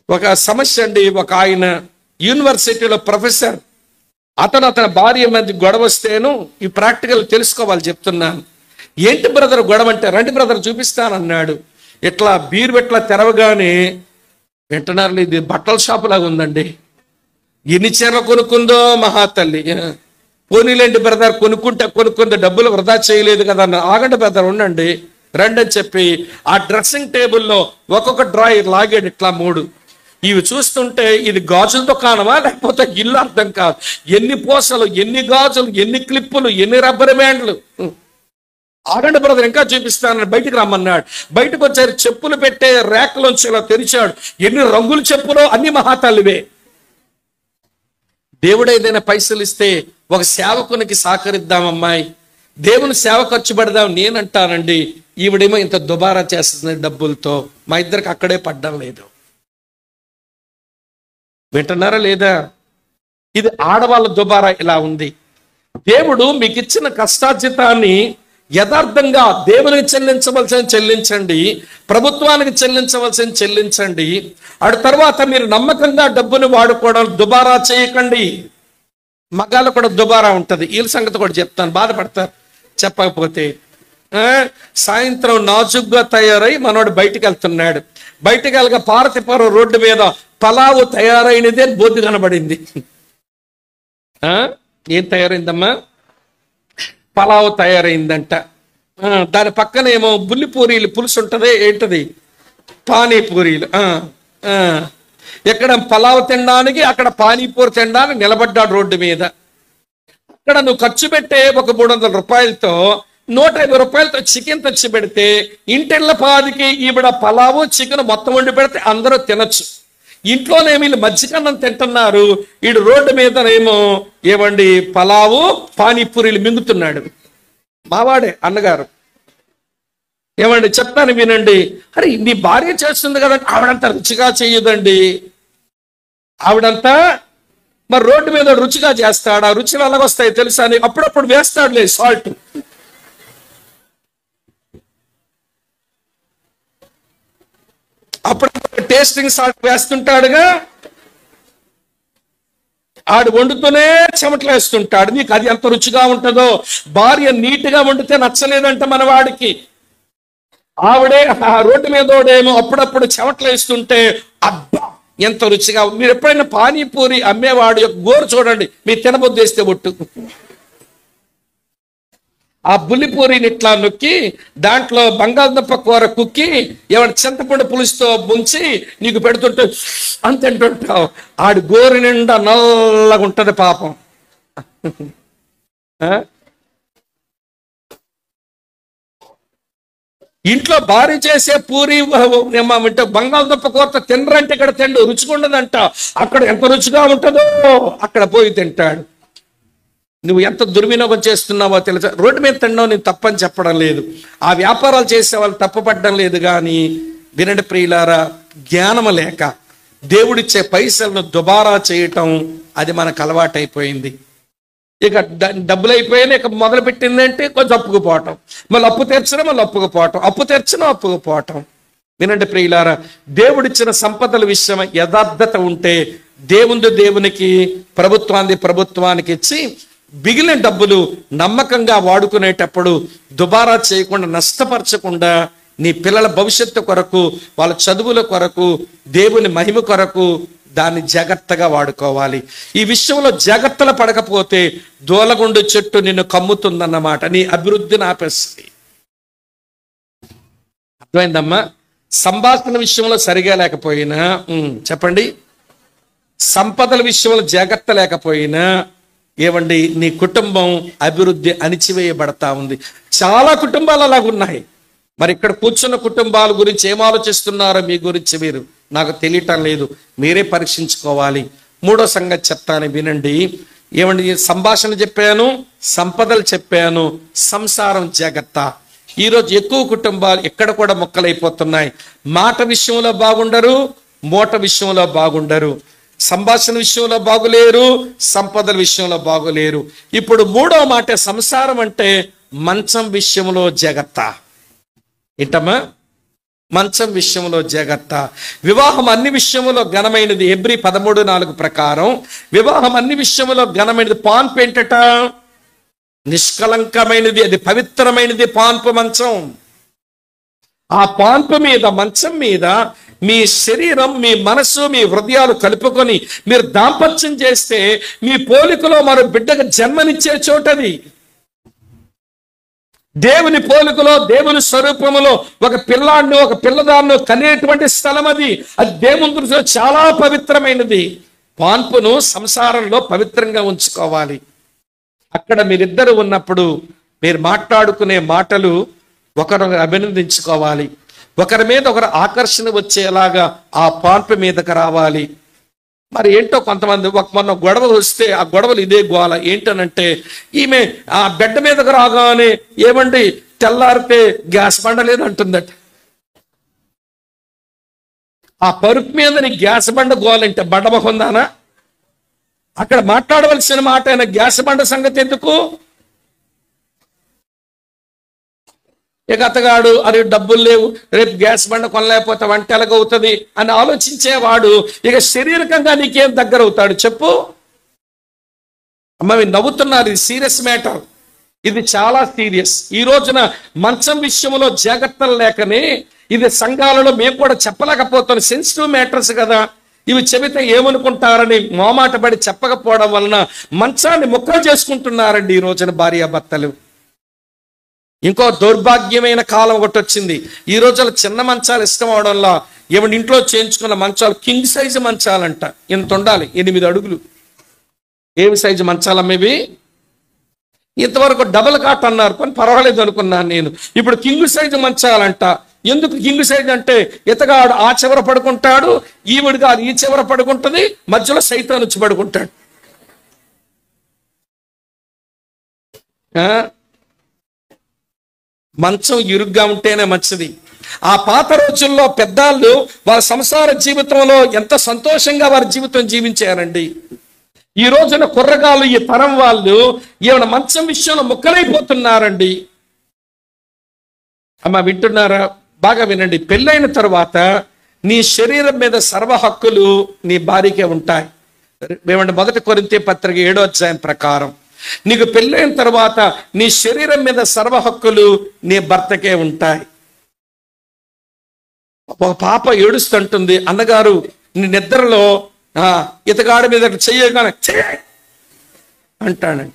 ఒక సమస్య అండి, ఒక ఆయన యూనివర్సిటీలో ప్రొఫెసర్, అతని భార్య మధ్య గొడవ వస్తేను ఈ ప్రాక్టికల్ తెలుసుకోవాలి చెప్తున్నాను. ఏంటి బ్రదర్ గొడవ అంటే, రండి బ్రదర్ చూపిస్తానన్నాడు. ఇట్లా బీరు పెట్లా తెరవగానే వింటున్నారు, ఇది బట్టల షాపు లాగా ఉందండి, ఎన్ని చీరలు కొనుక్కుందో మహాతల్లి. పోనీలేండి బ్రదర్, కొనుక్కుంది, డబ్బులు వృధా చేయలేదు కదా అన్న. ఆగండి బ్రదర్ ఉండండి, రండి అని చెప్పి ఆ డ్రెస్సింగ్ టేబుల్లో ఒక్కొక్క డ్రాయర్ లాగాడు ఇట్లా 3. ఇవి చూస్తుంటే ఇది గాజుల దుకాణమా లేకపోతే ఇల్లు అర్థం కాదు. ఎన్ని పూసలు, ఎన్ని గాజులు, ఎన్ని క్లిప్పులు, ఎన్ని రబ్బర్ బ్యాండ్లు. ఆగండి బ్రదర్ ఇంకా చూపిస్తానని బయటికి రమ్మన్నాడు. బయటకు వచ్చారు, చెప్పులు పెట్టే ర్యాక్లోంచి ఇలా తెరిచాడు. ఎన్ని రంగుల చెప్పులో అన్ని మహాతల్లివే. దేవుడు ఏదైనా పైసలు ఇస్తే ఒక సేవకునికి సహకరిద్దాం అమ్మాయి, దేవుని సేవ ఖర్చు పెడదాం నేనంటానండి. ఈవిడేమో ఇంత దుబారా చేస్తుంది డబ్బులతో. మా ఇద్దరికి అక్కడే పడ్డం లేదు. వింటున్నారా లేదా? ఇది ఆడవాళ్ళ దుబారా ఇలా ఉంది. దేవుడు మీకు ఇచ్చిన కష్టార్జితాన్ని యథార్థంగా దేవునికి చెల్లించవలసిన చెల్లించండి, ప్రభుత్వానికి చెల్లించవలసిన చెల్లించండి. ఆ తర్వాత మీరు నమ్మకంగా డబ్బును వాడుకోవడం, దుబారా చేయకండి. మగాళ్ళు కూడా దుబారా ఉంటుంది, వీళ్ళ సంగతి కూడా చెప్తాను, బాధపడతారు చెప్పకపోతే. సాయంత్రం నాజుగ్గా తయారై మనోడు బయటికి వెళ్తున్నాడు. బయటికి వెళ్ళగా పార్వతీపురం రోడ్డు మీద పలావు తయారైనదే బోర్డు కనబడింది. ఏం తయారైందమ్మా? పలావు తయారైందంట. దాని పక్కనేమో బుల్లిపూరీలు పులుసు ఉంటది, ఏంటది పానీపూరీలు. ఎక్కడ పలావు తినడానికి, అక్కడ పానీపూరి తినడానికి నిలబడ్డాడు రోడ్డు మీద. అక్కడ నువ్వు ఖర్చు పెట్టే ఒక 300 రూపాయలతో 150 రూపాయలతో చికెన్ తెచ్చి పెడితే ఇంటిళ్ళ పాదికి ఈవిడ పలావు చికెన్ మొత్తం వండి పెడితే అందరూ తినచ్చు. ఇంట్లోనే వీళ్ళు మజ్జిగన్నం తింటున్నారు, ఈడు రోడ్డు మీదనేమో ఏమండి పలావు పానీపూరీలు మింగుతున్నాడు. మావాడే అన్నగారు. ఏమండి చెప్తాను వినండి. అరే నీ భార్య చేస్తుంది కదా, ఆవిడంతా రుచిగా చేయదండి. ఆవిడంతా మరి రోడ్డు మీద రుచిగా చేస్తాడు. ఆ రుచులు అలాగొస్తాయి తెలుసా? అని అప్పుడప్పుడు వేస్తాడులే సాల్ట్. అప్పుడు టేస్టింగ్ సాల్ట్ వేస్తుంటాడుగా. ఆడు వండుతూనే చెమటలు వేస్తుంటాడు. నీకు అది ఎంత రుచిగా ఉంటుందో. భార్య నీట్గా వండితే నచ్చలేదంట మన వాడికి. ఆవిడే ఆ రోడ్డు మీదోడేమో అప్పుడప్పుడు చెమటలు వేస్తుంటే అబ్బా ఎంత రుచిగా. మీరు ఎప్పుడైనా పానీపూరి అమ్మేవాడు యొక్క గోరు చూడండి, మీరు తినబుద్ధి వేస్తే ఒట్టు. ఆ బుల్లిపూరిని ఇట్లా నొక్కి దాంట్లో బంగాళదుంప కూర కుక్కి ఎవరి చింతపండు పులుసుతో ముంచి నీకు పెడుతుంటే అంత తింటుంటావు. ఆడి గోరు నిండా నల్లగా ఉంటది పాపం. ఇంట్లో భార్య చేసే పూరి బంగాళదుంప కూరతో తినరంటే ఇక్కడ తిండు, రుచిగా ఉండదంట. అక్కడ ఎంత రుచిగా ఉంటుందో అక్కడ పోయి తింటాడు. నువ్వు ఎంత దుర్వినియోగం చేస్తున్నావో తెలుసా? రోడ్డు మీద తినడం నేను తప్పని చెప్పడం లేదు, ఆ వ్యాపారాలు చేసే వాళ్ళు తప్పుపడడం లేదు. కానీ వినండి ప్రియులారా, జ్ఞానము లేక దేవుడిచ్చే పైసలను దుబారా చేయటం అది మనకు అలవాటైపోయింది. ఇక డబ్బులు అయిపోయినా ఇక మొదలు పెట్టిందంటే కొంచెం అప్పుకుపోవటం, మళ్ళీ అప్పు తెచ్చడం, మళ్ళీ అప్పుకుపోవటం, అప్పు తెచ్చడం, అప్పుకుపోవటం. వినండి ప్రియులారా, దేవుడిచ్చిన సంపదల విషయం యథార్థత ఉంటే దేవునికి, ప్రభుత్వానికి ఇచ్చి మిగిలిన డబ్బులు నమ్మకంగా వాడుకునేటప్పుడు దుబారా చేయకుండా, నష్టపరచకుండా నీ పిల్లల భవిష్యత్తు కొరకు, వాళ్ళ చదువుల కొరకు, దేవుని మహిమ కొరకు దాన్ని జాగ్రత్తగా వాడుకోవాలి. ఈ విషయంలో జాగ్రత్తలు పడకపోతే దూలగుండు చెట్టు నిన్ను కమ్ముతుందన్నమాట, నీ అభివృద్ధిని ఆపేస్తుంది. అర్థమైందమ్మా? సంభాషణ విషయంలో సరిగా లేకపోయినా, చెప్పండి, సంపదల విషయంలో జాగ్రత్త లేకపోయినా ఏమండి నీ కుటుంబం అభివృద్ధి అణిచివేయబడతా ఉంది. చాలా కుటుంబాలు అలాగున్నాయి. మరి ఇక్కడ కూర్చున్న కుటుంబాల గురించి ఏం ఆలోచిస్తున్నారో మీ గురించి మీరు నాకు తెలియటం లేదు, మీరే పరీక్షించుకోవాలి. మూడో సంగతి చెప్తాను, వినండి. ఏమండి సంభాషణ చెప్పాను, సంపదలు చెప్పాను, సంసారం జాగ్రత్త. ఈరోజు ఎక్కువ కుటుంబాలు ఎక్కడ కూడా మొక్కలైపోతున్నాయి. మాట విషయంలో బాగుండరు, మోట విషయంలో బాగుండరు, సంభాషణ విషయంలో బాగులేరు, సంపదల విషయంలో బాగులేరు. ఇప్పుడు మూడో మాట సంసారం అంటే మంచం విషయంలో జాగ్రత్త. ఏంటమ్మా? మంచం విషయంలో జాగ్రత్త. వివాహం అన్ని విషయంలో ఘనమైనది. హెబ్రీ 13:4 ప్రకారం వివాహం అన్ని విషయంలో ఘనమైనది. పాన్పు ఏంటట? నిష్కలంకమైనది, అది పవిత్రమైనది పాన్పు మంచం. ఆ పాన్పు మీద, మంచం మీద మీ శరీరం, మీ మనసు, మీ హృదయాలు కలుపుకొని మీరు దాంపత్యం చేస్తే మీ పోలికలో మరో బిడ్డకు జన్మనిచ్చే చోటది. దేవుని పోలికలో, దేవుని స్వరూపములో ఒక పిల్లాడిని, ఒక పిల్లదాన్ని కనేటువంటి స్థలం అది. అది దేవుని దృష్టిలో చాలా పవిత్రమైనది. పాన్పును సంసారంలో పవిత్రంగా ఉంచుకోవాలి. అక్కడ మీరిద్దరు ఉన్నప్పుడు మీరు మాట్లాడుకునే మాటలు ఒకరు అభినందించుకోవాలి. ఒకరి మీద ఒకరు ఆకర్షణ వచ్చేలాగా ఆ పాన్పు మీదకి రావాలి. మరి ఏంటో కొంతమంది మొన్న గొడవ వస్తే ఆ గొడవలు ఇదే గోల. ఏంటనంటే ఈమె ఆ బెడ్ మీదకి రాగానే ఏమండి తెల్లారితే గ్యాస్ బండ లేదు అంటుందట. ఆ పరుపు మీద నీ గ్యాస్ బండ గోలంటే బండమొహందానా? అక్కడ మాట్లాడవలసిన మాట అయిన గ్యాస్ బండ సంగతి ఎందుకు? ఇక అతగాడు అది డబ్బులు లేవు, రేపు గ్యాస్ బండ కొనలేకపోతే వంట ఎలాగవుతుంది అని ఆలోచించేవాడు ఇక శారీరకంగా నీకేం దగ్గర అవుతాడు చెప్పు? అమ్మ మీరు నవ్వుతున్నారు, ఇది సీరియస్ మ్యాటర్, ఇది చాలా సీరియస్. ఈ రోజున మంచం విషయంలో జాగ్రత్తలు లేకనే ఇది సంఘాలలో మేము కూడా చెప్పలేకపోతున్నాం. సెన్సిటివ్ మ్యాటర్స్ కదా, ఇవి చెబితే ఏమనుకుంటారని మోమాట పడి చెప్పకపోవడం వలన మంచాన్ని ముక్కలు చేసుకుంటున్నారండి ఈ రోజున భార్యాభర్తలు. ఇంకో దౌర్భాగ్యమైన కాలం ఒకటి వచ్చింది. ఈ రోజుల్లో చిన్న మంచాలు ఇష్టం అవడంలో ఏమంటే ఇంట్లో చేయించుకున్న మంచాలు కింగ్ సైజు మంచాలంట. ఇంత ఉండాలి, 8 అడుగులు. ఏమి సైజు మంచాలమ్మేవి? ఇంతవరకు డబుల్ కాట్ అన్నారు, కానీ పర్వాలేదు అనుకున్నాను నేను. ఇప్పుడు కింగ్ సైజు మంచాలంట. ఎందుకు కింగ్ సైజ్ అంటే ఇతగాడు ఆ చివర పడుకుంటాడు, ఈవిడిగా ఈ చివర పడుకుంటుంది, మధ్యలో సైతాన్ వచ్చి పడుకుంటాడు. మంచం ఇరుగ్గా ఉంటేనే మంచిది. ఆ పాత రోజుల్లో పెద్దాళ్ళు వారి సంసార జీవితంలో ఎంత సంతోషంగా వారి జీవితం జీవించారండి. ఈ రోజున కుర్రగాళ్ళు, ఈ తరం వాళ్ళు ఏమైనా మంచం విషయంలో ముక్కలైపోతున్నారండి. అమ్మ వింటున్నారా? బాగా వినండి. పెళ్ళైన తరువాత నీ శరీరం మీద సర్వ హక్కులు నీ భార్యకే ఉంటాయి. ఏమంటే 1 కొరింథీ పత్రిక 7వ అధ్యాయం ప్రకారం నీకు పెళ్ళైన తర్వాత నీ శరీరం మీద సర్వ హక్కులు నీ భర్తకే ఉంటాయి. ఒక పాప ఏడుస్తుంటుంది, అన్నగారు నీ నిద్రలో ఇతగాడి మీద చెయ్యగానే అంటాడంట.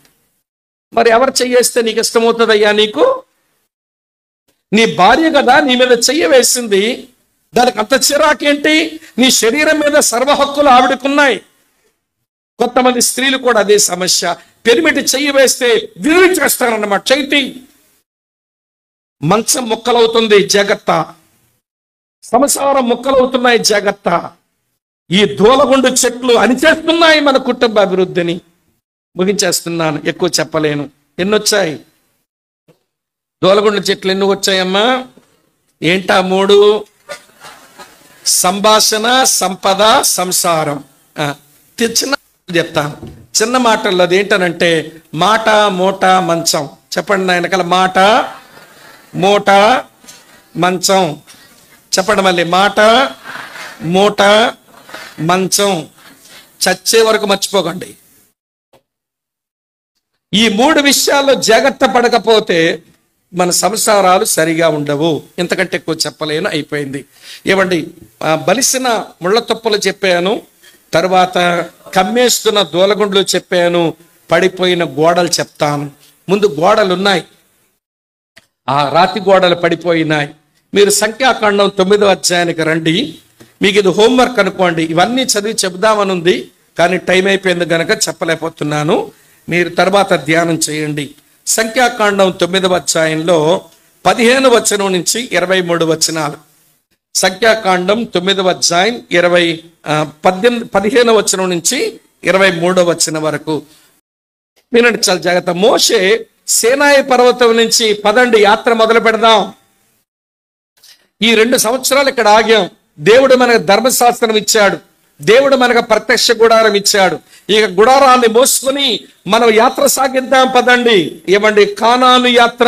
మరి ఎవరు చెయ్యేస్తే నీకు ఇష్టమవుతుందయ్యా? నీకు నీ భార్య కదా నీ మీద చెయ్య వేసింది, దానికి అంత చిరాకేంటి? నీ శరీరం మీద సర్వ హక్కులు ఆవిడకున్నాయి. కొంతమంది స్త్రీలు కూడా అదే సమస్య. పెరిమిటి చెయ్యి వేస్తే విరుగు చేస్తారన్నమాట. చైతి మంచం ముక్కలవుతుంది, జాగ్రత్త. సంసారం ముక్కలవుతున్నాయి, జాగ్రత్త. ఈ దూలగుండు చెట్లు అణిచేస్తున్నాయి మన కుటుంబ అభివృద్ధిని. ముగించేస్తున్నాను, ఎక్కువ చెప్పలేను. ఎన్నొచ్చాయి దూలగుండు చెట్లు? ఎన్ని వచ్చాయమ్మా? ఏంటా 3? సంభాషణ, సంపద, సంసారం. చిన్న చెప్తాను, చిన్న మాటల్లో అది ఏంటనంటే మాట, మూట, మంచం. చెప్పండి నా వెనకాల, మాట, మూట, మంచం. చెప్పండి మళ్ళీ, మాట, మూట, మంచం. చచ్చే వరకు మర్చిపోకండి. ఈ 3 విషయాల్లో జాగ్రత్త పడకపోతే మన సంసారాలు సరిగా ఉండవు. ఇంతకంటే ఎక్కువ చెప్పలేను, అయిపోయింది. ఏమండి, బలిసిన ముళ్ళ తొప్పలు చెప్పాను, తర్వాత కమ్మేస్తున్న దూలగుండ్లు చెప్పాను, పడిపోయిన గోడలు చెప్తాను. ముందు గోడలు ఉన్నాయి, ఆ రాతి గోడలు పడిపోయినాయి. మీరు సంఖ్యాకాండం 9వ అధ్యాయానికి రండి. మీకు ఇది హోంవర్క్ అనుకోండి. ఇవన్నీ చదివి చెబుదామని ఉంది, కానీ టైం అయిపోయింది కనుక చెప్పలేకపోతున్నాను. మీరు తర్వాత ధ్యానం చేయండి. సంఖ్యాకాండం 9వ అధ్యాయంలో 15 వచనం నుంచి 23 వచనాలు. సంఖ్యాకాండం 9వ అధ్యాయం 15 వచనం నుంచి 23 వచనం వరకు వినండి చాలా జాగ్రత్త. మోషే సీనాయి పర్వతం నుంచి పదండి యాత్ర మొదలు పెడదాం. ఈ 2 సంవత్సరాలు ఇక్కడ ఆగాం. దేవుడు మనకు ధర్మశాస్త్రం ఇచ్చాడు, దేవుడు మనకు ప్రత్యక్ష గుడారం ఇచ్చాడు. ఇక గుడారాన్ని మోసుకొని మనం యాత్ర సాగిద్దాం పదండి. ఏమండి, కానాను యాత్ర,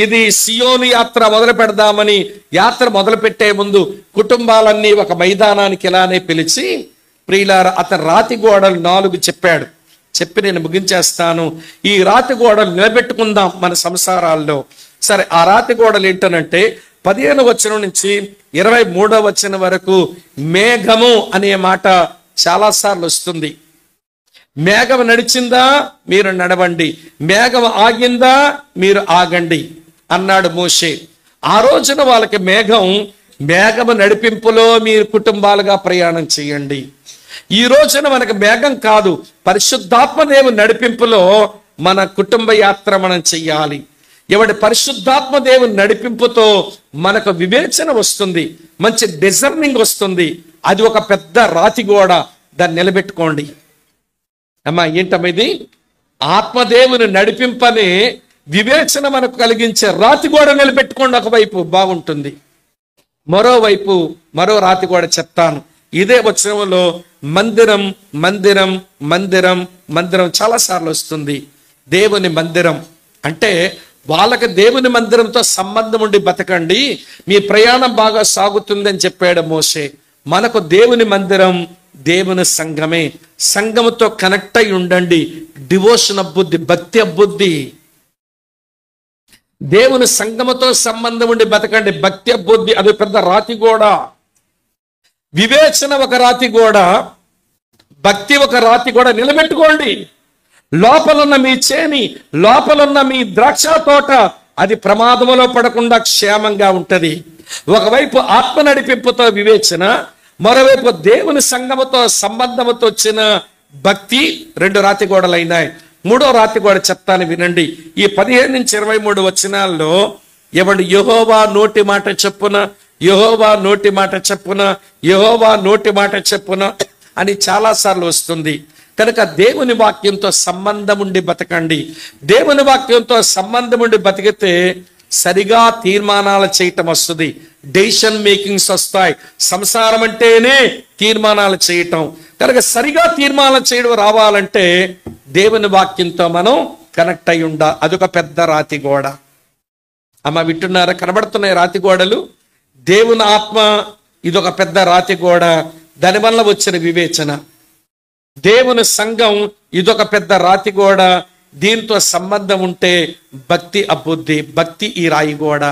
ఇది సియోను యాత్ర మొదలు పెడదామని యాత్ర మొదలు పెట్టే ముందు కుటుంబాలన్నీ ఒక మైదానానికి ఇలానే పిలిచి, ప్రియులారా, అతను రాతి గోడలు 4 చెప్పాడు. చెప్పి నేను ముగించేస్తాను. ఈ రాతి గోడలు నిలబెట్టుకుందాం మన సంసారాల్లో. సరే, ఆ రాతి గోడలు ఏంటనంటే 15 వచనం నుంచి 23 వచనం వరకు మేఘము అనే మాట చాలాసార్లు వస్తుంది. మేఘం నడిచిందా మీరు నడవండి, మేఘం ఆగిందా మీరు ఆగండి అన్నాడు మోషే. ఆ రోజున వాళ్ళకి మేఘము నడిపింపులో మీరు కుటుంబాలుగా ప్రయాణం చేయండి. ఈ రోజున మనకు మేఘం కాదు, పరిశుద్ధాత్మ దేవుని నడిపింపులో మన కుటుంబ యాత్ర మనం చెయ్యాలి. ఎవడి పరిశుద్ధాత్మ దేవుని నడిపింపుతో మనకు వివేచన వస్తుంది, మంచి డిజర్నింగ్ వస్తుంది. అది ఒక పెద్ద రాతి గోడ, దాన్ని నిలబెట్టుకోండి. అమ్మా, ఏంటమ్మా ఇది? ఆత్మదేవుని నడిపింపనే వివేచన మనకు కలిగించే రాతి గోడ నిలబెట్టుకోండి. ఒకవైపు బాగుంటుంది, మరోవైపు మరో రాతి గోడ చెప్తాను. ఇదే వచనంలో మందిరం మందిరం మందిరం మందిరం చాలాసార్లు వస్తుంది. దేవుని మందిరం అంటే వాళ్ళకి దేవుని మందిరంతో సంబంధం ఉండి బతకండి, మీ ప్రయాణం బాగా సాగుతుందని చెప్పాడు మోషే. మనకు దేవుని మందిరం దేవుని సంఘమే. సంఘముతో కనెక్ట్ అయి ఉండండి. డివోషన్ అబ్బుద్ది, భక్తి అబ్బుద్ది. దేవుని సంఘముతో సంబంధం ఉండి బతకండి, భక్తి అబ్బుద్ది. అది పెద్ద రాతి గోడ. వివేచన ఒక రాతి గోడ, భక్తి ఒక రాతి గోడ. నిలబెట్టుకోండి. లోపలున్న మీ చేని, లోపలున్న మీ ద్రాక్ష తోట అది ప్రమాదంలో పడకుండా క్షేమంగా ఉంటది. ఒకవైపు ఆత్మ నడిపింపుతో వివేచన, మరోవైపు దేవుని సంఘముతో సంబంధముతో వచ్చిన భక్తి. 2 రాతి గోడలు అయినాయి. 3వ రాతి గోడ చెప్తాను వినండి. ఈ 15 నుంచి 23 వచనాల్లో ఏమండి, యెహోవా నోటి మాట చెప్పున, యెహోవా నోటి మాట చెప్పున, యెహోవా నోటి మాట చెప్పున అని చాలాసార్లు వస్తుంది. కనుక దేవుని వాక్యంతో సంబంధం ఉండి బతకండి. దేవుని వాక్యంతో సంబంధం ఉండి బతికితే సరిగా తీర్మానాలు చేయటం వస్తుంది, డెసిషన్ మేకింగ్స్ వస్తాయి. సంసారం అంటేనే తీర్మానాలు చేయటం. కనుక సరిగా తీర్మానాలు చేయడం రావాలంటే దేవుని వాక్యంతో మనం కనెక్ట్ అయి ఉండాలి. అదొక పెద్ద రాతి గోడ. అమ్మ, వింటున్నారా? కనబడుతున్నాయి రాతి గోడలు. దేవుని ఆత్మ ఇదొక పెద్ద రాతి గోడ, దానివల్ల వచ్చిన వివేచన. దేవుని సంఘం ఇదొక పెద్ద రాతి గోడ, దీంతో సంబంధం ఉంటే భక్తి అబ్బుద్ది. భక్తి ఈ రాయి గోడ.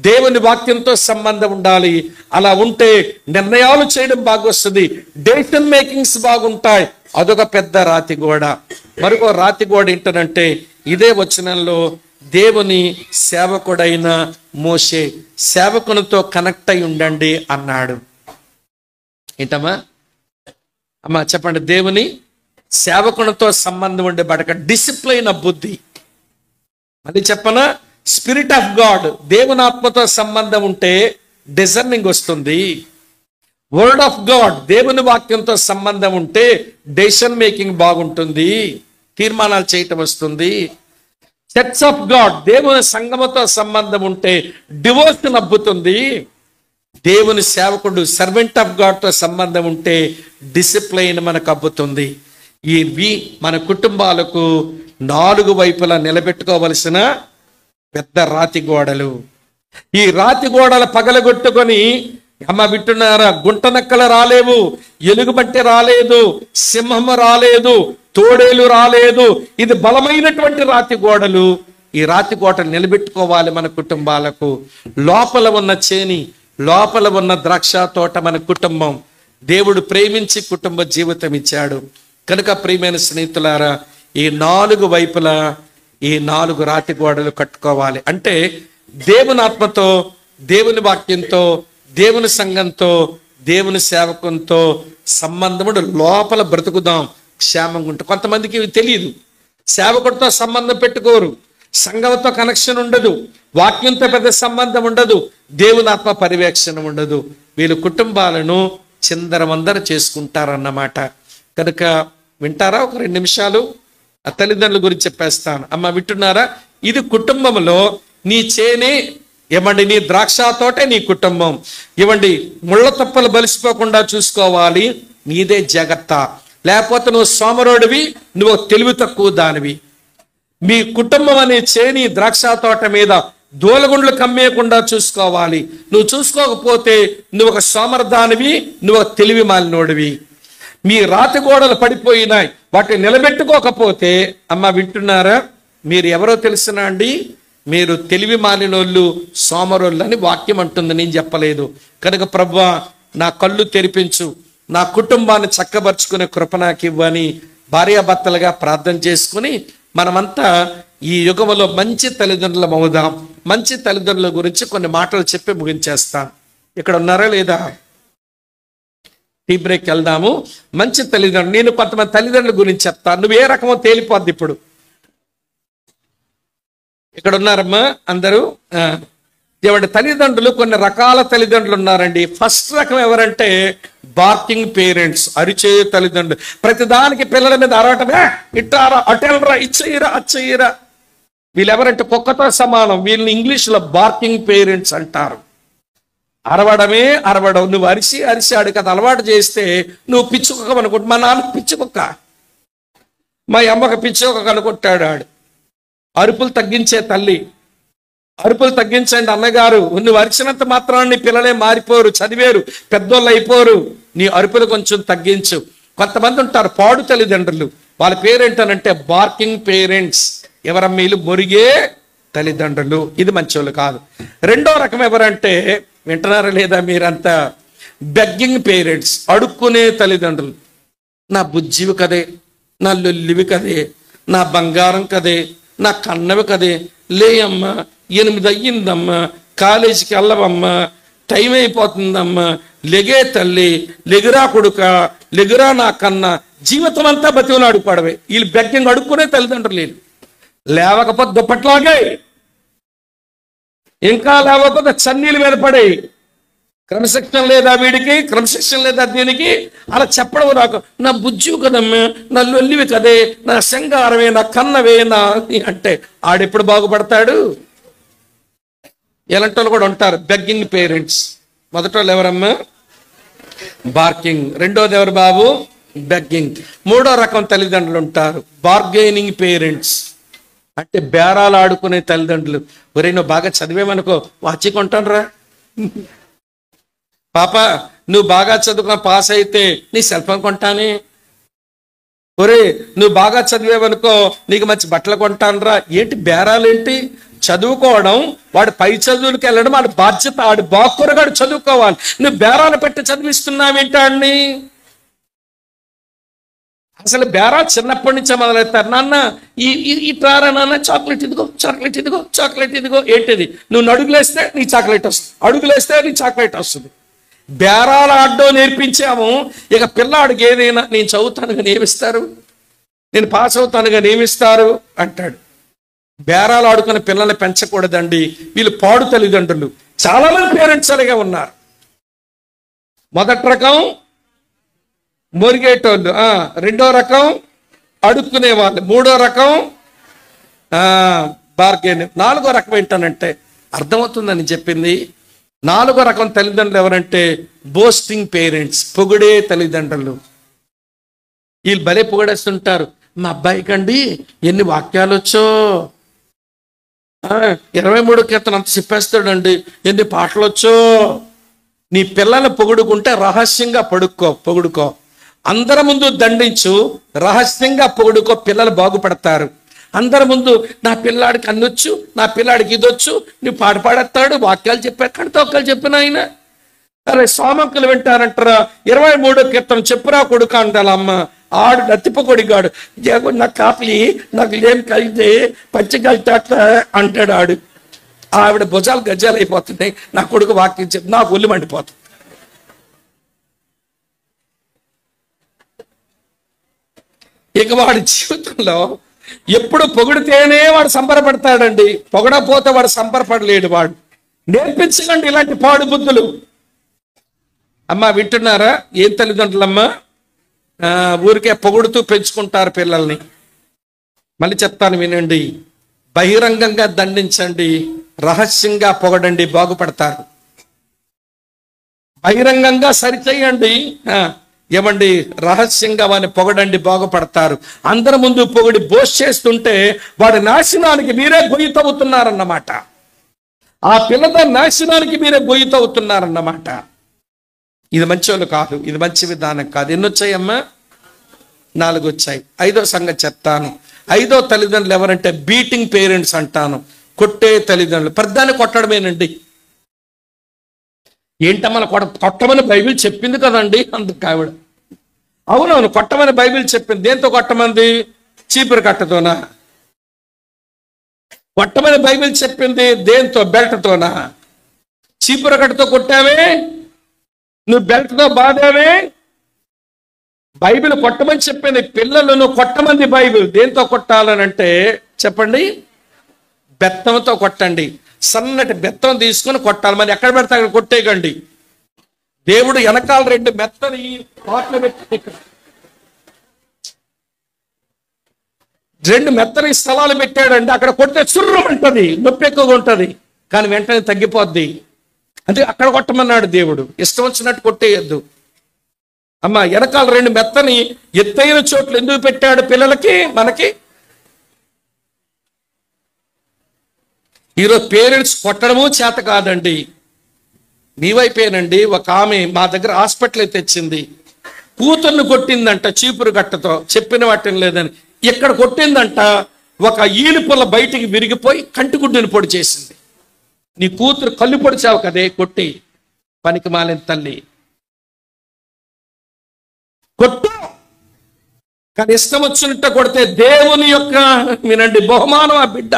దేవుని వాక్యంతో సంబంధం ఉండాలి. అలా ఉంటే నిర్ణయాలు చేయడం బాగొస్తుంది, డెసిషన్ మేకింగ్స్ బాగుంటాయి. అదొక పెద్ద రాతి గోడ. మరొక రాతి గోడ ఏంటంటే ఇదే వచనంలో దేవుని సేవకుడైన మోషే సేవకునితో కనెక్ట్ అయి ఉండండి అన్నాడు. ఏంటమ్మా? అమ్మా చెప్పండి. దేవుని సేవకునితో సంబంధం ఉండే బడక డిసిప్లైన్ బుద్ధి. అది చెప్పనా? స్పిరిట్ ఆఫ్ గాడ్, దేవుని ఆత్మతో సంబంధం ఉంటే డిజర్నింగ్ వస్తుంది. వర్డ్ ఆఫ్ గాడ్, దేవుని వాక్యంతో సంబంధం ఉంటే డెసిషన్ మేకింగ్ బాగుంటుంది, తీర్మానాలు చేయటం వస్తుంది. చర్చ్ ఆఫ్ గాడ్, దేవుని సంఘముతో సంబంధం ఉంటే డివోషన్ అబ్బుతుంది. దేవుని సేవకుడు సర్వెంట్ ఆఫ్ గాడ్ తో సంబంధం ఉంటే డిసిప్లైన్ మనకు అబ్బుతుంది. ఇవి మన కుటుంబాలకు 4 వైపులా నిలబెట్టుకోవలసిన పెద్ద రాతి గోడలు. ఈ రాతి గోడలు పగలగొట్టుకొని, అమ్మ వింటున్నారా, గుంటనక్కలు రాలేవు, ఎలుగుబంటి రాలేదు, సింహము రాలేదు, తోడేలు రాలేదు. ఇది బలమైనటువంటి రాతి గోడలు. ఈ రాతి గోడలు నిలబెట్టుకోవాలి మన కుటుంబాలకు. లోపల ఉన్న చేని, లోపల ఉన్న ద్రాక్ష తోట మన కుటుంబం. దేవుడు ప్రేమించి కుటుంబ జీవితం ఇచ్చాడు. కనుక ప్రియమైన స్నేహితులారా, ఈ 4 వైపులా ఈ 4 రాతి గోడలు కట్టుకోవాలి. అంటే దేవుని ఆత్మతో, దేవుని వాక్యంతో, దేవుని సంఘంతో, దేవుని సేవకునితో సంబంధముడు లోపల బ్రతుకుదాం, క్షేమంగా ఉంటాం. కొంతమందికి ఇవి తెలియదు. సేవకుడితో సంబంధం పెట్టుకోరు, సంఘంతో కనెక్షన్ ఉండదు, వాక్యంతో పెద్ద సంబంధం ఉండదు, దేవుని ఆత్మ పర్యవేక్షణ ఉండదు. వీళ్ళు కుటుంబాలను చిందరవందర చేసుకుంటారన్నమాట. కనుక వింటారా? ఒక 2 నిమిషాలు ఆ తల్లిదండ్రుల గురించి చెప్పేస్తాను. అమ్మ వింటున్నారా? ఇది కుటుంబంలో నీ చేనే ఇవ్వండి, నీ ద్రాక్ష తోటే నీ కుటుంబం. ఇవ్వండి, ముళ్ళ తప్పలు బలిసిపోకుండా చూసుకోవాలి, నీదే జాగ్రత్త. లేకపోతే నువ్వు సోమరోడివి, నువ్వు తెలివి తక్కువ దానివి. మీ కుటుంబం అనే చేని ద్రాక్ష తోట మీద దూలగుండ్లు కమ్మేయకుండా చూసుకోవాలి. నువ్వు చూసుకోకపోతే నువ్వు ఒక సోమరదానివి, నువ్వు ఒక తెలివి మాలినోడివి. మీ రాతి గోడలు పడిపోయినాయి, వాటిని నిలబెట్టుకోకపోతే, అమ్మ వింటున్నారా, మీరు ఎవరో తెలుసునా అండి? మీరు తెలివి మాలినోళ్ళు, సోమరోళ్ళు అని వాక్యం అంటుంది, నేను చెప్పలేదు. కనుక ప్రభువా నా కళ్ళు తెరిపించు, నా కుటుంబాన్ని చక్కబరుచుకునే కృప నాకు ఇవ్వని భార్యాభర్తలుగా ప్రార్థన చేసుకుని మనమంతా ఈ యుగంలో మంచి తల్లిదండ్రులం అవుదాం. మంచి తల్లిదండ్రుల గురించి కొన్ని మాటలు చెప్పి ముగించేస్తాను. ఇక్కడ ఉన్నారా లేదా? టీ బ్రేక్ వెళ్దాము. మంచి తల్లిదండ్రులు, నేను కొంతమంది తల్లిదండ్రుల గురించి చెప్తాను, నువ్వు ఏ రకమో తేలిపోద్ది. ఇప్పుడు ఇక్కడ ఉన్నారమ్మా అందరూ. ఏమంటే తల్లిదండ్రులు కొన్ని రకాల తల్లిదండ్రులు ఉన్నారండి. ఫస్ట్ రకం ఎవరంటే బార్కింగ్ పేరెంట్స్, అరిచే తల్లిదండ్రులు. ప్రతిదానికి పిల్లల మీద అరవటమే, ఇట్టారా, అటెల్రా, ఇచ్చయ్యరా, అచ్చయ్యరా. వీళ్ళు ఎవరంటే కుక్కతో సమానం. వీళ్ళని ఇంగ్లీష్లో బార్కింగ్ పేరెంట్స్ అంటారు. అరవడమే అరవడం. నువ్వు అరిసి అరిసి ఆడికి అది అలవాటు చేస్తే నువ్వు పిచ్చుకొక్క అనుకుంటు. మా నాన్న పిచ్చుకొక్క, మా అమ్మకు పిచ్చుకొక్క అనుకుంటాడు ఆడు. అరుపులు తగ్గించే తల్లి. అరుపులు తగ్గించండి అన్నగారు. నువ్వు అరిచినంత మాత్రాన్ని నీ పిల్లలే మారిపోరు, చదివేరు, పెద్దోళ్ళు అయిపోరు. నీ అరుపులు కొంచెం తగ్గించు. కొంతమంది ఉంటారు పాడు తల్లిదండ్రులు, వాళ్ళ పేరేంటనంటే బార్కింగ్ పేరెంట్స్. ఎవరమ్మీలు? మొరిగే తల్లిదండ్రులు. ఇది మంచోళ్ళు కాదు. రెండో రకం ఎవరంటే, వింటున్నారా లేదా మీరంతా? బెగ్గింగ్ పేరెంట్స్, అడుక్కునే తల్లిదండ్రులు. నా బుజ్జివి కదే, నా లొల్లివి కదే, నా బంగారం కదే, నా కన్నవి కదే, లేయమ్మా 8 అయ్యిందమ్మా, కాలేజీకి వెళ్ళవమ్మా, టైం అయిపోతుందమ్మా, లెగే తల్లి, లెగురా కొడుక, లెగురా నా కన్న. జీవితం అంతా బతిమలాడు పడవే. వీళ్ళు బెగ్గింగ్, అడుక్కునే తల్లిదండ్రులు. వీళ్ళు లేవకపోతే దుప్పట్లాగే, ఇంకా లేవకపోతే చన్నీళ్ళ మీద పడే. క్రమశిక్షణ లేదా వీడికి, క్రమశిక్షణ లేదా దీనికి. అలా చెప్పడం నాకు, నా బుజ్జివి కదమ్మా, నా లొల్లివి కదే, నా శంగారమే, నా కన్నవే, నా అంటే ఆడెప్పుడు బాగుపడతాడు? ఎలాంటి వాళ్ళు కూడా ఉంటారు బెగ్గింగ్ పేరెంట్స్. మొదటి వాళ్ళు ఎవరమ్మా? బార్కింగ్. రెండోది ఎవరు బాబు? బెగ్గింగ్. మూడో రకం తల్లిదండ్రులు ఉంటారు బార్గెనింగ్ పేరెంట్స్, అంటే బేరాలు ఆడుకునే తల్లిదండ్రులు. ఒరే నువ్వు బాగా చదివేమనుకో, వాచి కొంటానురా. పాప నువ్వు బాగా చదువుకున్న పాస్ అయితే నీ సెల్ ఫోన్ కొంటానే. ఒరే నువ్వు బాగా చదివేవనుకో, నీకు మంచి బట్టలు కొంటానురా. ఏంటి బేరాలేంటి? చదువుకోవడం, వాడు పై చదువులకు వెళ్ళడం వాడి బాధ్యత. ఆడు బాక్కురగాడు చదువుకోవాలి. నువ్వు బేరాలు పెట్టి చదివిస్తున్నావేంటాడిని? అసలు బేరా చిన్నప్పటి నుంచే మొదలెత్తారు. నాన్న ఈ ట్రారా నాన్న, చాక్లెట్ ఇదిగో, చాక్లెట్ ఇదిగో, చాక్లెట్ ఇదిగో. ఏంటిది? నువ్వు అడుగులేస్తే నీ చాక్లెట్ వస్తుంది, అడుగులేస్తే నీ చాక్లెట్ వస్తుంది. బేరాలు ఆడడం నేర్పించాము. ఇక పిల్లాడికి ఏదైనా నేను చదువుతాను కానీ ఏమిస్తారు, నేను పాస్ అవుతాను కానీ ఏమిస్తారు అంటాడు. బేరాలు ఆడుకునే పిల్లల్ని పెంచకూడదండి. వీళ్ళు పాడు తల్లిదండ్రులు. చాలా మంది పేరెంట్స్ అలాగే ఉన్నారు. మొదటి రకం మొరిగేటోళ్ళు, రెండో రకం అడుక్కునే వాళ్ళు, మూడో రకం బార్గెన్, నాలుగో రకం ఏంటనంటే, అర్థమవుతుందని చెప్పింది. నాలుగో రకం తల్లిదండ్రులు ఎవరంటే బోస్టింగ్ పేరెంట్స్, పొగిడే తల్లిదండ్రులు. వీళ్ళు భలే పొగడేస్తుంటారు. మా అబ్బాయికి అండి ఎన్ని వాక్యాలు వచ్చో, 23 కీర్తన అంత చెప్పేస్తాడండి, ఎన్ని పాటలు వచ్చో. నీ పిల్లల్ని పొగుడుకుంటే రహస్యంగా పొగుడుకో. అందరి ముందు దండించు, రహస్యంగా పొగుడుకో. పిల్లలు బాగుపడతారు. అందరి ముందు నా పిల్లాడికి అన్నొచ్చు, నా పిల్లాడికి ఇదొచ్చు, నువ్వు పాట పాడేస్తాడు, వాక్యాలు చెప్పారు, కణితోక్కలు చెప్పిన ఆయన. అరే సోమక్కులు వింటారంటారా? 23 కీర్తన చెప్పురా కొడుక అంటాల అమ్మ. ఆడు నత్తిపకొడిగాడు, నా కాపీ నాకు ఏం కలిగితే పంచగలితాట అంటాడు ఆడు. ఆవిడ భుజాలు గజ్జాలు అయిపోతున్నాయి. నా కొడుకు వాక్యం చెప్పి నాకు ఒళ్ళు మండిపోతుంది. ఇక వాడి జీవితంలో ఎప్పుడు పొగిడితేనే వాడు సంబరపడతాడండి, పొగడపోతే వాడు సంబరపడలేడు. వాడు నేర్పించకండి ఇలాంటి పాడు బుద్ధులు. అమ్మా వింటున్నారా? ఏం తల్లిదండ్రులమ్మా? ఊరికే పొగుడుతూ పెంచుకుంటారు పిల్లల్ని. మళ్ళీ చెప్తాను వినండి. బహిరంగంగా దండించండి, రహస్యంగా పొగడండి, బాగుపడతారు. బహిరంగంగా సరిచేయండి, ఏమండి, రహస్యంగా వాడిని పొగడండి, బాగుపడతారు. అందరి ముందు పొగిడి బోస్ చేస్తుంటే వాడి నాశనానికి మీరే గొయ్యి తవ్వుతున్నారన్నమాట. ఆ పిల్లల నాశనానికి మీరే గొయ్యి తవ్వుతున్నారన్నమాట. ఇది మంచోళ్ళు కాదు, ఇది మంచి విధానం కాదు. ఎన్ని వచ్చాయమ్మా? 4 వచ్చాయి. 5వ సంగతి చెప్తాను. 5వ తల్లిదండ్రులు ఎవరంటే బీటింగ్ పేరెంట్స్ అంటాను. కొట్టే తల్లిదండ్రులు. పెద్దాన్ని కొట్టడమేనండి. ఏంటమ్మా కొట్టమని బైబిల్ చెప్పింది కదండి అందుకు ఆవిడ. అవునవును, కొట్టమని బైబిల్ చెప్పింది. దేంతో కొట్టమంది? చీపురు కట్టతోనా? కొట్టమని బైబిల్ చెప్పింది దేంతో? బెల్ట్తోనా? చీపురు కట్టతో కొట్టావే, నువ్వు బెల్ట్తో బాధావే. బైబిల్ కొట్టమని చెప్పింది. పిల్లలను కొట్టమంది బైబిల్. దేంతో కొట్టాలనంటే చెప్పండి, బెత్తంతో కొట్టండి. సన్నటి బెత్తం తీసుకుని కొట్టాలి. మరి ఎక్కడ పెడితే అక్కడ కొట్టేయకండి. దేవుడు వెనకాల 2 మెత్తని పాటలు పెట్టి 2 మెత్తని స్థలాలు పెట్టాడండి. అక్కడ కొడితే చుర్రమంటది, నొప్పి ఎక్కువగా ఉంటది, కానీ వెంటనే తగ్గిపోద్ది. అంటే అక్కడ కొట్టమన్నాడు దేవుడు. ఇష్టం వచ్చినట్టు కొట్టేయద్దు. అమ్మ వెనకాల 2 మెత్తని ఎత్తైన చోట్లు ఎందుకు పెట్టాడు పిల్లలకి? మనకి ఈరోజు పేరెంట్స్ కొట్టడము చేత కాదండి. మీ వైపేనండి. ఒక ఆమె మా దగ్గర హాస్పిటల్ తెచ్చింది. కూతుర్ని కొట్టిందంట చీపురు గట్టతో, చెప్పిన వాటిని లేదని. ఇక్కడ కొట్టిందంట, ఒక ఈలుపుల్ల బయటికి విరిగిపోయి కంటిగుడ్డుని పొడి చేసింది. నీ కూతురు కళ్ళు పొడిచావు కదే కొట్టి, పనికి మాలిన తల్లి. కొట్టు, కానీ ఇష్టం వచ్చినట్టు కొడితే దేవుని యొక్క వినండి బహుమానం ఆ బిడ్డ.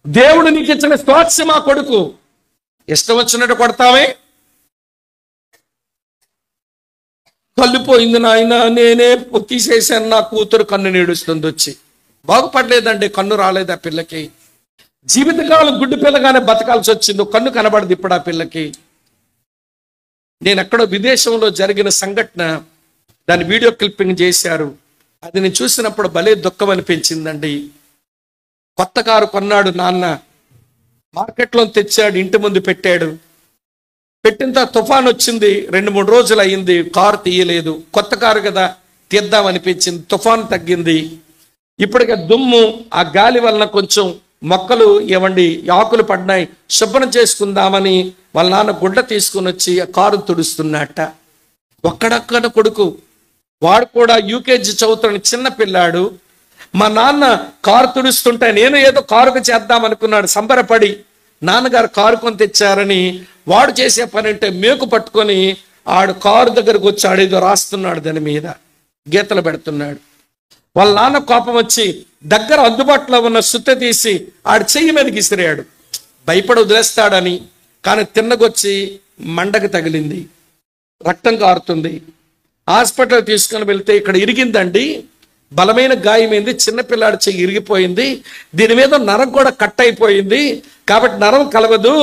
దేవుడు నీకు ఇచ్చిన స్వాస్థ్యం ఆ కొడుకు. ఇష్టం వచ్చినట్టు కొడతావే. కళ్ళు పోయింది నాయన, నేనే తీసేసాను, నా కూతురు కన్ను నీడుస్తుంది వచ్చి. బాగుపడలేదండి, కన్ను రాలేదు ఆ పిల్లకి. జీవితకాలం గుడ్డు పిల్లగానే బతకాల్సి వచ్చింది. కన్ను కనబడదు ఇప్పుడు ఆ పిల్లకి. నేను ఎక్కడో విదేశంలో జరిగిన సంఘటన, దాని వీడియో క్లిప్పింగ్ చేశారు. అది నేను చూసినప్పుడు భలే దుఃఖం అనిపించిందండి. కొత్త కారు కొన్నాడు నాన్న, మార్కెట్లో తెచ్చాడు, ఇంటి ముందు పెట్టాడు. పెట్టిన తర్వాత తుఫాన్ వచ్చింది. 2-3 రోజులు అయింది, కారు తీయలేదు. కొత్త కారు కదా, తీద్దాం అనిపించింది. తుఫాన్ తగ్గింది. ఇప్పటికే దుమ్ము, ఆ గాలి వలన కొంచెం మొక్కలు ఏమండి ఆకులు పడినాయి. శుభ్రం చేసుకుందామని వాళ్ళ నాన్న గుడ్డ తీసుకుని వచ్చి ఆ కారు తుడుస్తున్నట్ట. ఒక్కడక్కడ కొడుకు, వాడు కూడా యూకేజీ చదువుతున్న చిన్న పిల్లాడు. మా నాన్న కారు తుడుస్తుంటే నేను ఏదో కారుకు చేద్దాం అనుకున్నాడు. సంబరపడి నాన్నగారు కారు కొని తెచ్చారని వాడు చేసే పని అంటే మేకు పట్టుకొని ఆడు కారు దగ్గరకు వచ్చి ఆడేదో రాస్తున్నాడు, దాని మీద గీతలు పెడుతున్నాడు. వాళ్ళ నాన్న కోపం వచ్చి దగ్గర అందుబాటులో ఉన్న సుత్తె తీసి ఆడి చెయ్యి మీదకి విసిరాడు. భయపడి వదిలేస్తాడని, కానీ తిన్నగొచ్చి మండకి తగిలింది, రక్తం కారుతుంది. హాస్పిటల్ తీసుకొని వెళ్తే ఇక్కడ ఇరిగిందండి, బలమైన గాయమైంది. చిన్నపిల్లాడి చెయ్యి ఇరిగిపోయింది. దీని మీద నరం కూడా కట్ అయిపోయింది, కాబట్టి నరం కలవదు.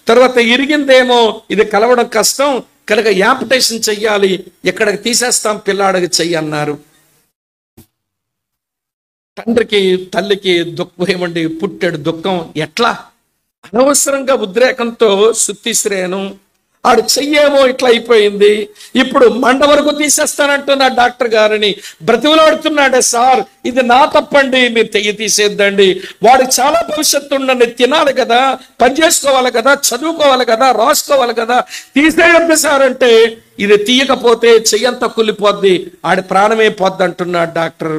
తర్వాత ఇరిగిందేమో, ఇది కలవడం కష్టం కనుక యాంపిటేషన్ చెయ్యాలి, ఇక్కడికి తీసేస్తాం పిల్లాడికి చెయ్యి అన్నారు. తండ్రికి తల్లికి దుఃఖం ఏమండి పుట్టాడు దుఃఖం. ఎట్లా అనవసరంగా ఉద్రేకంతో సుత్తిశ్రేను ఆడు చెయ్యేమో ఇట్లా అయిపోయింది. ఇప్పుడు మండ వరకు తీసేస్తానంటున్నా డాక్టర్ గారిని బ్రతిమలాడుతున్నాడే, సార్ ఇది నా తప్పండి, మీరు తెయ్యి తీసేద్దండి, వాడికి చాలా భవిష్యత్తు ఉండండి, తినాలి కదా, పని చేసుకోవాలి కదా, చదువుకోవాలి కదా, రాసుకోవాలి కదా, తీసేయద్దు సార్ అంటే, ఇది తీయకపోతే చెయ్యంతా కులిపోద్ది, ఆడి ప్రాణమే పోద్ది అంటున్నాడు డాక్టర్.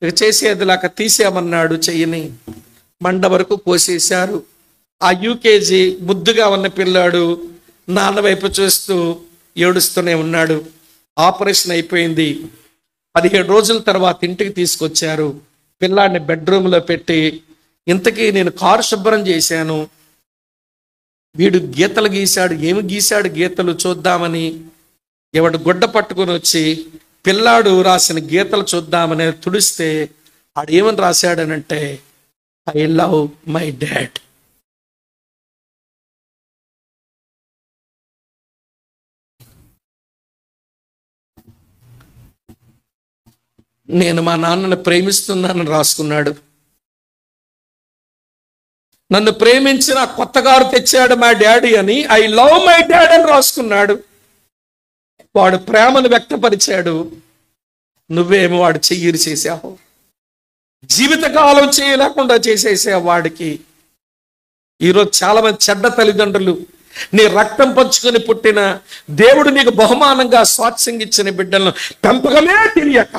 చేసేది లాక తీసేయమన్నాడు చెయ్యిని. మండ వరకు కోసేశారు. ఆ యూకేజీ ముద్దుగా ఉన్న పిల్లాడు నాన్న వైపు చూస్తూ ఏడుస్తూనే ఉన్నాడు. ఆపరేషన్ అయిపోయింది. 17 రోజుల తర్వాత ఇంటికి తీసుకొచ్చారు. పిల్లాడిని బెడ్రూమ్లో పెట్టి, ఇంతకీ నేను కారు శుభ్రం చేశాను, వీడు గీతలు గీశాడు, ఏమి గీశాడు గీతలు చూద్దామని ఎవడు గుడ్డ పట్టుకుని వచ్చి పిల్లాడు రాసిన గీతలు చూద్దామని తుడిస్తే ఆడు ఏమని రాశాడనంటే, ఐ లవ్ మై డాడ్. నేను మా నాన్నను ప్రేమిస్తున్నానని రాసుకున్నాడు. నన్ను ప్రేమించిన కొత్త కారు తెచ్చాడు మా డాడీ అని, ఐ లవ్ మై డాడ్ అని రాసుకున్నాడు. వాడు ప్రేమను వ్యక్తపరిచాడు. నువ్వేమో వాడు చెయ్యిరి చేశావు, జీవితకాలం చేయలేకుండా చేసేసావు వాడికి. ఈరోజు చాలా మంది చెడ్డ తల్లిదండ్రులు, నీ రక్తం పంచుకొని పుట్టిన దేవుడు నీకు బహుమానంగా స్వాస్థ్యంగా ఇచ్చిన బిడ్డలను పెంపకమే తెలియక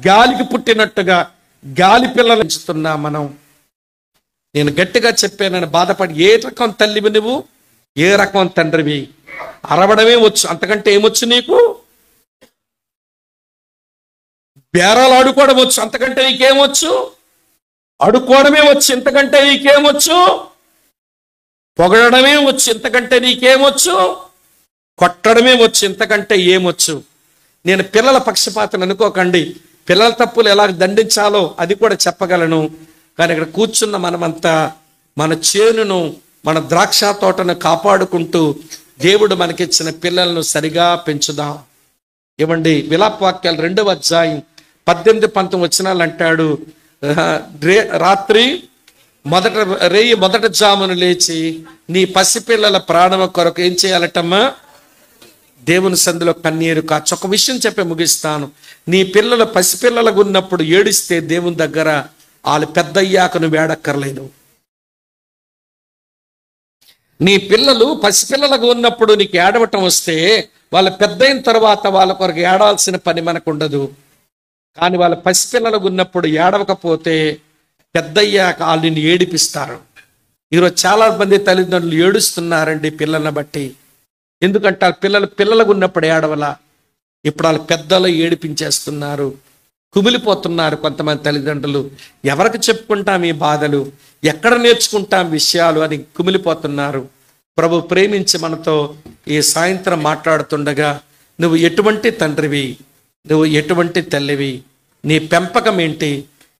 గాలికి పుట్టినట్టుగా గాలి పిల్లలు పెంచుతున్నా మనం. నేను గట్టిగా చెప్పానని బాధపడి, ఏ రకం తల్లివి నువ్వు, ఏ రకం తండ్రివి? అరవడమే వచ్చు, అంతకంటే ఏమొచ్చు నీకు? బేరాలు ఆడుకోవడం వచ్చు, అంతకంటే నీకేమొచ్చు? అడుక్కోవడమే వచ్చు, ఇంతకంటే నీకేమొచ్చు? పొగడమే వచ్చు, ఇంతకంటే నీకేమొచ్చు? కొట్టడమే వచ్చు, ఇంతకంటే ఏమొచ్చు? నేను పిల్లల పక్షపాతం అనుకోకండి, పిల్లల తప్పులు ఎలా దండించాలో అది కూడా చెప్పగలను. కానీ ఇక్కడ కూర్చున్న మనమంతా మన చేనును, మన ద్రాక్ష తోటను కాపాడుకుంటూ దేవుడు మనకిచ్చిన పిల్లలను సరిగా పెంచుదాం. ఇవ్వండి, విలాపవాక్యాలు 2వ అధ్యాయం 18-19 వచనాలు అంటాడు, రాత్రి రేయి మొదట జామును లేచి నీ పసిపిల్లల ప్రాణం కొరకు ఏం చేయాలటమ్మా? దేవుని సందులో కన్నీరు కాచు. ఒక విషయం చెప్పి ముగిస్తాను. నీ పిల్లలు పసిపిల్లలకు ఉన్నప్పుడు ఏడిస్తే దేవుని దగ్గర వాళ్ళు పెద్దయ్యాక నువ్వు ఏడక్కర్లేదు. నీ పిల్లలు పసిపిల్లలకు ఉన్నప్పుడు నీకు ఏడవటం వస్తే వాళ్ళు పెద్దయిన తర్వాత వాళ్ళ కొరకు ఏడాల్సిన పని మనకు ఉండదు. కానీ వాళ్ళ పసిపిల్లలకు ఉన్నప్పుడు ఏడవకపోతే పెద్దయ్యాక వాళ్ళు నిన్ను ఏడిపిస్తారు. ఈరోజు చాలా మంది తల్లిదండ్రులు ఏడుస్తున్నారండి పిల్లల్ని బట్టి. ఎందుకంటే పిల్లలకు ఉన్నప్పుడు ఏడవలా, ఇప్పుడు వాళ్ళు పెద్దలు ఏడిపించేస్తున్నారు. కుమిలిపోతున్నారు కొంతమంది తల్లిదండ్రులు. ఎవరికి చెప్పుకుంటాం ఈ బాధలు, ఎక్కడ నేర్చుకుంటాం విషయాలు అని కుమిలిపోతున్నారు. ప్రభు ప్రేమించి మనతో ఈ సాయంత్రం మాట్లాడుతుండగా, నువ్వు ఎటువంటి తండ్రివి, నువ్వు ఎటువంటి తల్లివి, నీ పెంపకం ఏంటి,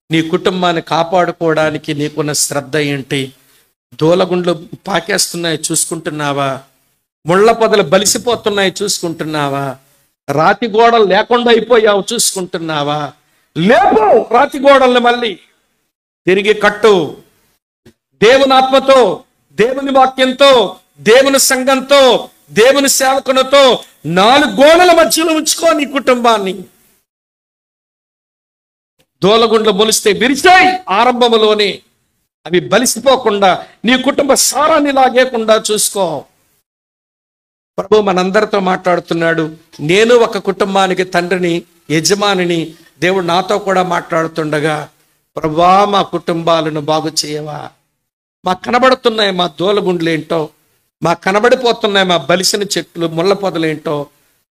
నీ కుటుంబాన్ని కాపాడుకోవడానికి నీకున్న శ్రద్ధ ఏంటి? దూలగుండ్లు పాకేస్తున్నాయి చూసుకుంటున్నావా? ముళ్ళ పొదలు బలిసిపోతున్నాయి చూసుకుంటున్నావా? రాతి గోడలు లేకుండా అయిపోయావు చూసుకుంటున్నావా? లేపు రాతి గోడల్ని మళ్ళీ తిరిగి కట్టు. దేవుని ఆత్మతో, దేవుని వాక్యంతో, దేవుని సంఘంతో, దేవుని సేవకునితో 4 గోడల మధ్యలో ఉంచుకో నీ కుటుంబాన్ని. దూలగుండ్లు మొలిస్తే విరిచాయి ఆరంభంలోనే, అవి బలిసిపోకుండా నీ కుటుంబ సారాన్ని లాగేకుండా చూసుకో. ప్రభు మనందరితో మాట్లాడుతున్నాడు. నేను ఒక కుటుంబానికి తండ్రిని, యజమానిని. దేవుడు నాతో కూడా మాట్లాడుతుండగా, ప్రభువా మా కుటుంబాలను బాగు చేయవా? మాకు కనబడుతున్నాయి మా దూలగుండ్లు ఏంటో, మాకు కనబడిపోతున్నాయి మా బలిసిన చెట్లు ముళ్ళ పొదలేంటో,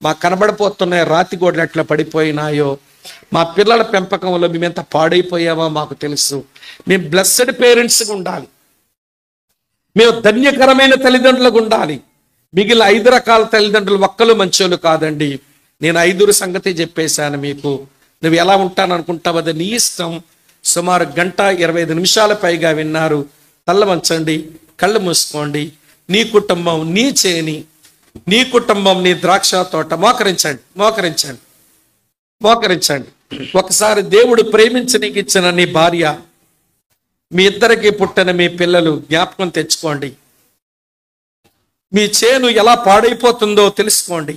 మాకు కనబడిపోతున్నాయి రాతి గోడలు ఎట్లా పడిపోయినాయో. మా పిల్లల పెంపకంలో మేమెంత పాడైపోయామో మాకు తెలుసు. మేము బ్లెస్సెడ్ పేరెంట్స్గా ఉండాలి, మేము ధన్యకరమైన తల్లిదండ్రులకు ఉండాలి. మిగిలిన 5 రకాల తల్లిదండ్రులు ఒక్కలు మంచోళ్ళు కాదండి. నేను 5 సంగతి చెప్పేశాను మీకు. నువ్వు ఎలా ఉంటాననుకుంటావు అది నీ ఇష్టం. సుమారు 1:25 నిమిషాల పైగా విన్నారు. తల్ల వంచండి, కళ్ళు మూసుకోండి. నీ కుటుంబం నీ చేని, నీ కుటుంబం నీ ద్రాక్ష తోట. మోకరించండి, మోకరించండి, మోకరించండి. ఒకసారి దేవుడు ప్రేమించి నీకు ఇచ్చిన నీ భార్య, మీ ఇద్దరికి పుట్టిన మీ పిల్లలు జ్ఞాపకం తెచ్చుకోండి. మీ చేను ఎలా పాడైపోతుందో తెలుసుకోండి.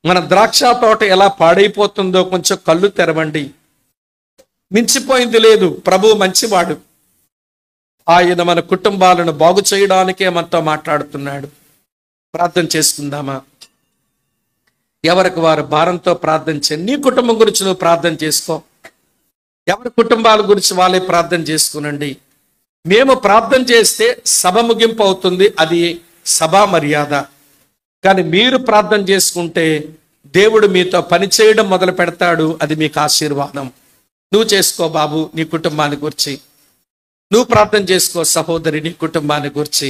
మన ద్రాక్ష తోట ఎలా పాడైపోతుందో కొంచెం కళ్ళు తెరవండి. మించిపోయింది లేదు. ప్రభువు మంచివాడు. ఆయన మన కుటుంబాలను బాగు చేయడానికే మనతో మాట్లాడుతున్నాడు. ప్రార్థన చేసుకుందామా? ఎవరికి వారు భారంతో ప్రార్థన చేయండి. నీ కుటుంబం గురించి నువ్వు ప్రార్థన చేసుకో. ఎవరి కుటుంబాల గురించి వాళ్ళే ప్రార్థన చేసుకునండి. మేము ప్రార్థన చేస్తే సభ ముగింపు అవుతుంది, అది సభా మర్యాద. కానీ మీరు ప్రార్థన చేసుకుంటే దేవుడు మీతో పని చేయడం మొదలు పెడతాడు, అది మీకు ఆశీర్వాదం. నువ్వు చేసుకో బాబు నీ కుటుంబాన్ని గురించి, నువ్వు ప్రార్థన చేసుకో సహోదరి నీ కుటుంబాన్ని గురించి.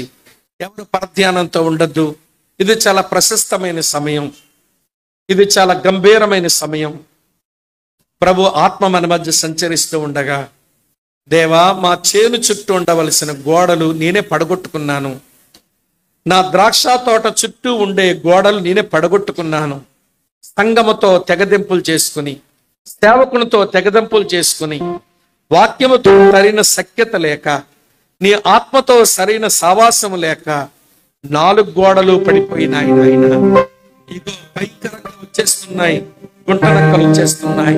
ఎవరు పరధ్యానంతో ఉండద్దు. ఇది చాలా ప్రశస్తమైన సమయం, ఇది చాలా గంభీరమైన సమయం. ప్రభు ఆత్మ మన మధ్య సంచరిస్తూ ఉండగా, దేవా, మా చేను చుట్టూ ఉండవలసిన గోడలు నేనే పడగొట్టుకున్నాను. నా ద్రాక్ష తోట చుట్టూ ఉండే గోడలు నేనే పడగొట్టుకున్నాను. సంగముతో తెగదెంపులు చేసుకుని, సేవకునితో తెగదెంపులు చేసుకుని, వాక్యముతో సరైన సఖ్యత లేక, నీ ఆత్మతో సరైన సావాసము లేక 4 గోడలు పడిపోయినాయి నాయన. ఇగో భయంకరంగా వచ్చేస్తున్నాయి, గుంటనక్కలు వచ్చేస్తున్నాయి,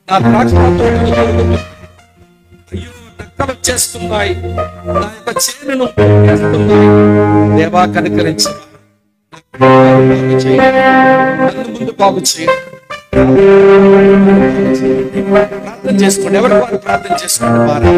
నా ద్రాక్ష తోటలు అయ్యో నక్కలు వచ్చేస్తున్నాయి, నా యొక్క చేనును చేస్తున్నాయి. దేవా, కనికరించి నన్ను ముందు బాగు చేయండి. ప్రార్థన చేసుకోండి, ఎవరు వారు ప్రార్థన చేసుకోండి. వారా